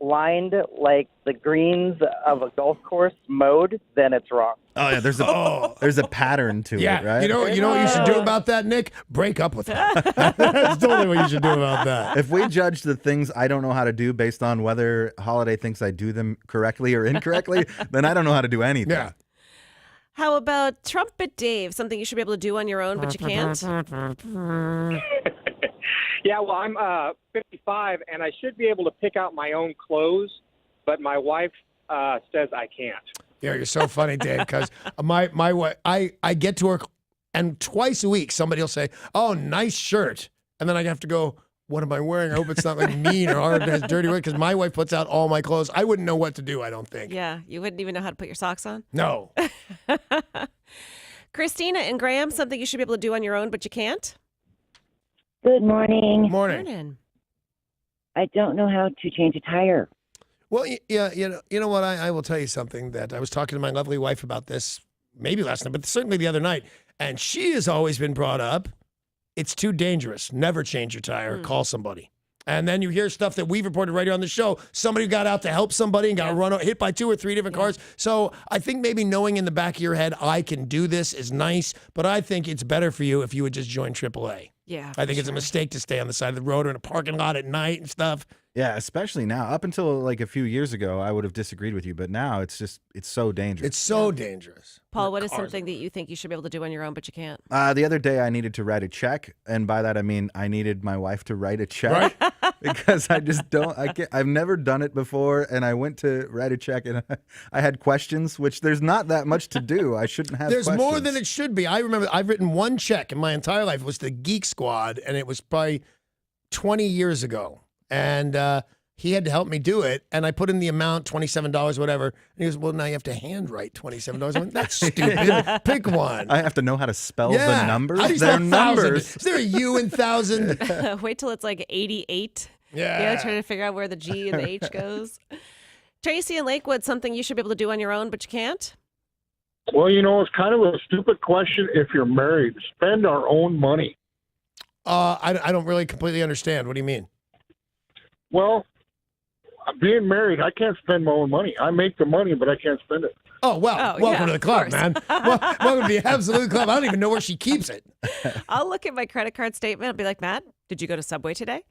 lined like the greens of a golf course mowed, then it's wrong. Oh yeah, there's a pattern to Yeah, it, right? you know what you should do about that, Nick? Break up with her. That's totally what you should do about that. If we judge the things I don't know how to do based on whether Holiday thinks I do them correctly or incorrectly, then I don't know how to do anything. Yeah. How about Trumpet Dave? Something you should be able to do on your own, but you can't? Yeah, well, I'm 55, and I should be able to pick out my own clothes, but my wife says I can't. Yeah, you're so funny, Dave, because my wife, I get to work, and twice a week somebody will say, "Oh, nice shirt," and then I have to go, "What am I wearing? I hope it's not like mean or hard, has dirty work," because my wife puts out all my clothes. I wouldn't know what to do. I don't think. Yeah, you wouldn't even know how to put your socks on? No. Christina and Graham, something you should be able to do on your own, but you can't? Good morning. Morning. I don't know how to change a tire. Well, yeah, you know what? I will tell you something that I was talking to my lovely wife about this maybe last night, but certainly the other night, and she has always been brought up. It's too dangerous. Never change your tire. Call somebody. And then you hear stuff that we've reported right here on the show. Somebody got out to help somebody and got hit by 2 or 3 different cars. So I think maybe knowing in the back of your head, I can do this is nice, but I think it's better for you if you would just join AAA. Yeah. I think it's a mistake to stay on the side of the road or in a parking lot at night and stuff. Yeah, especially now. Up until like a few years ago, I would have disagreed with you, but now it's so dangerous. It's so dangerous. Paul, what is something that you think you should be able to do on your own, but you can't? The other day, I needed to write a check, and by that I mean I needed my wife to write a check because I just don't. I can't. I've never done it before, and I went to write a check, and I had questions, which there's not that much to do. I shouldn't have. There's questions. more than it should be. I remember I've written one check in my entire life. It was the Geek Squad, and it was probably 20 years ago, and he had to help me do it, and I put in the amount, $27, whatever. And he goes, well, now you have to handwrite $27. I went, that's stupid. Pick one. I have to know how to spell the numbers. How do you They're spell numbers. thousand? Is there a U in thousand? Wait till it's like 88. Yeah. Trying to figure out where the G and the H goes. Tracy in Lakewood, something you should be able to do on your own, but you can't? Well, it's kind of a stupid question if you're married. Spend our own money. I don't really completely understand. What do you mean? Well, being married, I can't spend my own money. I make the money, but I can't spend it. Oh, well, welcome to the club, man. Welcome to the absolute club. I don't even know where she keeps it. I'll look at my credit card statement. I'll be like, Matt, did you go to Subway today?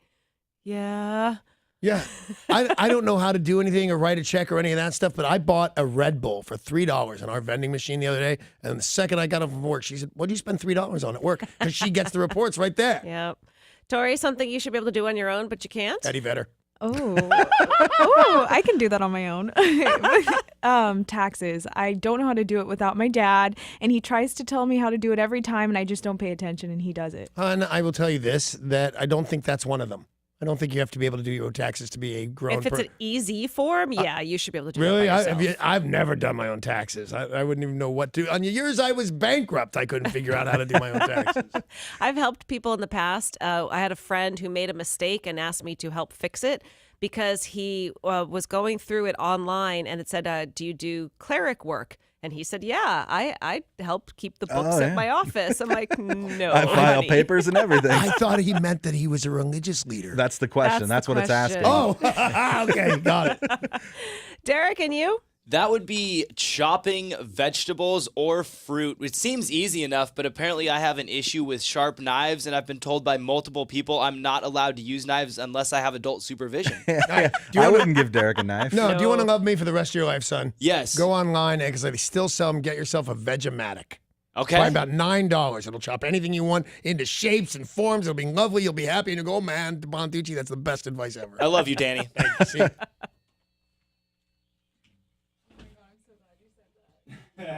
Yeah. Yeah. I don't know how to do anything or write a check or any of that stuff, but I bought a Red Bull for $3 in our vending machine the other day. And the second I got off from work, she said, what do you spend $3 on at work? Because she gets the reports right there. Yep. Tori, something you should be able to do on your own, but you can't? Eddie Vedder. Oh, I can do that on my own. Taxes. I don't know how to do it without my dad, and he tries to tell me how to do it every time, and I just don't pay attention, and he does it. And I will tell you this, that I don't think that's one of them. I don't think you have to be able to do your own taxes to be a grown If it's an easy form, yeah, you should be able to do really? it by yourself. I've never done my own taxes. I wouldn't even know what to. On the years I was bankrupt, I couldn't figure out how to do my own taxes. I've helped people in the past. I had a friend who made a mistake and asked me to help fix it because he was going through it online and it said, do you do cleric work? And he said, yeah, I help keep the books at my office. I'm like, no. I file honey. papers and everything. I thought he meant that he was a religious leader. That's the question. That's what it's asking. Oh, okay, got it. Derek, and you? That would be chopping vegetables or fruit. It seems easy enough, but apparently I have an issue with sharp knives, and I've been told by multiple people I'm not allowed to use knives unless I have adult supervision. I wouldn't give Derek a knife. No, do you want to love me for the rest of your life, son? Yes. Go online, because they still sell them. Get yourself a Vegematic. Okay. Buy about $9. It'll chop anything you want into shapes and forms. It'll be lovely. You'll be happy. And you'll go, oh, man, Bontucci, that's the best advice ever. I love you, Danny. See? It's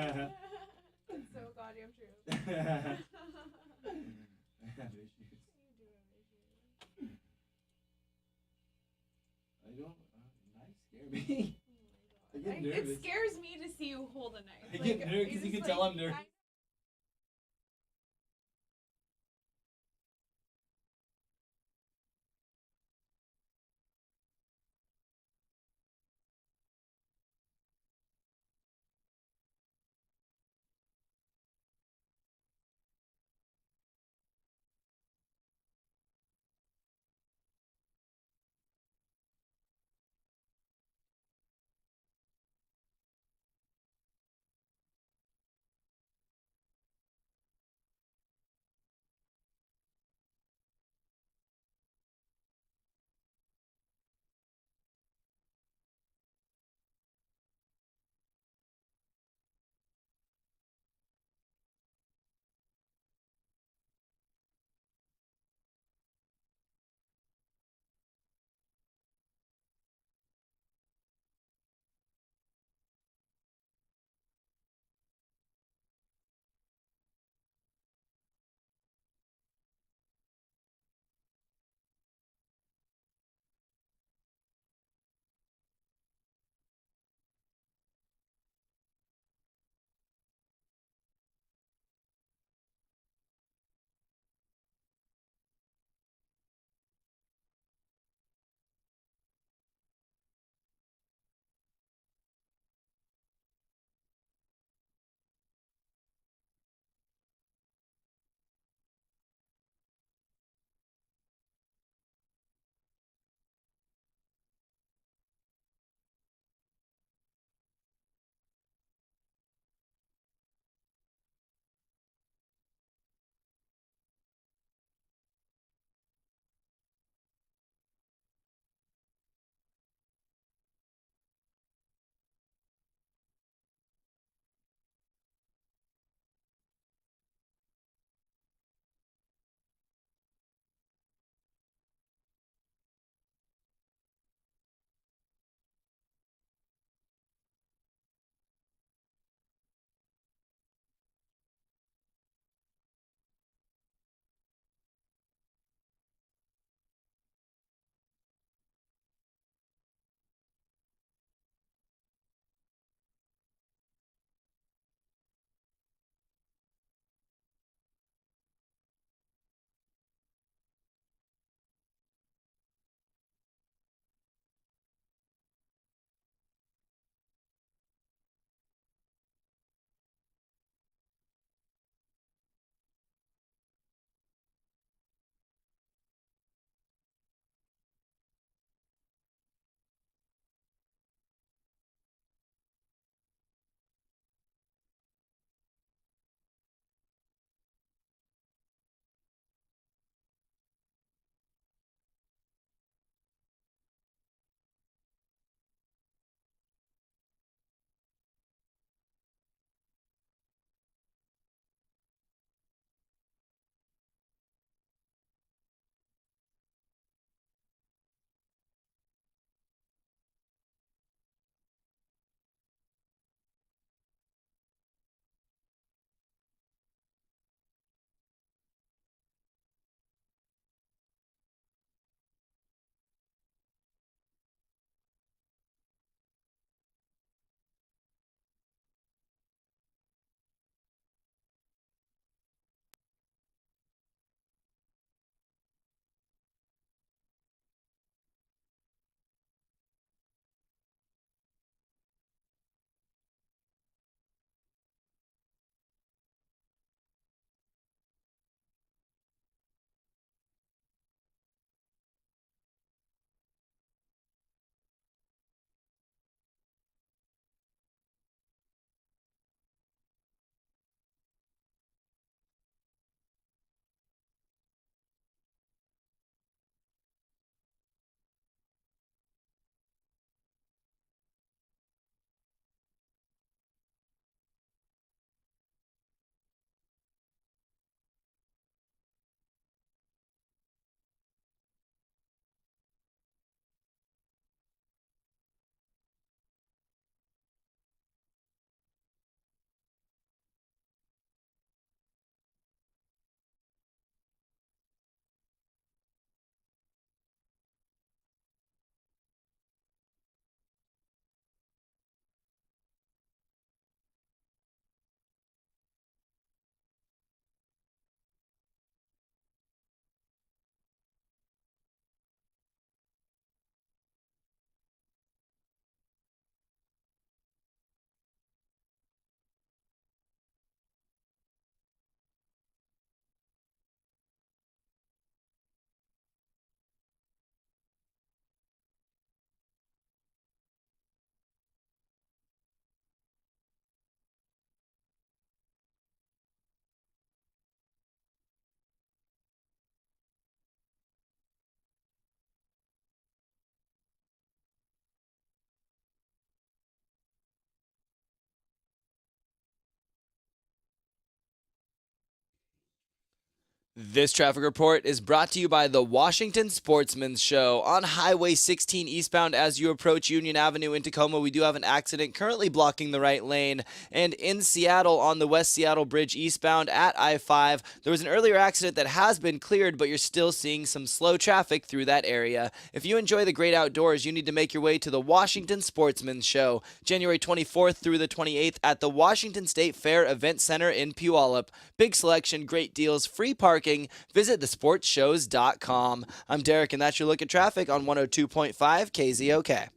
so goddamn true. It scares me to see you hold a knife. I get nervous because you can tell I'm nervous. This traffic report is brought to you by the Washington Sportsman's Show. On Highway 16 eastbound as you approach Union Avenue in Tacoma, we do have an accident currently blocking the right lane. And in Seattle on the West Seattle Bridge eastbound at I-5, there was an earlier accident that has been cleared, but you're still seeing some slow traffic through that area. If you enjoy the great outdoors, you need to make your way to the Washington Sportsman's Show, January 24th through the 28th at the Washington State Fair Event Center in Puyallup. Big selection, great deals, free parking. Visit thesportshows.com. I'm Derek, and that's your look at traffic on 102.5 KZOK.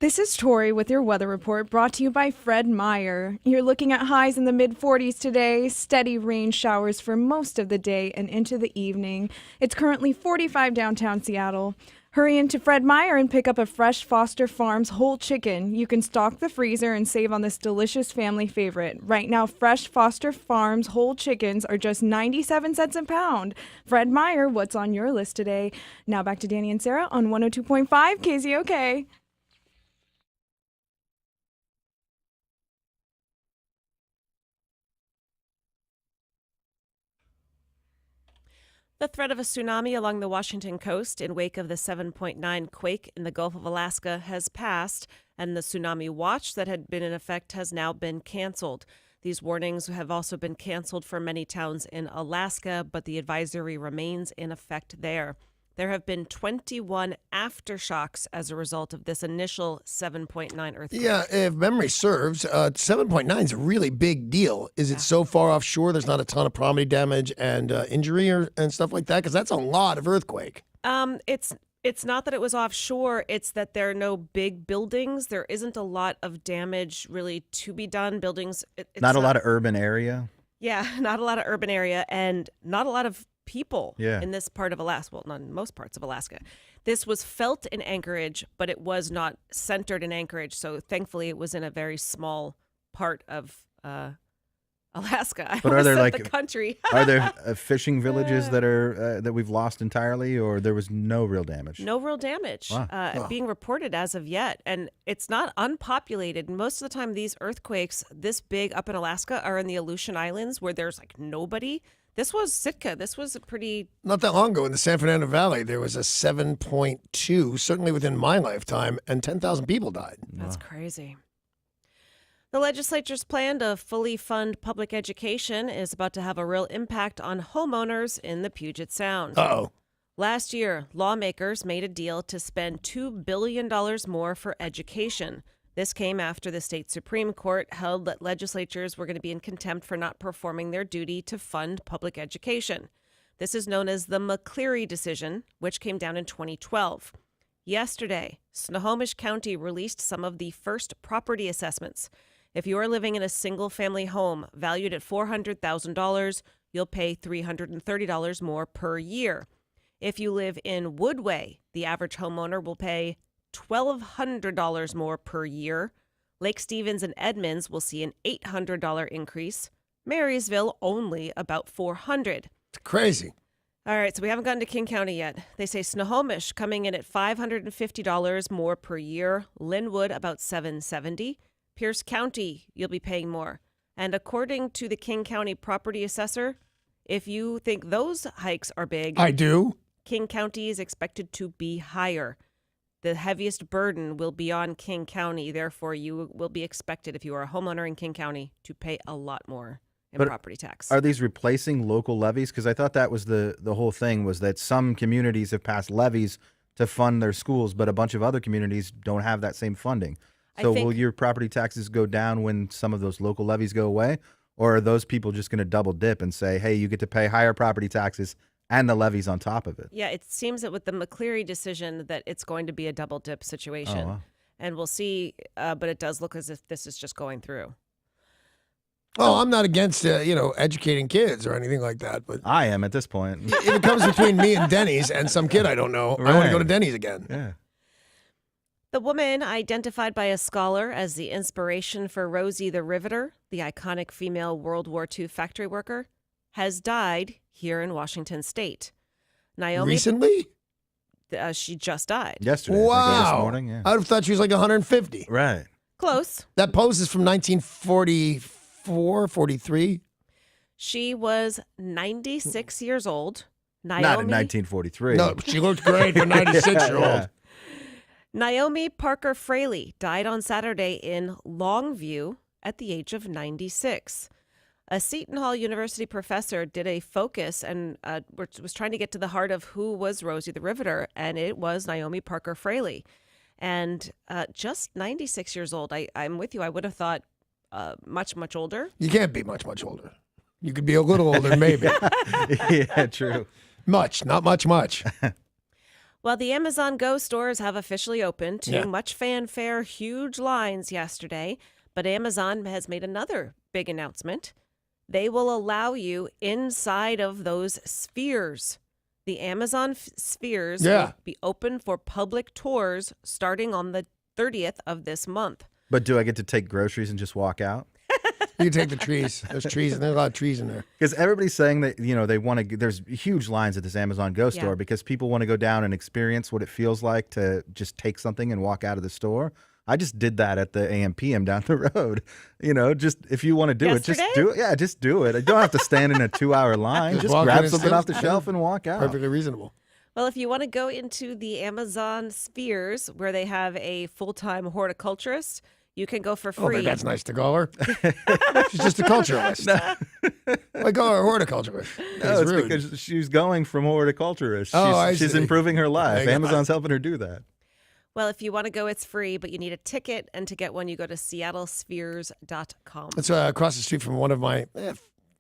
This is Tori with your weather report brought to you by Fred Meyer. You're looking at highs in the mid-40s today, steady rain showers for most of the day and into the evening. It's currently 45 downtown Seattle. Hurry into Fred Meyer and pick up a fresh Foster Farms whole chicken. You can stock the freezer and save on this delicious family favorite. Right now, fresh Foster Farms whole chickens are just 97 cents a pound. Fred Meyer, what's on your list today? Now back to Danny and Sarah on 102.5 KZOK. The threat of a tsunami along the Washington coast in wake of the 7.9 quake in the Gulf of Alaska has passed, and the tsunami watch that had been in effect has now been canceled. These warnings have also been canceled for many towns in Alaska, but the advisory remains in effect there. There have been 21 aftershocks as a result of this initial 7.9 earthquake. Yeah, if memory serves, 7.9 is a really big deal. Is it so far offshore there's not a ton of property damage and injury and stuff like that? Because that's a lot of earthquake. It's not that it was offshore. It's that there are no big buildings. There isn't a lot of damage really to be done. Buildings. It's not a lot of urban area. Yeah, not a lot of urban area and not a lot of people Yeah. in this part of Alaska. Well, not in most parts of Alaska. This was felt in Anchorage, but it was not centered in Anchorage. So thankfully, it was in a very small part of Alaska. I But are almost there said like the country? are there fishing villages that are that we've lost entirely, or there was no real damage? No real damage being reported as of yet. And it's not unpopulated. Most of the time, these earthquakes this big up in Alaska are in the Aleutian Islands where there's like nobody. This was Sitka. This was a pretty... Not that long ago in the San Fernando Valley, there was a 7.2, certainly within my lifetime, and 10,000 people died. That's crazy. The legislature's plan to fully fund public education is about to have a real impact on homeowners in the Puget Sound. Uh-oh. Last year, lawmakers made a deal to spend $2 billion more for education. This came after the state Supreme Court held that legislatures were going to be in contempt for not performing their duty to fund public education. This is known as the McCleary decision, which came down in 2012. Yesterday, Snohomish County released some of the first property assessments. If you are living in a single-family home valued at $400,000, you'll pay $330 more per year. If you live in Woodway, the average homeowner will pay $1,200 more per year. Lake Stevens and Edmonds will see an $800 increase. Marysville only about $400. It's crazy. All right, so we haven't gotten to King County yet. They say Snohomish coming in at $550 more per year. Linwood about $770. Pierce County, you'll be paying more. And according to the King County property assessor, if you think those hikes are big, I do. King County is expected to be higher. The heaviest burden will be on King County. Therefore, you will be expected, if you are a homeowner in King County, to pay a lot more in property tax. Are these replacing local levies? Because I thought that was the whole thing, was that some communities have passed levies to fund their schools, but a bunch of other communities don't have that same funding. So will your property taxes go down when some of those local levies go away? Or are those people just going to double dip and say, hey, you get to pay higher property taxes and the levies on top of it? Yeah, it seems that with the McCleary decision that it's going to be a double dip situation. Oh, wow. And we'll see, but it does look as if this is just going through. Oh, I'm not against, educating kids or anything like that. But I am at this point. if it comes between me and Denny's and some kid I don't know, I want to go to Denny's again. Yeah. The woman, identified by a scholar as the inspiration for Rosie the Riveter, the iconic female World War II factory worker, has died here in Washington State. Naomi. Recently? She just died. Yesterday. Wow. I think, or this morning, yeah. I would have thought she was like 150. Right. Close. That pose is from 1944, 43. She was 96 years old. Naomi, Not in 1943. No, she looked great for a 96-year-old. Yeah. Naomi Parker Fraley died on Saturday in Longview at the age of 96. A Seton Hall University professor did a focus and was trying to get to the heart of who was Rosie the Riveter, and it was Naomi Parker Fraley. And just 96 years old. I'm with you. I would have thought much, much older. You can't be much, much older. You could be a little older, maybe. Yeah, true. Much, not much, much. Well, the Amazon Go stores have officially opened to Yeah. much fanfare, huge lines yesterday. But Amazon has made another big announcement. They will allow you inside of those spheres. The Amazon spheres will be open for public tours starting on the 30th of this month. But do I get to take groceries and just walk out? You can take the trees. There's trees, and there's a lot of trees in there. Because everybody's saying that, they want to, there's huge lines at this Amazon Go store because people want to go down and experience what it feels like to just take something and walk out of the store. I just did that at the AM/PM down the road. Just if you want to do it, just do it. Yeah, just do it. I don't have to stand in a 2-hour line. Just grab something off the shelf and walk out. Perfectly reasonable. Well, if you want to go into the Amazon spheres where they have a full-time horticulturist, you can go for free. Oh, that's nice to call her. She's just a culturalist. I call her a horticulturist. No, it's because she's going from horticulturist. She's improving her life. Amazon's helping her do that. Well, if you want to go, it's free, but you need a ticket. And to get one, you go to seattlespheres.com. That's across the street from one of my,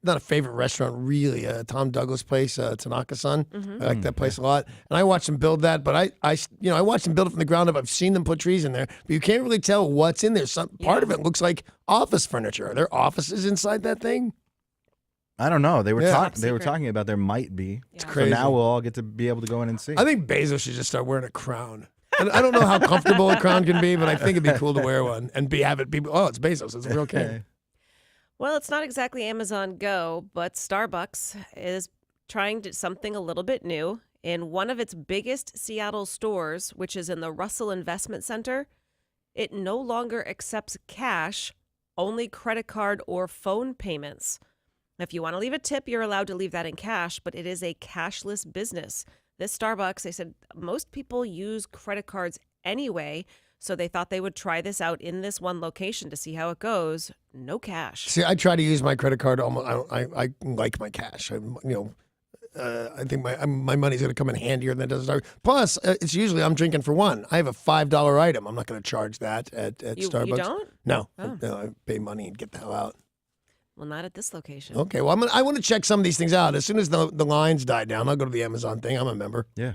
not a favorite restaurant, really, Tom Douglas place, Tanaka-san. I like that place a lot. And I watched them build that, but I watched them build it from the ground up. I've seen them put trees in there, but you can't really tell what's in there. Part of it looks like office furniture. Are there offices inside that thing? I don't know. They were talking about there might be. It's crazy. So now we'll all get to be able to go in and see. I think Bezos should just start wearing a crown. I don't know how comfortable a crown can be, but I think it'd be cool to wear one and have it be, oh, it's Bezos. It's a real king. Well, it's not exactly Amazon Go, but Starbucks is trying something a little bit new. In one of its biggest Seattle stores, which is in the Russell Investment Center, it no longer accepts cash, only credit card or phone payments. If you want to leave a tip, you're allowed to leave that in cash, but it is a cashless business. This Starbucks, they said most people use credit cards anyway, so they thought they would try this out in this one location to see how it goes. No cash. See, I try to use my credit card. I like my cash. I think my money's going to come in handier than it does. Plus, it's usually I'm drinking for one. I have a $5 item. I'm not going to charge that at Starbucks. You don't? No. I pay money and get the hell out. Well, not at this location. Okay. Well, I want to check some of these things out. As soon as the lines die down, I'll go to the Amazon thing. I'm a member. Yeah.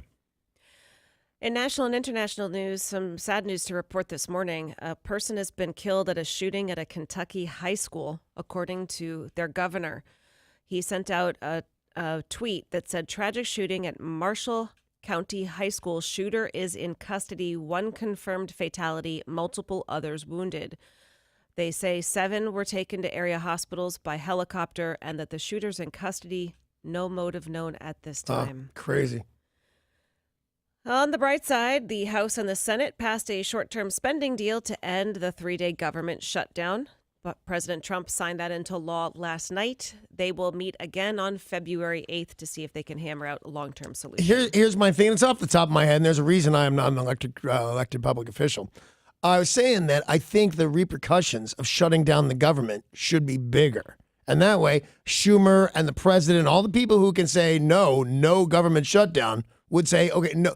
In national and international news, some sad news to report this morning. A person has been killed at a shooting at a Kentucky high school, according to their governor. He sent out a tweet that said, tragic shooting at Marshall County High School. Shooter is in custody. 1 confirmed fatality, multiple others wounded. They say 7 were taken to area hospitals by helicopter and that the shooter's in custody. No motive known at this time. Crazy. On the bright side, the House and the Senate passed a short-term spending deal to end the 3-day government shutdown. But President Trump signed that into law last night. They will meet again on February 8th to see if they can hammer out a long-term solution. Here's my thing. It's off the top of my head, and there's a reason I am not an elected public official. I was saying that I think the repercussions of shutting down the government should be bigger. And that way, Schumer and the president, all the people who can say no government shutdown, would say, okay, no,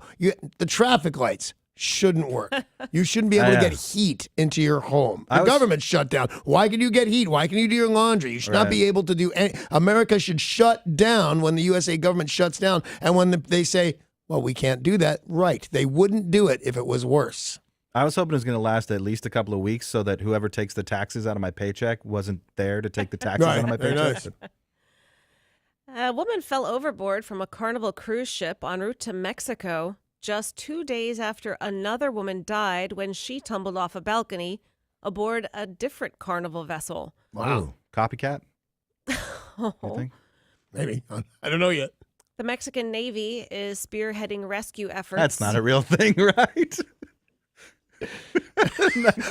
the traffic lights shouldn't work. You shouldn't be able to get heat into your home. The government shut down. Why can you get heat? Why can you do your laundry? You should not be able to do America should shut down when the USA government shuts down. And when they say, well, we can't do that, right. They wouldn't do it if it was worse. I was hoping it was going to last at least a couple of weeks so that whoever takes the taxes out of my paycheck wasn't there to take the taxes out of my paycheck. Nice. A woman fell overboard from a Carnival cruise ship en route to Mexico just 2 days after another woman died when she tumbled off a balcony aboard a different Carnival vessel. Wow. Copycat? You think? Maybe. I don't know yet. The Mexican Navy is spearheading rescue efforts. That's not a real thing, right?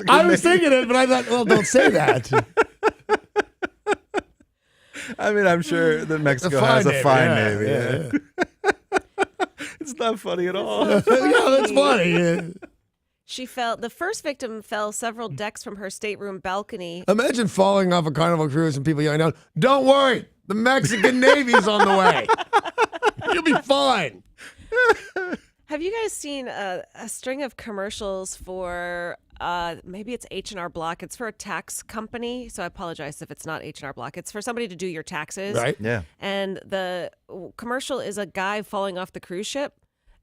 I was thinking it, but I thought, well, don't say that. I mean, I'm sure that Mexico has a fine navy. Yeah. It's not funny at all. Yeah, that's funny. Yeah. The first victim fell several decks from her stateroom balcony. Imagine falling off a Carnival cruise and people yelling out, don't worry, the Mexican Navy's on the way. You'll be fine. Have you guys seen a string of commercials for maybe it's H&R Block? It's for a tax company, so I apologize if it's not H&R Block. It's for somebody to do your taxes. Right. Yeah. And the commercial is a guy falling off the cruise ship,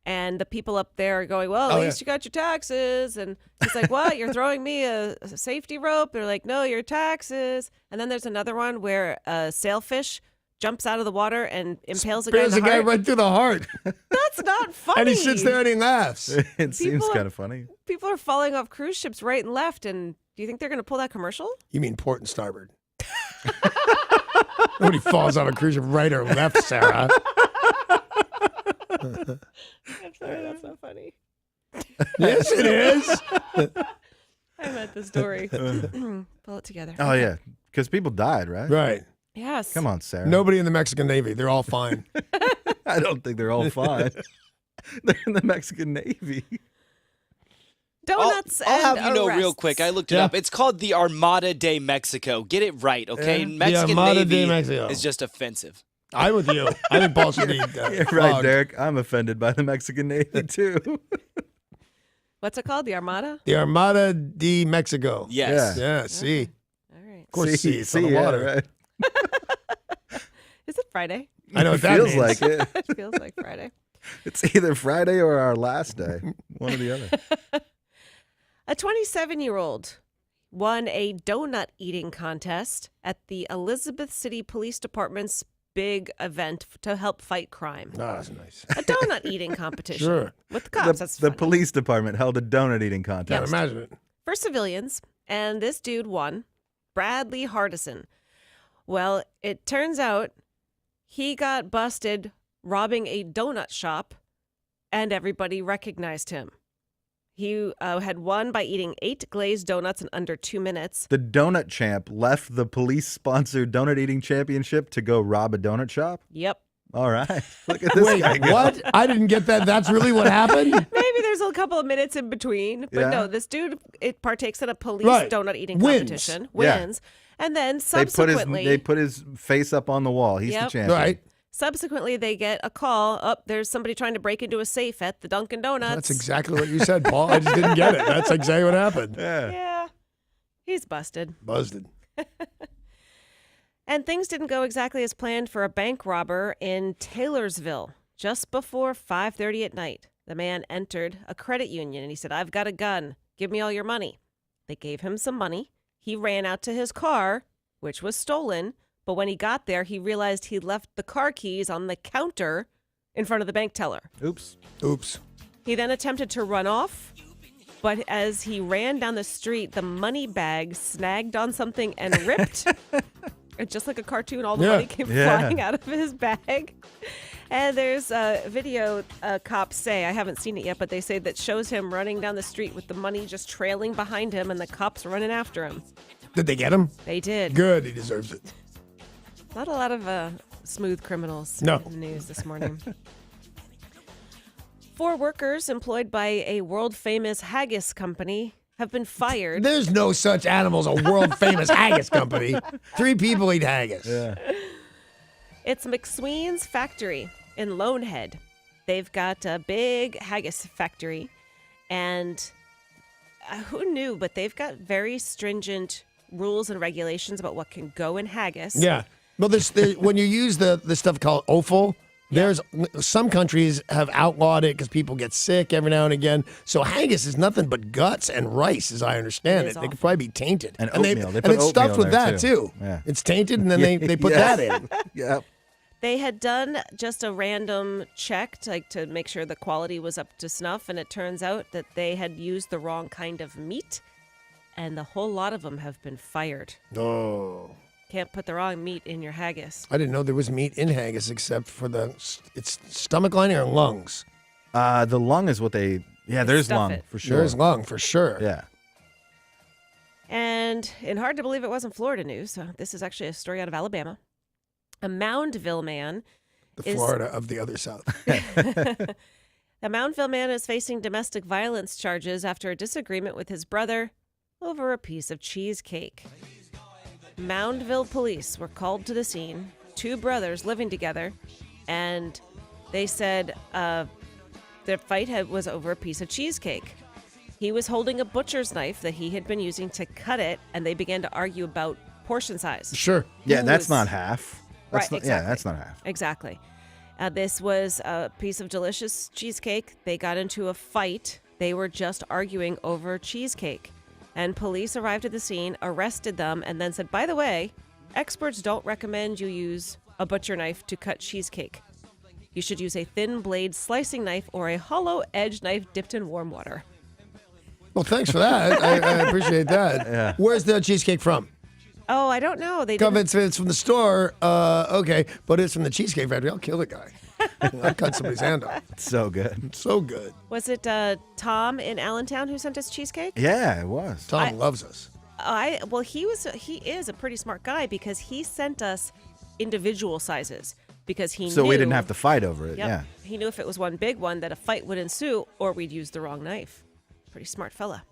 And the people up there are going, well, at least you got your taxes. And he's like, what? You're throwing me a safety rope? They're like, no, your taxes. And then there's another one where a sailfish jumps out of the water and impales a guy in the heart. There's a guy right through the heart. That's not funny. And he sits there and he laughs. It seems kind of funny. People are falling off cruise ships right and left. And do you think they're going to pull that commercial? You mean port and starboard. Nobody falls off a cruise ship right or left, Sarah. I'm sorry, that's not funny. Yes, it is. I meant the story. Pull it together. Oh, yeah. Because people died, right? Right. Yes. Come on, Sarah. Nobody in the Mexican Navy. They're all fine. I don't think they're all fine. They're in the Mexican Navy. Donuts I'll and have you know real arrests. quick. I looked it up. It's called the Armada de Mexico. Get it right, okay? Yeah. Mexican The Armada Navy de Mexico. is just offensive. I'm with you. I think Paul should be You're right, Derek. I'm offended by the Mexican Navy, too. What's it called? The Armada? The Armada de Mexico. Yes. Yeah, see. All right. Of course, see, it's on the yeah, water. right. Is it Friday? I know what that feels means. like it. It feels like Friday. It's either Friday or our last day. One or the other. A 27-year-old won a donut eating contest at the Elizabeth City Police Department's big event to help fight crime. Oh, that's nice. A donut eating competition. Sure. With the cops. That's The funny. police department held a donut eating contest. Can't imagine it. For civilians, and this dude won, Bradley Hardison. Well, it turns out he got busted robbing a donut shop, and everybody recognized him. He had won by eating 8 glazed donuts in under 2 minutes. The donut champ left the police-sponsored donut eating championship to go rob a donut shop? Yep. All right. Look at this Wait, guy go. what? I didn't get that. That's really what happened? Maybe there's a couple of minutes in between, but Yeah. no, this dude partakes in a police Right. donut eating Wins. competition, Yeah. wins, and then They subsequently, put his face up on the wall. He's Yep. the champion. Right. subsequently they get a call. Up, there's somebody trying to break into a safe at the Dunkin' Donuts. That's exactly what you said, Paul. I just didn't get it. That's exactly what happened. Yeah. Yeah, he's busted. Buzzed. And things didn't go exactly as planned for a bank robber in Taylorsville just before 5:30 at night. The man entered a credit union and he said, "I've got a gun. Give me all your money." They gave him some money. He ran out to his car, which was stolen. But when he got there, he realized he'd left the car keys on the counter in front of the bank teller. Oops. Oops. He then attempted to run off. But as he ran down the street, the money bag snagged on something and ripped. And just like a cartoon, all the money came flying out of his bag. And there's a video cops say, I haven't seen it yet, but they say that shows him running down the street with the money just trailing behind him and the cops running after him. Did they get him? They did. Good. He deserves it. Not a lot of smooth criminals No. in the news this morning. 4 workers employed by a world-famous haggis company have been fired. There's no such animal as a world-famous haggis company. 3 people eat haggis. Yeah. It's McSween's Factory in Lonehead. They've got a big haggis factory, and who knew, but they've got very stringent rules and regulations about what can go in haggis. Yeah. Well, when you use the stuff called offal, there's some countries have outlawed it because people get sick every now and again. So haggis is nothing but guts and rice, as I understand it. They could probably be tainted. And oatmeal. They put it's stuffed oatmeal with there, that too. too. Yeah. It's tainted, and then they put that in. Yep. They had done just a random check to make sure the quality was up to snuff, and it turns out that they had used the wrong kind of meat, and the whole lot of them have been fired. Oh. Can't put the wrong meat in your haggis. I didn't know there was meat in haggis except for it's stomach lining or lungs. The lung is what they. Yeah, there's stuff lung it. for sure. There's lung for sure. Yeah. And hard to believe it wasn't Florida news. This is actually a story out of Alabama. A Moundville man. The Florida of the other South. The Moundville man is facing domestic violence charges after a disagreement with his brother over a piece of cheesecake. Moundville police were called to the scene, 2 brothers living together, and they said their fight was over a piece of cheesecake. He was holding a butcher's knife that he had been using to cut it, and they began to argue about portion size. Sure. Yeah, Who that's was- not half. That's Right, not, exactly. Yeah, that's not half. Exactly. This was a piece of delicious cheesecake. They got into a fight. They were just arguing over cheesecake. And police arrived at the scene, arrested them, and then said, by the way, experts don't recommend you use a butcher knife to cut cheesecake. You should use a thin blade slicing knife or a hollow edge knife dipped in warm water. Well, thanks for that. I appreciate that. Yeah. Where's the cheesecake from? Oh, I don't know. They If didn't... it's from the store, okay, but it's from the Cheesecake Factory. I'll kill the guy. I'll cut somebody's hand off. So good. So good. Was it Tom in Allentown who sent us cheesecake? Yeah, it was. Tom loves us. He is a pretty smart guy because he sent us individual sizes because he knew. So we didn't have to fight over it. Yep, Yeah. he knew if it was one big one that a fight would ensue or we'd use the wrong knife. Pretty smart fella.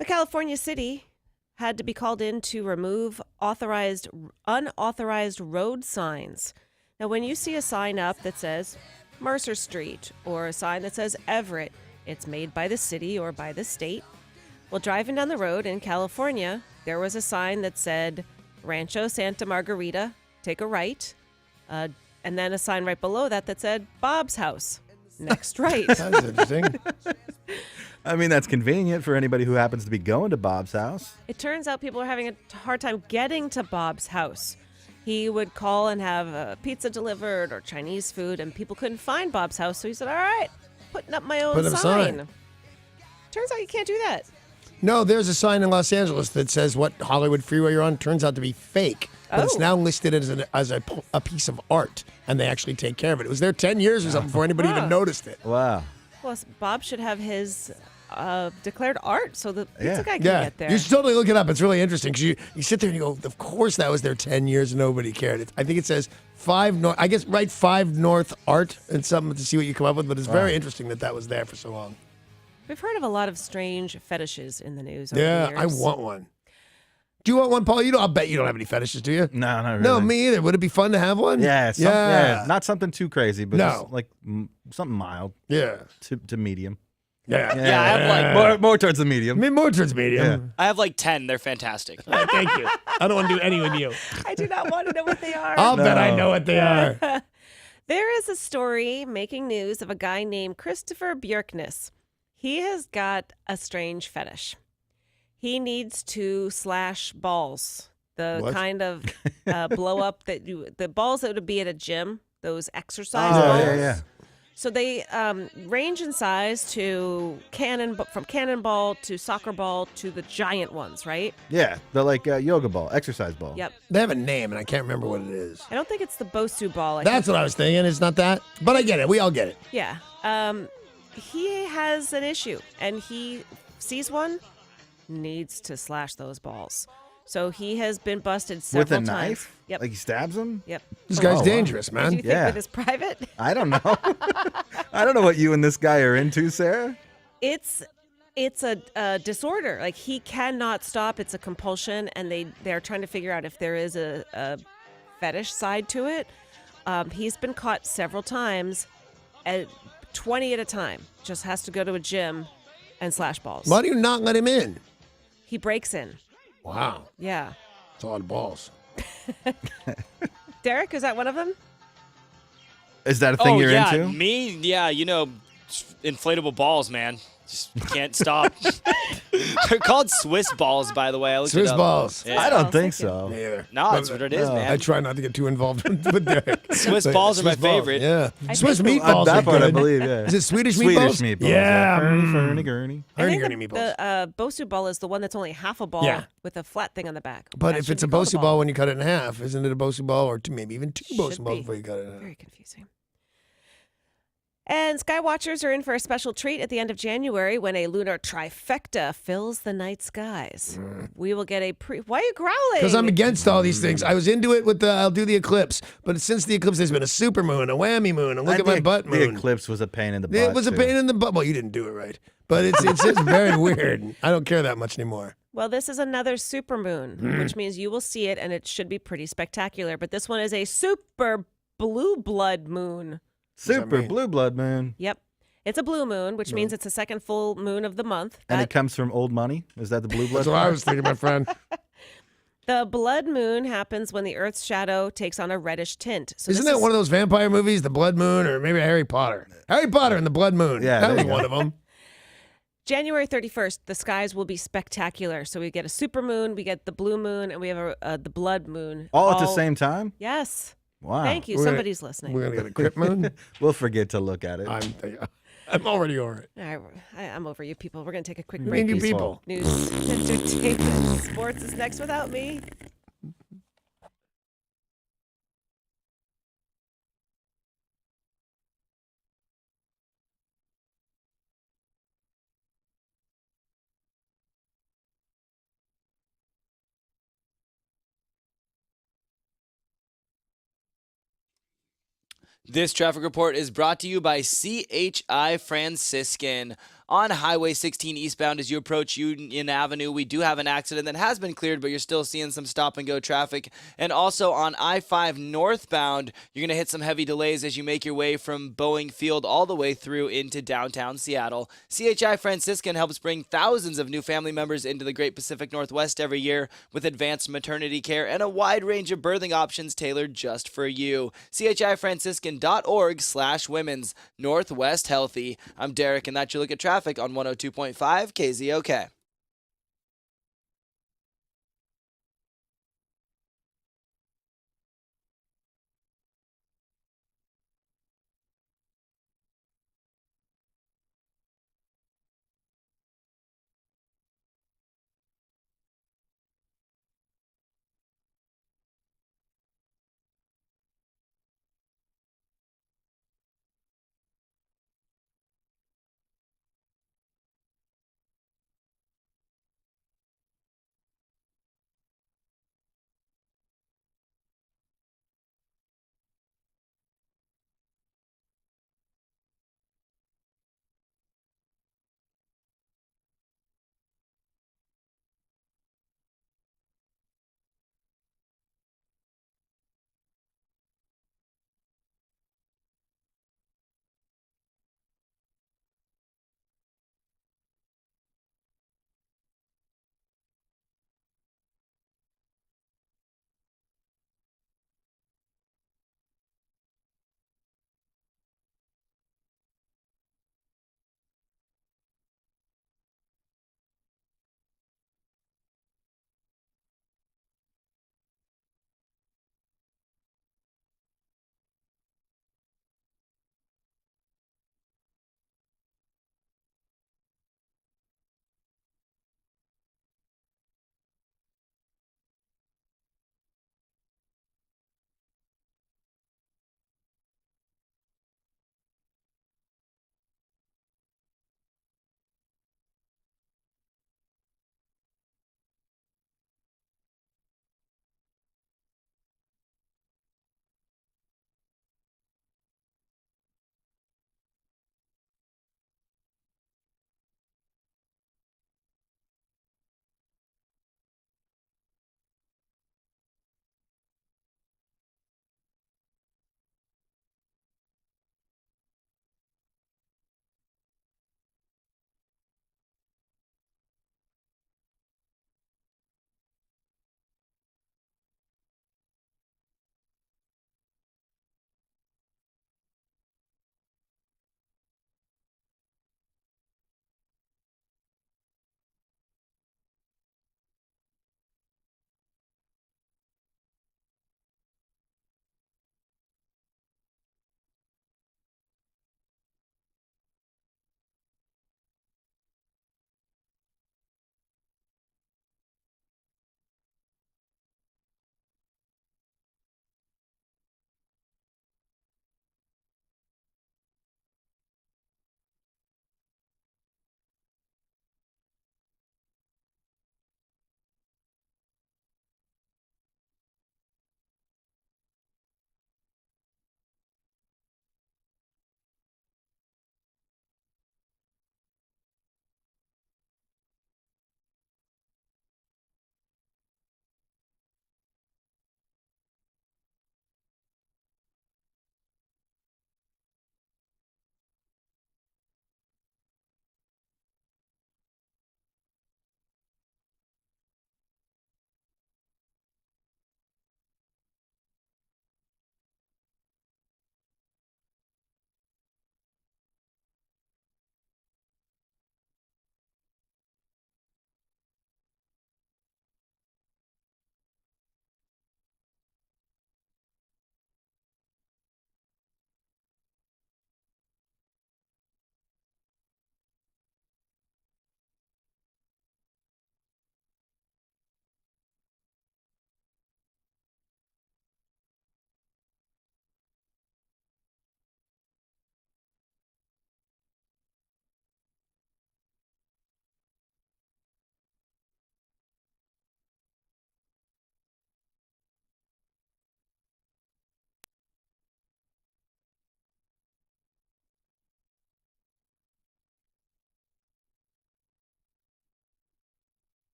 A California city had to be called in to remove unauthorized road signs. Now, when you see a sign up that says Mercer Street or a sign that says Everett, it's made by the city or by the state. Well, driving down the road in California, there was a sign that said Rancho Santa Margarita, take a right, and then a sign right below that said Bob's House, next right. That's interesting. I mean, that's convenient for anybody who happens to be going to Bob's house. It turns out people are having a hard time getting to Bob's house. He would call and have pizza delivered or Chinese food, and people couldn't find Bob's house. So he said, all right, putting up my own Put up a sign. Turns out you can't do that. No, there's a sign in Los Angeles that says what Hollywood freeway you're on. Turns out to be fake. But it's now listed as a piece of art, and they actually take care of it. It was there 10 years or something before anybody even noticed it. Wow. Well, Bob should have his declared art so the pizza guy can get there. You should totally look it up. It's really interesting because you sit there and you go, of course that was there 10 years and nobody cared. I think it says 5 North. I guess write 5 North Art and something to see what you come up with. But it's very interesting that was there for so long. We've heard of a lot of strange fetishes in the news over the Yeah, years. I want one. Do you want one, Paul? I'll bet you don't have any fetishes, do you? No, not really. No, me either. Would it be fun to have one? Yeah, not something too crazy, but No. just like something mild. Yeah. To medium. Yeah. Yeah, I have like more towards the medium. More towards medium. Yeah. I have like 10. They're fantastic. Thank you. I don't want to do any with you. I do not want to know what they are. I'll bet I know what they are. There is a story making news of a guy named Christopher Björknes. He has got a strange fetish. He needs to slash balls. The What? kind of blow up the balls that would be at a gym, those exercise balls. Yeah. So they range in size to from cannonball to soccer ball to the giant ones, right? Yeah, they're like yoga ball, exercise ball. Yep. They have a name, and I can't remember what it is. I don't think it's the Bosu ball. That's what I was thinking. It's not that. But I get it. We all get it. Yeah. He has an issue, and he sees one, needs to slash those balls. So he has been busted several With a times. knife? Yep. Like he stabs him? Yep. This guy's wow. dangerous, man. Do you think with his private? I don't know. I don't know what you and this guy are into, Sarah. It's a disorder. Like he cannot stop. It's a compulsion, and they're trying to figure out if there is a fetish side to it. He's been caught several times, at 20 at a time. Just has to go to a gym and slash balls. Why do you not let him in? He breaks in. Wow. Yeah. It's a lot of balls. Derek, is that one of them? Is that a thing you're yeah, into? Me? Yeah, inflatable balls, man. Just can't stop. They're called Swiss balls, by the way. I looked Swiss it up. balls. Yeah. I don't think so. Neither. No, that's what it is, man. I try not to get too involved with Derek. Swiss balls are my favorite. Yeah. I Swiss think- meatballs That are part, good. I believe, yeah. Is it Swedish Swedish meatballs? meatballs. Yeah. Fernie gurney. I think Hurdy-gurdy meatballs. the Bosu ball is the one that's only half a ball Yeah. with a flat thing on the back. But That if it's a shouldn't be called Bosu ball when you cut it in half, isn't it a Bosu ball or maybe even 2 Bosu Should balls be. before you cut it in half? Very confusing. And Skywatchers are in for a special treat at the end of January when a lunar trifecta fills the night skies. We will get a Why are you growling? Because I'm against all these things. I was into it with I'll do the eclipse, but since the eclipse, there's been a super moon, a whammy moon, and look at my butt moon. The eclipse was a pain in the butt. It was a pain in the butt. Well, you didn't do it right, but it's just very weird. I don't care that much anymore. Well, this is another supermoon, which means you will see it, and it should be pretty spectacular. But this one is a super blue blood moon. Super blue blood moon. Yep. It's a blue moon, which means it's the second full moon of the month. And it comes from old money? Is that the blue blood? That's what I was thinking, my friend. The blood moon happens when the Earth's shadow takes on a reddish tint. So Isn't that one of those vampire movies, The Blood Moon, or maybe Harry Potter? Harry Potter and the Blood Moon. Yeah, that there was you go. one of them. January 31st, the skies will be spectacular. So we get a super moon, we get the blue moon, and we have the blood moon. All at the same time? Yes. Wow. Thank you. Somebody's listening. We're going to get a crypt moon? We'll forget to look at it. I'm already over it. All right, I'm over you people. We're going to take a quick You break. mean you people. News, entertainment, sports is next without me. This traffic report is brought to you by CHI Franciscan. On Highway 16 eastbound as you approach Union Avenue, we do have an accident that has been cleared, but you're still seeing some stop-and-go traffic. And also on I-5 northbound, you're going to hit some heavy delays as you make your way from Boeing Field all the way through into downtown Seattle. CHI Franciscan helps bring thousands of new family members into the Great Pacific Northwest every year with advanced maternity care and a wide range of birthing options tailored just for you. CHIFranciscan.org/women's Northwest Healthy. I'm Derek, and that's your look at traffic on 102.5 KZOK.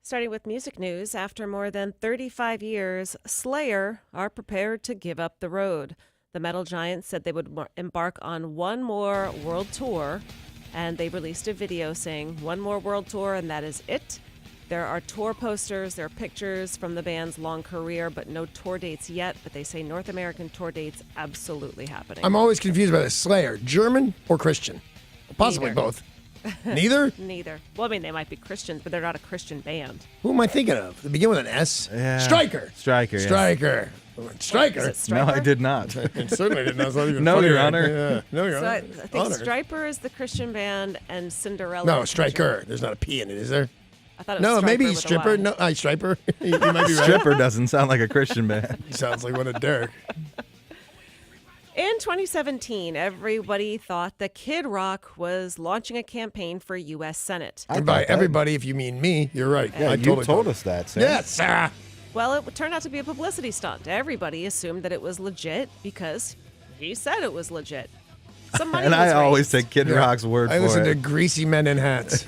Starting with music news, after more than 35 years, Slayer are prepared to give up the road. The metal giant said they would embark on one more world tour, and they released a video saying one more world tour and that is it. There are tour posters, there are pictures from the band's long career, but no tour dates yet. But they say North American tour dates absolutely happening. I'm always confused by this. Slayer, German or Christian? Possibly Neither. both. Neither? Neither. Well, I mean, they might be Christians, but they're not a Christian band. Who am I thinking of? They begin with an S? Yeah. Striker. Striker, yeah. Striker. Striker? Is it Striper? No, I did not. It certainly didn't. That's not even No, funny. Your Honor. Yeah. No, Your So Honor. I think Honor. Striper is the Christian band and Cinderella. No, is the Christian- Striker. There's not a P in it, is there? I thought it was No, Striper maybe with a stripper. Y. No, Striper. you might be right. Stripper doesn't sound like a Christian band. He sounds like one of Derek. In 2017, everybody thought that Kid Rock was launching a campaign for U.S. Senate. And by everybody, if you mean me, you're right. Yeah, I you totally told us that, Sam. Yes, Sarah. Well, it turned out to be a publicity stunt. Everybody assumed that it was legit because he said it was legit. Some money And was I always raised. take Kid Yeah. Rock's word I for listen to it. greasy men in hats.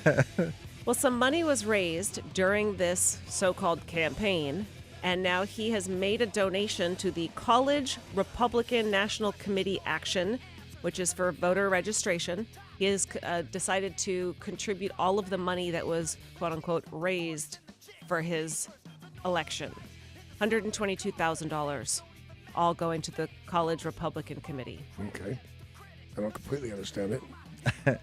Well, some money was raised during this so-called campaign, and now he has made a donation to the College Republican National Committee Action, which is for voter registration. He has decided to contribute all of the money that was, quote-unquote, raised for his election. $122,000, all going to the College Republican Committee. Okay. I don't completely understand it.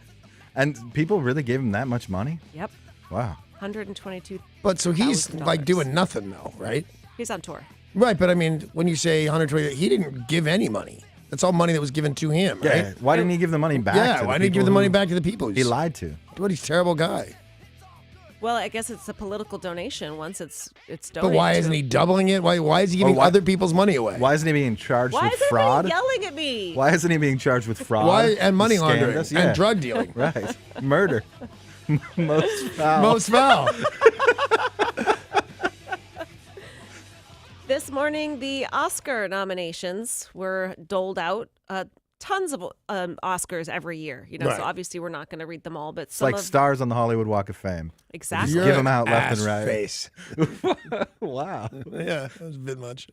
And people really gave him that much money? Yep, Wow. $122,000. But so he's like doing nothing though, right? He's on tour. Right, but I mean, when you say 120, he didn't give any money. That's all money that was given to him, Yeah. right? Why didn't he give the money back? Yeah, to the why didn't he give people the money who back to the people? He lied to. What, he's a terrible guy. Well, I guess it's a political donation once it's donated. But why to isn't him. he doubling it? Why is he giving why- other people's money away? Why isn't he being charged Why with is everybody fraud? yelling at me? Why isn't he being charged with fraud? Why and money laundering Scandalous? and Yeah. drug dealing? Right. Murder. Most foul. Most foul. This morning, the Oscar nominations were doled out. Tons of Oscars every year, you know. Right. So obviously, we're not going to read them all, but It's some like of stars on the Hollywood Walk of Fame. exactly. Just give them out left ass and right. Face. Wow. Yeah, that was a bit much.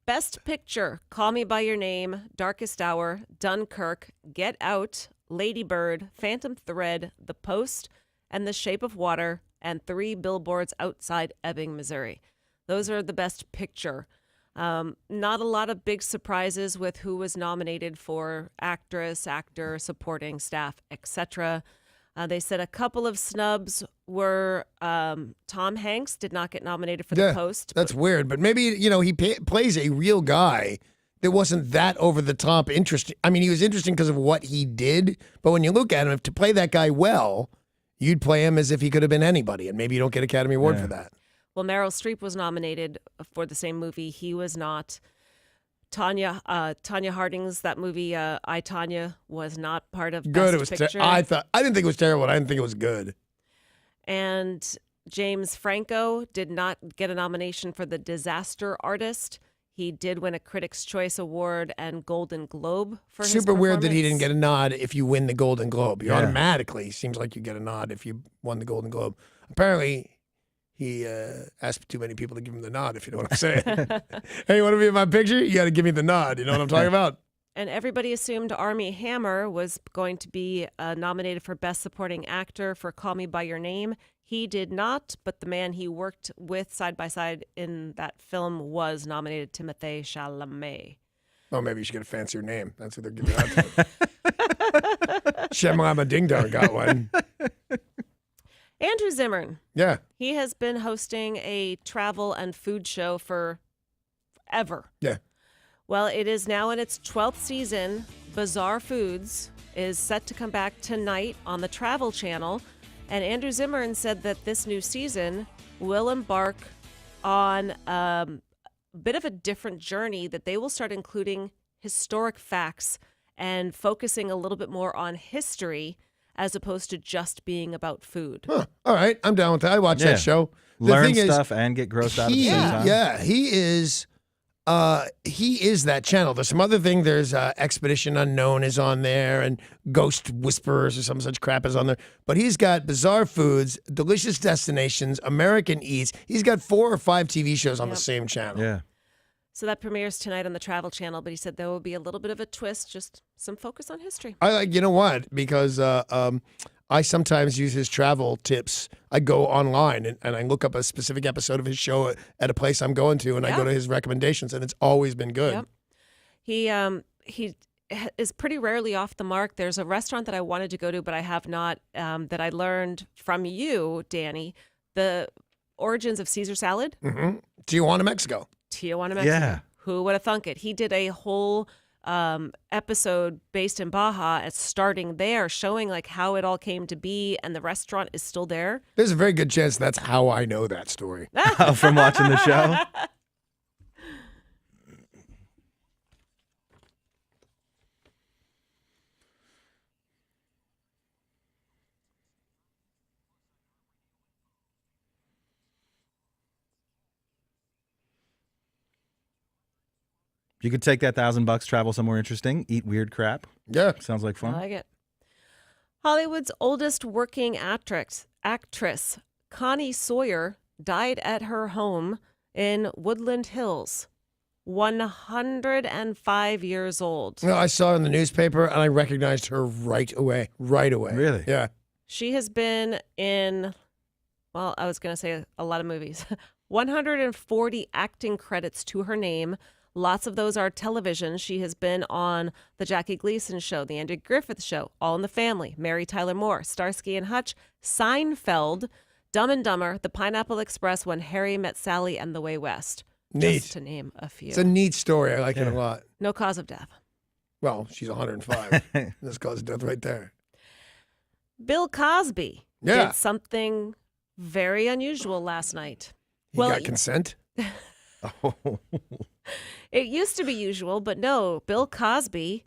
Best Picture: Call Me by Your Name, Darkest Hour, Dunkirk, Get Out, Lady Bird, Phantom Thread, The Post, and The Shape of Water, and 3 Billboards Outside Ebbing, Missouri. Those are the Best Picture. Not a lot of big surprises with who was nominated for actress, actor, supporting staff, etc. They said a couple of snubs were Tom Hanks did not get nominated for The Post. That's weird, but maybe, you know, he plays a real guy that wasn't that over the top interesting. I mean, he was interesting because of what he did, but when you look at him, if to play that guy well, you'd play him as if he could have been anybody, and maybe you don't get Academy Award for that. Well, Meryl Streep was nominated for the same movie. He was not. Tanya Harding's that movie, I, Tanya, was not part of Good. Best It was. Picture. I didn't think it was terrible. I didn't think it was good. And James Franco did not get a nomination for The Disaster Artist. He did win a Critics' Choice Award and Golden Globe for his Super weird that he didn't performance. get a nod if you win the Golden Globe. You Yeah. automatically seems like you get a nod if you won the Golden Globe. Apparently, he asked too many people to give him the nod, if you know what I'm saying. Hey, you want to be in my picture? You got to give me the nod. You know what I'm talking about? And everybody assumed Armie Hammer was going to be nominated for Best Supporting Actor for Call Me By Your Name. He did not, but the man he worked with side by side in that film was nominated, Timothée Chalamet. Oh, maybe you should get a fancier name. That's what they're giving out to. Shemlama Ding Dong got one. Andrew Zimmern. Yeah. He has been hosting a travel and food show for ever. Yeah. Well, it is now in its 12th season. Bizarre Foods is set to come back tonight on the Travel Channel. And Andrew Zimmern said that this new season will embark on a bit of a different journey, that they will start including historic facts and focusing a little bit more on history as opposed to just being about food. Huh. All right. I'm down with that. I watch Yeah. that show. The Learn thing is, stuff and get grossed out at the same time. Yeah, he is he is that channel. There's some other thing. There's Expedition Unknown is on there, and Ghost Whisperers or some such crap is on there. But he's got Bizarre Foods, Delicious Destinations, American Eats. He's got 4 or 5 TV shows on the same channel. Yeah. So that premieres tonight on the Travel Channel, but he said there will be a little bit of a twist, just some focus on history. I like, you know what? Because I sometimes use his travel tips. I go online and I look up a specific episode of his show at a place I'm going to, and I go to his recommendations, and it's always been good. Yep. He is pretty rarely off the mark. There's a restaurant that I wanted to go to, but I have not, that I learned from you, Danny, the origins of Caesar salad. Mm-hmm. Tijuana, Mexico. Tijuana, Mexico. Yeah. Who would have thunk it? He did a whole episode based in Baja, and starting there, showing like how it all came to be, and the restaurant is still there. There's a very good chance that's how I know that story. From watching the show? You could take that $1,000, travel somewhere interesting, eat weird crap. Yeah. Sounds like fun. I like it. Hollywood's oldest working actress Connie Sawyer died at her home in Woodland Hills, 105 years old. No, I saw it in the newspaper, and I recognized her right away. Right away. Really? Yeah. She has been in, well, I was going to say a lot of movies, 140 acting credits to her name. Lots of those are television. She has been on The Jackie Gleason Show, The Andy Griffith Show, All in the Family, Mary Tyler Moore, Starsky and Hutch, Seinfeld, Dumb and Dumber, The Pineapple Express, When Harry Met Sally, and The Way West. Neat. Just to name a few. It's a neat story. I like it a lot. No cause of death. Well, she's 105. That's cause of death right there. Bill Cosby Yeah. did something very unusual last night. He got consent? It used to be usual, but no, Bill Cosby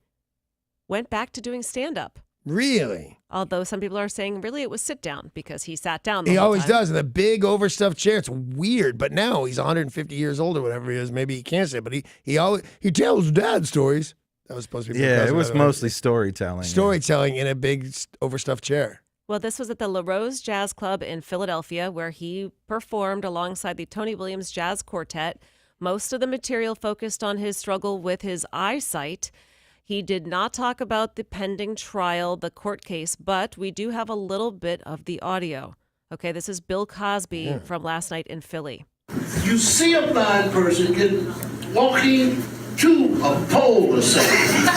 went back to doing stand-up. Really? Although some people are saying really it was sit down because he sat down the He whole always time. does in the big overstuffed chair. It's weird, but now he's 150 years old or whatever he is. Maybe he can't say, but he tells dad stories. That was supposed to be. Yeah, it was mostly storytelling. Storytelling in a big overstuffed chair. Well, this was at the La Rose Jazz Club in Philadelphia, where he performed alongside the Tony Williams Jazz Quartet. Most of the material focused on his struggle with his eyesight. He did not talk about the pending trial, the court case, but we do have a little bit of the audio. Okay, this is Bill Cosby from last night in Philly. You see a blind person walking to a pole or something,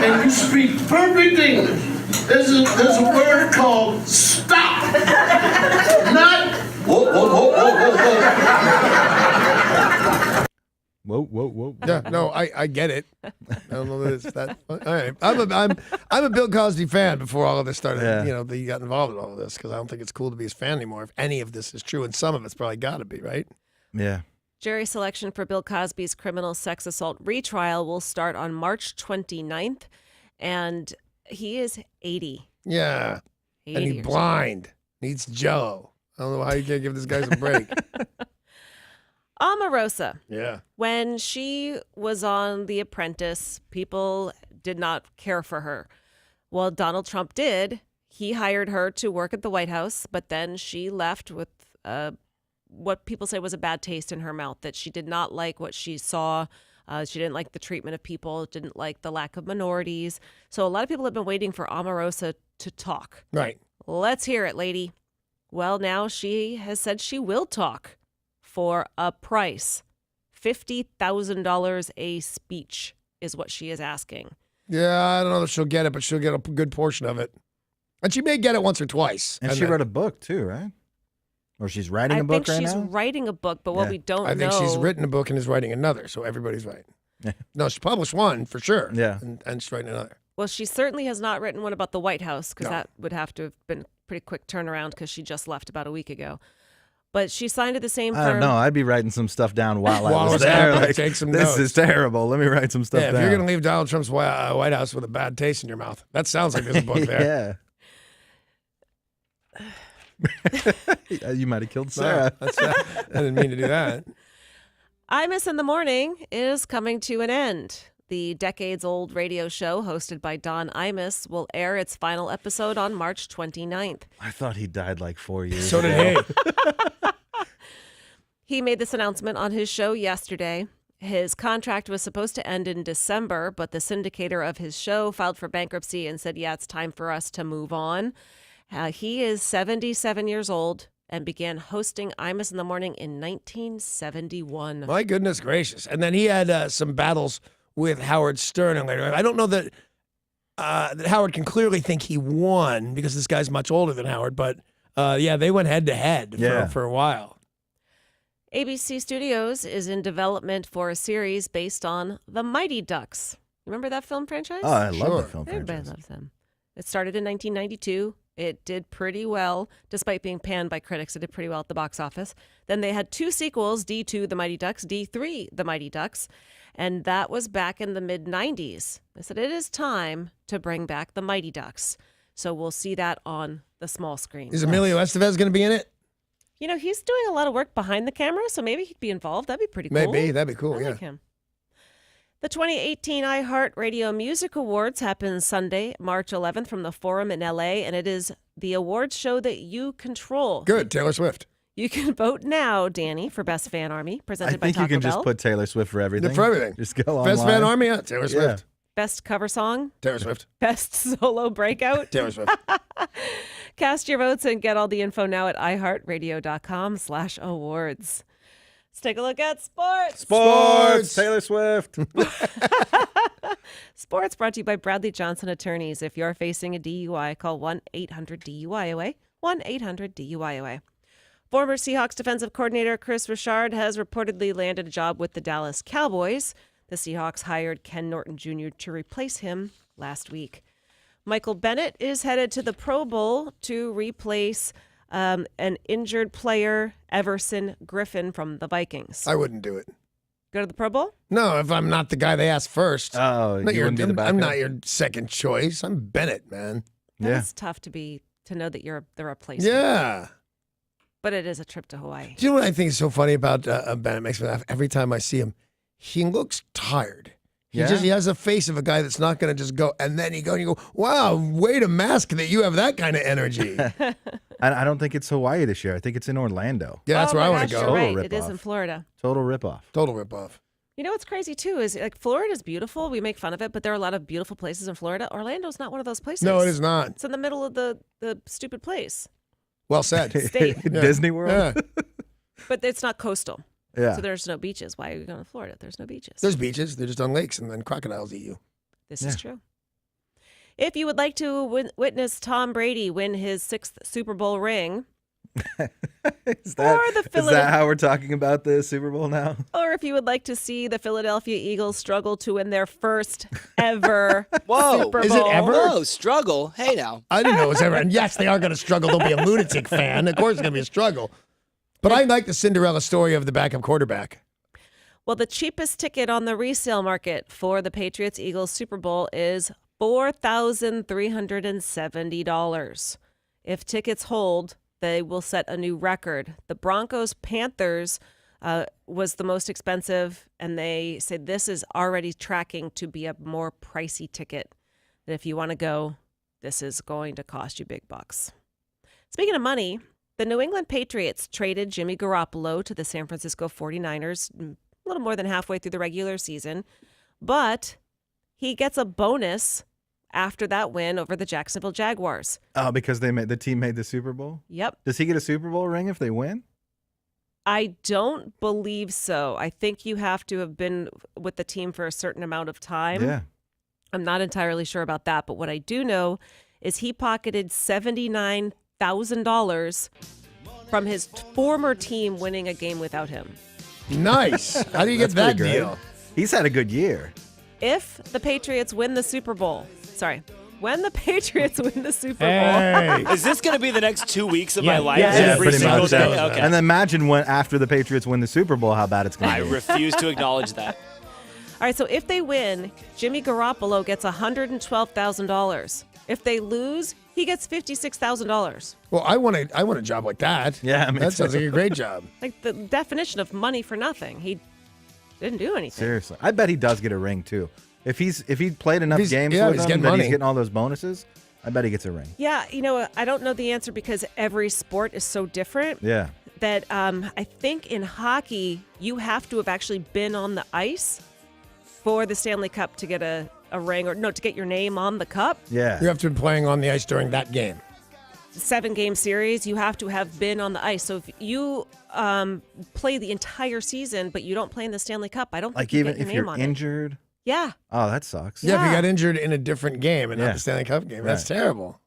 and you speak perfect English. There's a word called stop. Not whoa, whoa, whoa, whoa, whoa, whoa. Whoa. Yeah, no, I get it. I don't know that it's that. All right, I'm a Bill Cosby fan before all of this started. Yeah. You know, that he got involved in all of this because I don't think it's cool to be his fan anymore. If any of this is true, and some of it's probably got to be, right? Yeah. Jury selection for Bill Cosby's criminal sex assault retrial will start on March 29th, and he is 80. Yeah, 80 and he's years blind. Needs Jello. I don't know how you can't give this guy some break. Omarosa. Yeah. When she was on The Apprentice, people did not care for her. Well, Donald Trump did. He hired her to work at the White House, but then she left with what people say was a bad taste in her mouth, that she did not like what she saw. She didn't like the treatment of people, didn't like the lack of minorities. So a lot of people have been waiting for Omarosa to talk. Right. Let's hear it, lady. Well, now she has said she will talk for a price. $50,000 a speech is what she is asking. Yeah, I don't know if she'll get it, but she'll get a good portion of it. And she may get it once or twice. And she wrote a book too, right? Or she's writing a book right I think she's now? writing a book, but what we don't know... I think she's written a book and is writing another, so everybody's right. No, she published one for sure. Yeah. And she's writing another. Well, she certainly has not written one about the White House, because No. that would have to have been a pretty quick turnaround, because she just left about a week ago. But she signed at the same I firm. don't know. I'd be writing some stuff down while I While was it's there. happening, Like, take some this notes. is terrible. Let me write some stuff Yeah, if down. you're going to leave Donald Trump's White House with a bad taste in your mouth, that sounds like there's a book there. Yeah. You might have killed Sarah. I didn't mean to do that. Imus in the Morning is coming to an end. The decades-old radio show hosted by Don Imus will air its final episode on March 29th. I thought he died like 4 years So ago. did he. He made this announcement on his show yesterday. His contract was supposed to end in December, but the syndicator of his show filed for bankruptcy and said, yeah, it's time for us to move on. He is 77 years old and began hosting Imus in the Morning in 1971. My goodness gracious. And then he had some battles with Howard Stern. And later, I don't know that Howard can clearly think he won because this guy's much older than Howard. But, yeah, they went head-to-head for a while. ABC Studios is in development for a series based on The Mighty Ducks. Remember that film franchise? Oh, I love the film Everybody franchise. loves them. It started in 1992. It did pretty well, despite being panned by critics. It did pretty well at the box office. Then they had 2 sequels, D2, The Mighty Ducks, D3, The Mighty Ducks, and that was back in the mid-90s. They said it is time to bring back The Mighty Ducks. So we'll see that on the small screen. Is Emilio Estevez going to be in it? You know, he's doing a lot of work behind the camera, so maybe he'd be involved. That'd be pretty cool. Maybe. That'd be cool, I yeah. like him. The 2018 iHeartRadio Music Awards happen Sunday, March 11th from the Forum in LA, and it is the awards show that you control. Good, Taylor Swift. You can vote now, Danny, for Best Fan Army, I presented by think Taco you can Bell. just put Taylor Swift for everything. For everything. Just go Best online. Fan Army, yeah, Taylor Swift. Best cover song, Taylor Swift. Best solo breakout, Taylor Swift. Cast your votes and get all the info now at iHeartRadio.com/awards. Let's take a look at sports. Sports! Taylor Swift. Sports brought to you by Bradley Johnson Attorneys. If you're facing a DUI, call 1-800-DUI-OA, 1-800-DUI-OA. Former Seahawks defensive coordinator Chris Richard has reportedly landed a job with the Dallas Cowboys. The Seahawks hired Ken Norton Jr. to replace him last week. Michael Bennett is headed to the Pro Bowl to replace an injured player, Everson Griffin from the Vikings. I wouldn't do it. Go to the Pro Bowl? No, if I'm not the guy they asked first. Oh, you wouldn't be the backup? I'm not your second choice. I'm Bennett, man. It's tough to know that you're the replacement. Yeah. But it is a trip to Hawaii. Do you know what I think is so funny about Bennett? Makes me laugh every time I see him. He looks tired. He has a face of a guy that's not going to just go. And then you go, wow, way to mask that you have that kind of energy. I don't think it's Hawaii this year. I think it's in Orlando. Yeah, that's where I want to go. You're right. It is in Florida. Total ripoff. Total ripoff. You know what's crazy too is like Florida's beautiful. We make fun of it, but there are a lot of beautiful places in Florida. Orlando's not one of those places. No, it is not. It's in the middle of the stupid place. Well said. State. Yeah. Disney World. Yeah. But it's not coastal. Yeah. So there's no beaches. Why are you going to Florida? There's no beaches. There's beaches. They're just on lakes, and then crocodiles eat you. This is true. If you would like to witness Tom Brady win his 6th Super Bowl ring, Is that how we're talking about the Super Bowl now? or if you would like to see the Philadelphia Eagles struggle to win their first ever Whoa. Super Bowl. Is it ever? Whoa, struggle. Hey now. I didn't know it was ever. And yes, they are going to struggle. Don't be a lunatic fan. Of course, it's going to be a struggle. But I like the Cinderella story of the backup quarterback. Well, the cheapest ticket on the resale market for the Patriots-Eagles Super Bowl is $4,370. If tickets hold, they will set a new record. The Broncos-Panthers was the most expensive, and they said this is already tracking to be a more pricey ticket. That if you want to go, this is going to cost you big bucks. Speaking of money, the New England Patriots traded Jimmy Garoppolo to the San Francisco 49ers a little more than halfway through the regular season, but he gets a bonus after that win over the Jacksonville Jaguars. Oh, because the team made the Super Bowl? Yep. Does he get a Super Bowl ring if they win? I don't believe so. I think you have to have been with the team for a certain amount of time. Yeah. I'm not entirely sure about that, but what I do know is he pocketed $79,000 from his former team winning a game without him. Nice. How do you get that pretty good. deal? He's had a good year. If the Patriots win the Super Bowl, when the Patriots win the Super Bowl. Hey. Is this going to be the next 2 weeks of my life? yeah, Every pretty single much. day? Yeah. Okay. And then imagine when after the Patriots win the Super Bowl, how bad it's going I to be. refuse to acknowledge that. All right, so if they win, Jimmy Garoppolo gets $112,000. If they lose, he gets $56,000. Well, I want a job like that. Yeah, me that too. sounds like a great job. Like the definition of money for nothing. He Didn't do anything. Seriously. I bet he does get a ring, too. If he played enough games yeah, with he's them getting that money. he's getting all those bonuses, I bet he gets a ring. Yeah, I don't know the answer because every sport is so different. Yeah. That I think in hockey, you have to have actually been on the ice for the Stanley Cup to get a ring, or no, to get your name on the cup. Yeah. You have to be playing on the ice during that game. 7-game series, you have to have been on the ice. So if you play the entire season, but you don't play in the Stanley Cup, I don't think Like, you even get your if name you're on injured. it. Yeah. Oh, that sucks. Yeah, if you got injured in a different game and Yeah. not the Stanley Cup game. That's Right. terrible.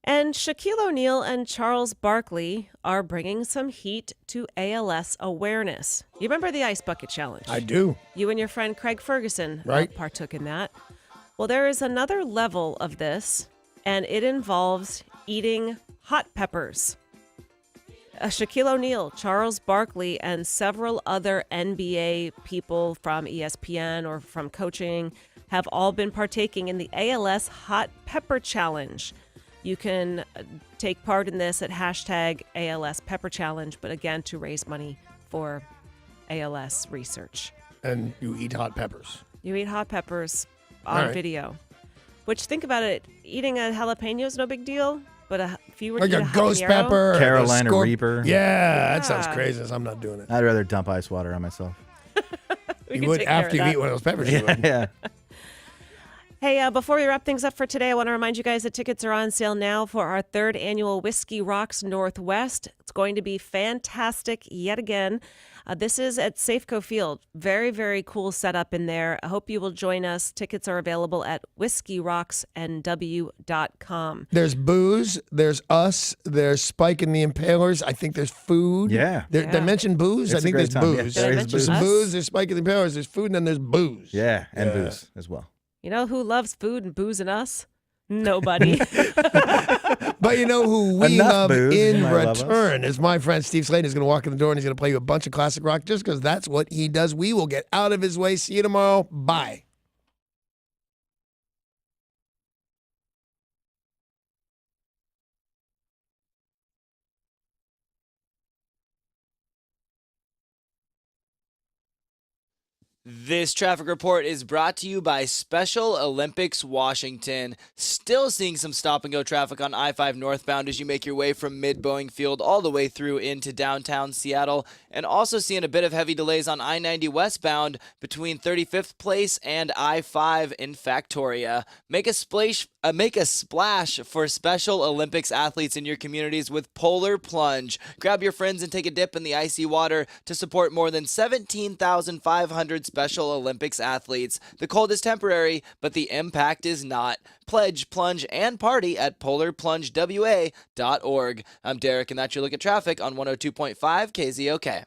And Shaquille O'Neal and Charles Barkley are bringing some heat to ALS awareness. You remember the Ice Bucket Challenge? I do. You and your friend Craig Ferguson Right. partook in that. Well, there is another level of this, and it involves eating hot peppers. Shaquille O'Neal, Charles Barkley, and several other NBA people from ESPN or from coaching have all been partaking in the ALS Hot Pepper Challenge. You can take part in this at hashtag ALS Pepper Challenge, but again, to raise money for ALS research. And you eat hot peppers. You eat hot peppers All on right. video. Which, think about it, eating a jalapeno is no big deal, but if you were Like to eat a ghost habanero- pepper. or Carolina a Reaper. Yeah, that sounds Yeah. crazy. I'm not doing it. I'd rather dump ice water on myself. We You can would take care after of you that. eat one of those peppers. You Yeah, would. yeah. Hey, before we wrap things up for today, I want to remind you guys that tickets are on sale now for our 3rd annual Whiskey Rocks Northwest. It's going to be fantastic yet again. This is at Safeco Field. Very, very cool setup in there. I hope you will join us. Tickets are available at whiskeyrocksnw.com. There's booze. There's us. There's Spike and the Impalers. I think there's food. Yeah. Did I mention booze? It's I think a great there's time. Yeah, booze. there is mention There's us? booze. There's Spike and the Impalers. There's food, and then there's booze. Yeah, and Yeah. booze as well. You know who loves food and booze and us? Nobody. But you know who we Enough love booze. in You might love us. return is my friend Steve Slade. He's going to walk in the door and he's going to play you a bunch of classic rock just because that's what he does. We will get out of his way. See you tomorrow. Bye. This traffic report is brought to you by Special Olympics Washington. Still seeing some stop and go traffic on I-5 northbound as you make your way from mid-Boeing Field all the way through into downtown Seattle, and also seeing a bit of heavy delays on I-90 westbound between 35th Place and I-5 in Factoria. Make a splash for Special Olympics athletes in your communities with Polar Plunge. Grab your friends and take a dip in the icy water to support more than 17,500 Special Olympics athletes. The cold is temporary, but the impact is not. Pledge, plunge, and party at polarplungewa.org. I'm Derek, and that's your look at traffic on 102.5 KZOK.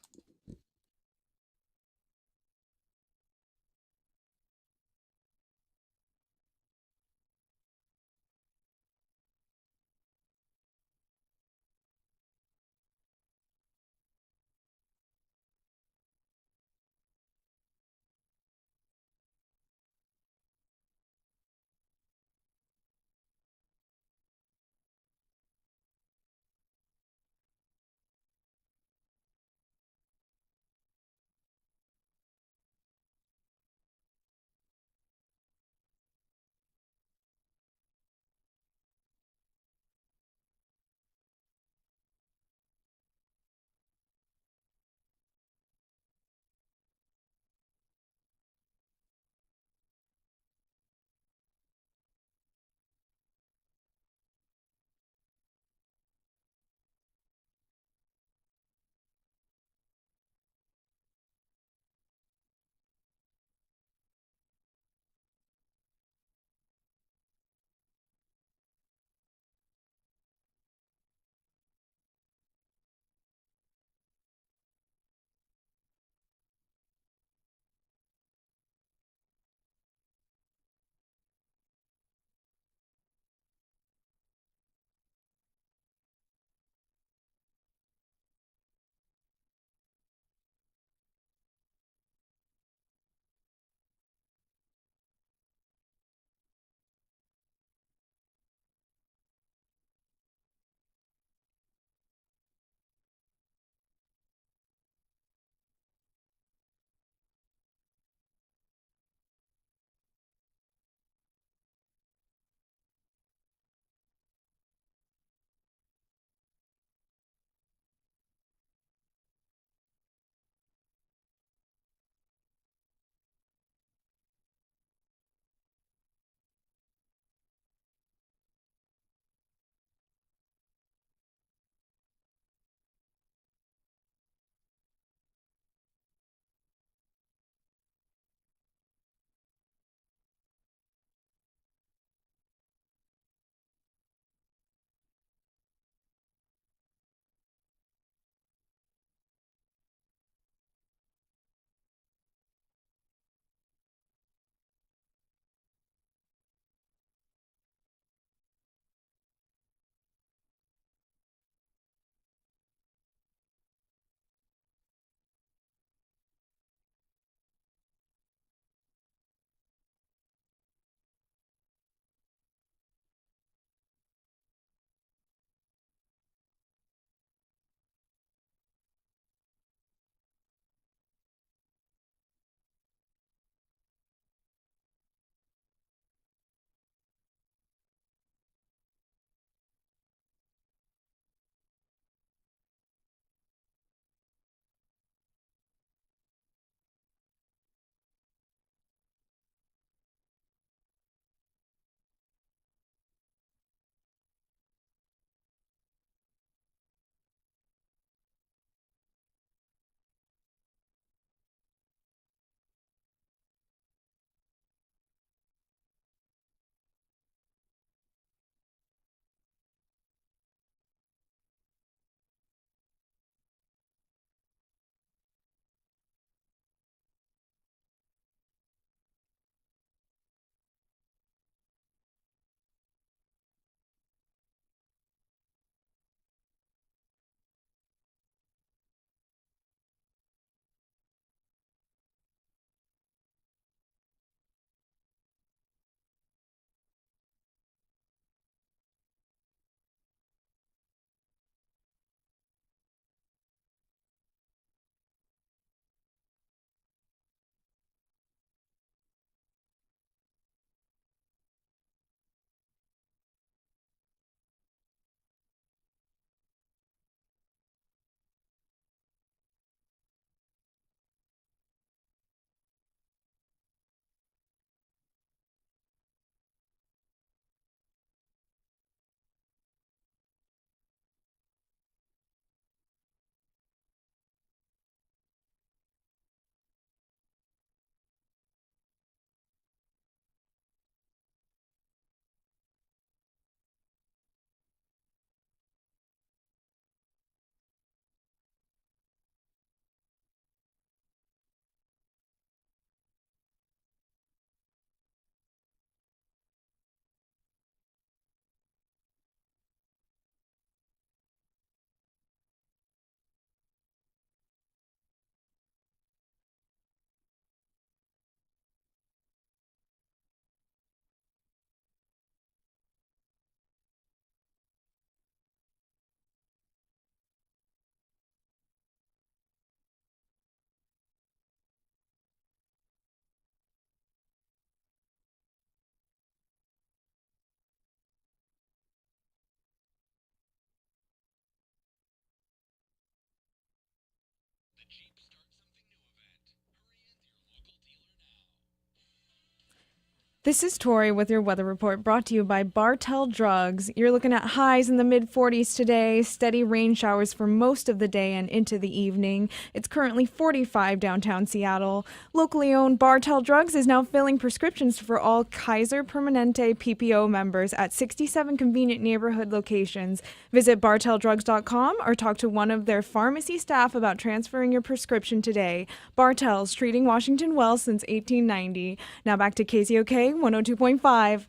This is Tori with your weather report brought to you by Bartell Drugs. You're looking at highs in the mid-40s today, steady rain showers for most of the day and into the evening. It's currently 45 downtown Seattle. Locally owned Bartell Drugs is now filling prescriptions for all Kaiser Permanente PPO members at 67 convenient neighborhood locations. Visit bartelldrugs.com or talk to one of their pharmacy staff about transferring your prescription today. Bartell's, treating Washington well since 1890. Now back to KZOK 102.5.